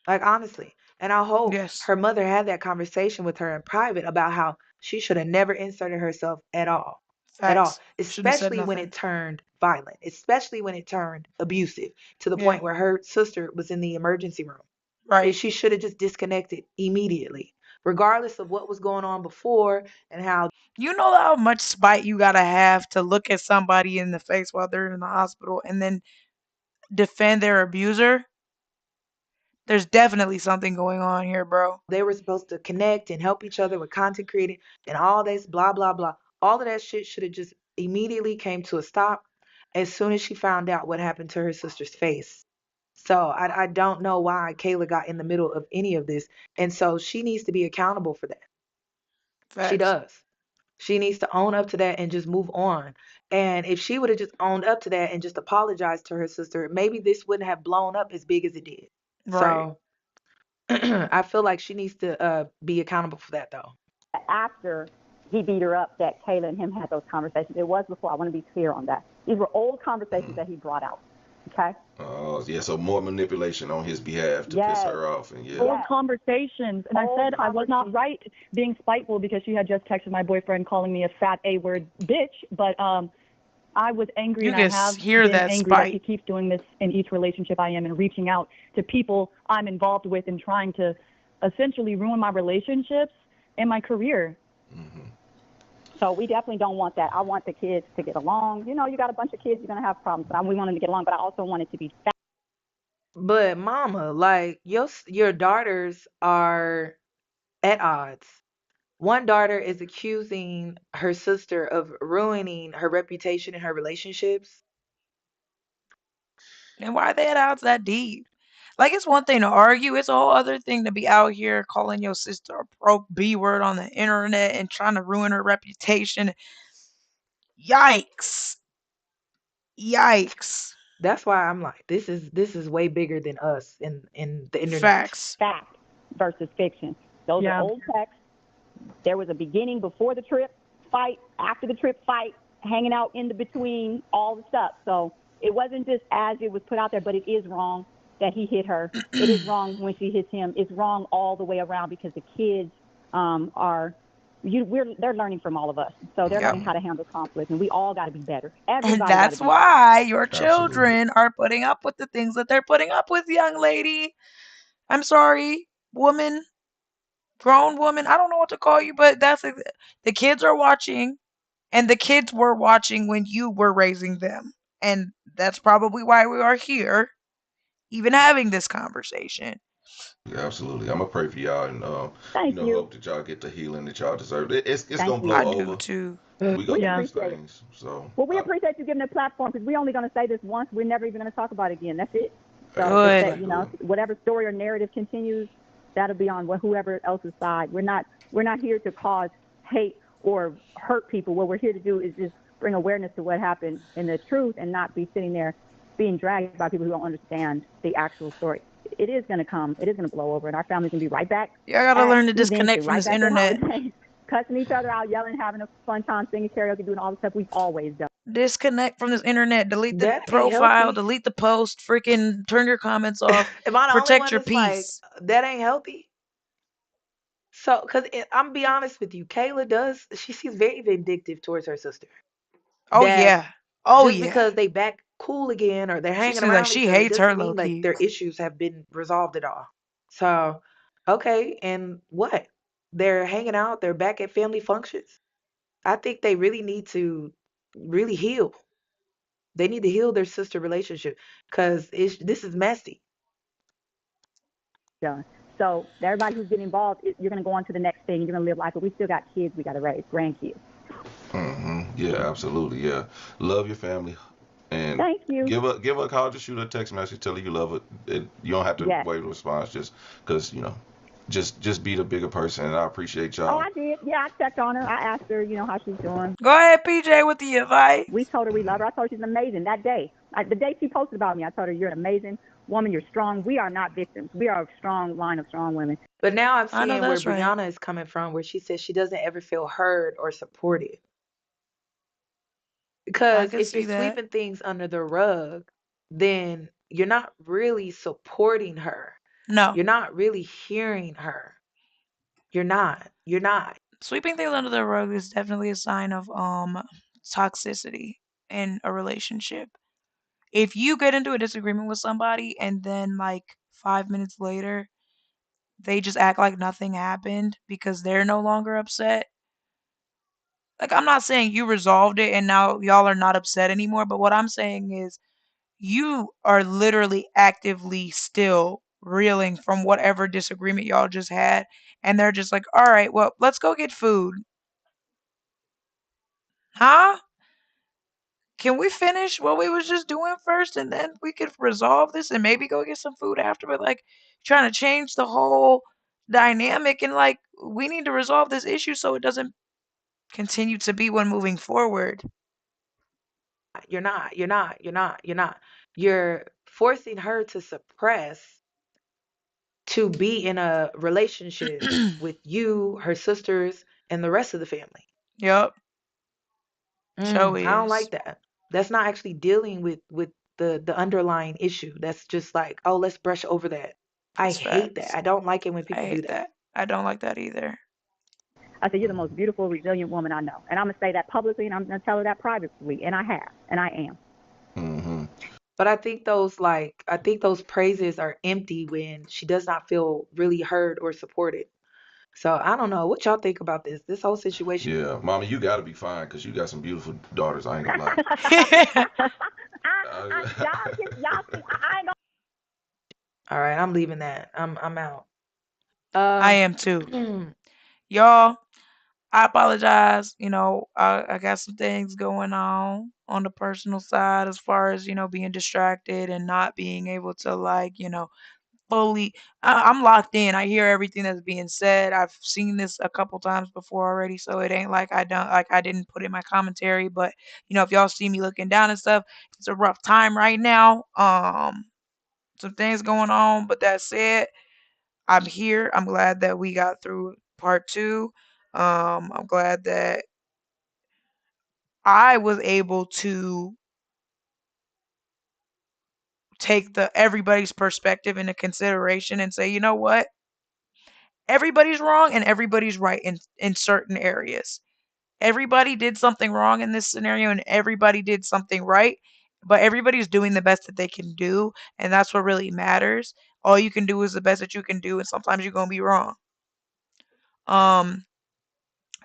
Like, honestly. And I hope Yes. her mother had that conversation with her in private about how she should have never inserted herself at all. At all. Facts. Shouldn't have said Especially when nothing. it turned violent, especially when it turned abusive to the Yeah. point where her sister was in the emergency room. Right. She should have just disconnected immediately, regardless of what was going on before and how You know how much spite you gotta have to look at somebody in the face while they're in the hospital and then defend their abuser? There's definitely something going on here, bro. they were supposed to connect and help each other with content creating and all this blah blah blah. All of that shit should have just immediately came to a stop as soon as she found out what happened to her sister's face. So I don't know why Kayla got in the middle of any of this. And so she needs to be accountable for that. She Facts. does. She needs to own up to that and just move on. And if she would have just owned up to that and just apologized to her sister, maybe this wouldn't have blown up as big as it did. Right. So I feel like she needs to be accountable for that though. After he beat her up, that Kayla and him had those conversations. It was before. I want to be clear on that. These were old conversations that he brought out. Okay? Yeah, so more manipulation on his behalf to piss Yes. her off, and yeah. Old Yes. conversations. And I Old said I was not right being spiteful because she had just texted my boyfriend calling me a fat A word bitch. But I was angry You and I can have hear been that angry that he spite. keeps doing this in each relationship I am and reaching out to people I'm involved with and trying to essentially ruin my relationships and my career. Hmm. So we definitely don't want that. I want the kids to get along. You got a bunch of kids, you're going to have problems. But we want them to get along, but I also want it to be fair. But mama, like your daughters are at odds. One daughter is accusing her sister of ruining her reputation in her relationships. And why they had odds that deep? Like it's one thing to argue, it's a whole other thing to be out here calling your sister a broke B word on the internet and trying to ruin her reputation. Yikes. Yikes. That's why I'm like, this is way bigger than us in the internet. Facts. Fact versus fiction. Those are Yeah. old texts. There was a beginning before the trip, fight, after the trip, fight, hanging out in the between, all the stuff. So it wasn't just as it was put out there, but it is wrong that he hit her. It is wrong when she hits him. It's wrong all the way around because the kids are they're learning from all of us. So they're Yep. learning how to handle conflict, and we all got to be better. And Everybody got to that's be better. why your Absolutely. children are putting up with the things that they're putting up with, young lady. I'm sorry, woman, grown woman. I don't know what to call you, but the kids are watching, and the kids were watching when you were raising them. And that's probably why we are here, even having this conversation. Yeah, absolutely. I'm gonna pray for y'all and Thank you. hope that y'all get the healing that y'all deserve. It's Thank gonna you. I blow do over. too. We go We through Yeah. these appreciate it. things. So Well, we appreciate you giving it a platform because we're only going to say this once. We're never even going to talk about it again. That's it. hey, So if Good. that, definitely do. whatever story or narrative continues, that'll be on whoever else's side. We're not here to cause hate or hurt people. What we're here to do is just bring awareness to what happened and the truth, and not be sitting there being dragged by people who don't understand the actual story. It is going to come. It is going to blow over, and our family's going to be right back Y'all gotta at learn to events disconnect and from right this back at internet. holidays, cussing each other out, yelling, having a fun time, singing karaoke, doing all the stuff we've always done. Disconnect from this internet. Delete the That ain't profile. healthy. Delete the post. Freaking turn your comments off. Am I the only Protect one your that's like, peace. that ain't healthy? So, because I'm be honest with you, Kayla does, she's very vindictive towards her sister. Oh That yeah. Oh just yeah. because they back cool again or they're She hanging seems like around each she other hates her doesn't low mean like key. their issues have been resolved at all. So, okay, and what? They're hanging out, they're back at family functions. I think they really need to really heal. They need to heal their sister relationship because this is messy. done. So everybody who's getting involved, you're going to go on to the next thing. You're going to live life, but we still got kids we got to raise, grandkids. Yeah, absolutely. Yeah, love your family, and Thank you. give her a call, just shoot her a text message, tell her you love her. You don't have to Yes. wait a response, just because just be the bigger person. And I appreciate Oh, y'all. I did. Yeah, I checked on her. I asked her, how she's doing. Go ahead, PJ, with the We advice. told her we love Mhm. her. I told her she's amazing that day. The day she posted about me, I told her you're an amazing woman. You're strong. We are not victims. We are a strong line of strong women. But now I'm I know seeing where that's right. Brianna is coming from, where she says she doesn't ever feel heard or supported. I Because could if you're see that. sweeping things under the rug, then you're not really supporting her. No. You're not really hearing her. You're not. You're not. Sweeping things under the rug is definitely a sign of toxicity in a relationship. If you get into a disagreement with somebody and then like 5 minutes later they just act like nothing happened because they're no longer upset. Like I'm not saying you resolved it and now y'all are not upset anymore, but what I'm saying is you are literally actively still reeling from whatever disagreement y'all just had and they're just like, "All right, well, let's go get food." Huh? Can we finish what we was just doing first and then we could resolve this and maybe go get some food after? But like trying to change the whole dynamic and like we need to resolve this issue so it doesn't continue to be one moving forward. You're not. You're not. You're not. You're not. You're forcing her to suppress to be in a relationship with you, her sisters, and the rest of the family. Yup, show I don't is. like that. That's not actually dealing with the underlying issue. That's just like, oh, let's brush over that. I That's hate that. facts. I don't like it when I people do hate that. that. I don't like that either. I said, you're the most beautiful, resilient woman I know. And I'm going to say that publicly and I'm going to tell her that privately. And I have. And I am. Mhm. But I think those praises are empty when she does not feel really heard or supported. So I don't know what y'all think about this whole situation. Yeah, mama, you gotta be fine because you got some beautiful daughters. I ain't gonna lie. I ain't All right, I'm leaving that. I'm out. I Um, am too. Y'all, I apologize. I got some things going on the personal side as far as, being distracted and not being able to like, fully I'm locked in. I hear everything that's being said. I've seen this a couple times before already, so it ain't like I didn't put in my commentary, but if y'all see me looking down and stuff, it's a rough time right now. Some things going on, but that said, I'm here. I'm glad that we got through part 2. I'm glad that I was able to take the everybody's perspective into consideration and say, you know what? Everybody's wrong and everybody's right in certain areas. Everybody did something wrong in this scenario and everybody did something right, but everybody's doing the best that they can do, and that's what really matters. All you can do is the best that you can do, and sometimes you're going to be wrong. Um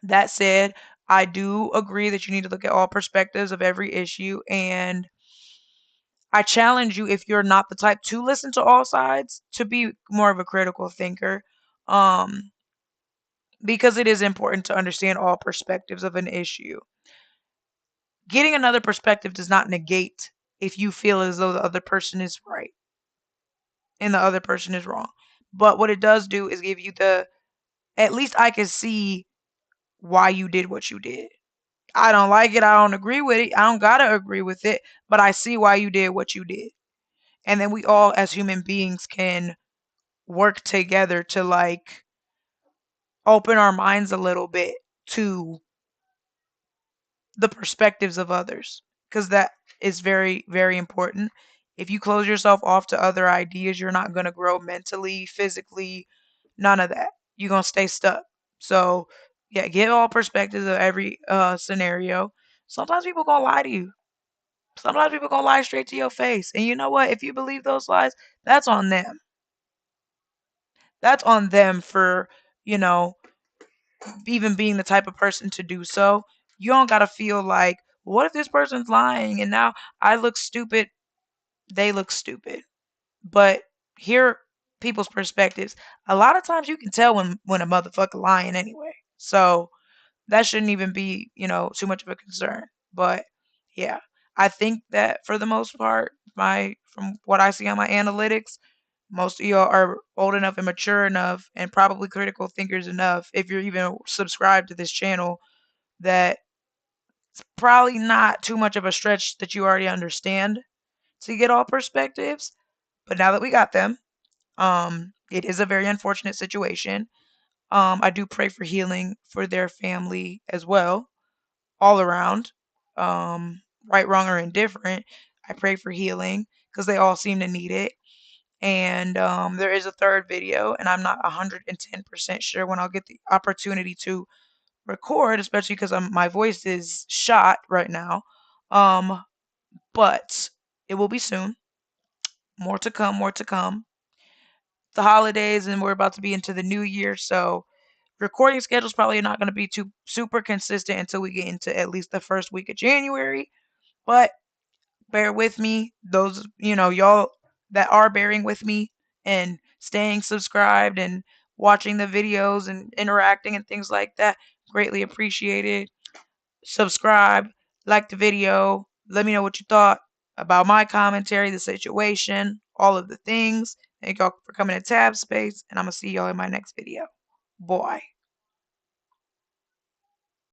that said, I do agree that you need to look at all perspectives of every issue, and I challenge you, if you're not the type to listen to all sides, to be more of a critical thinker. Um because it is important to understand all perspectives of an issue. Getting another perspective does not negate if you feel as though the other person is right and the other person is wrong. But what it does do is give you at least I can see why you did what you did. I don't like it. I don't agree with it. I don't got to agree with it, but I see why you did what you did. And then we all, as human beings, can work together to like open our minds a little bit to the perspectives of others because that is very, very important. If you close yourself off to other ideas, you're not going to grow mentally, physically, none of that. you're gonna stay stuck. So yeah, get all perspectives of every scenario. Sometimes people gonna lie to you. Sometimes people gonna lie straight to your face. And you know what? If you believe those lies, that's on them. That's on them for, you know, even being the type of person to do so. You don't gotta feel like, what if this person's lying and now I look stupid, they look stupid. But hear people's perspectives. A lot of times you can tell when a motherfucker lying anyway. So that shouldn't even be, too much of a concern. But yeah, I think that for the most part, my from what I see on my analytics, most of y'all are old enough and mature enough and probably critical thinkers enough if you're even subscribed to this channel that it's probably not too much of a stretch that you already understand to get all perspectives. But now that we got them, it is a very unfortunate situation. I do pray for healing for their family as well, all around, right, wrong, or indifferent. I pray for healing because they all seem to need it. And there is a third video, and I'm not 110% sure when I'll get the opportunity to record, especially because my voice is shot right now. Um, but it will be soon. More to come, more to come. The holidays, and we're about to be into the new year, so recording schedule's probably not going to be too super consistent until we get into at least the first week of January. But bear with me, those y'all that are bearing with me and staying subscribed and watching the videos and interacting and things like that. Greatly appreciated. Subscribe, like the video, let me know what you thought about my commentary, the situation, all of the things. Thank y'all for coming to Tab Space, and I'm gonna see y'all in my next video. Boy.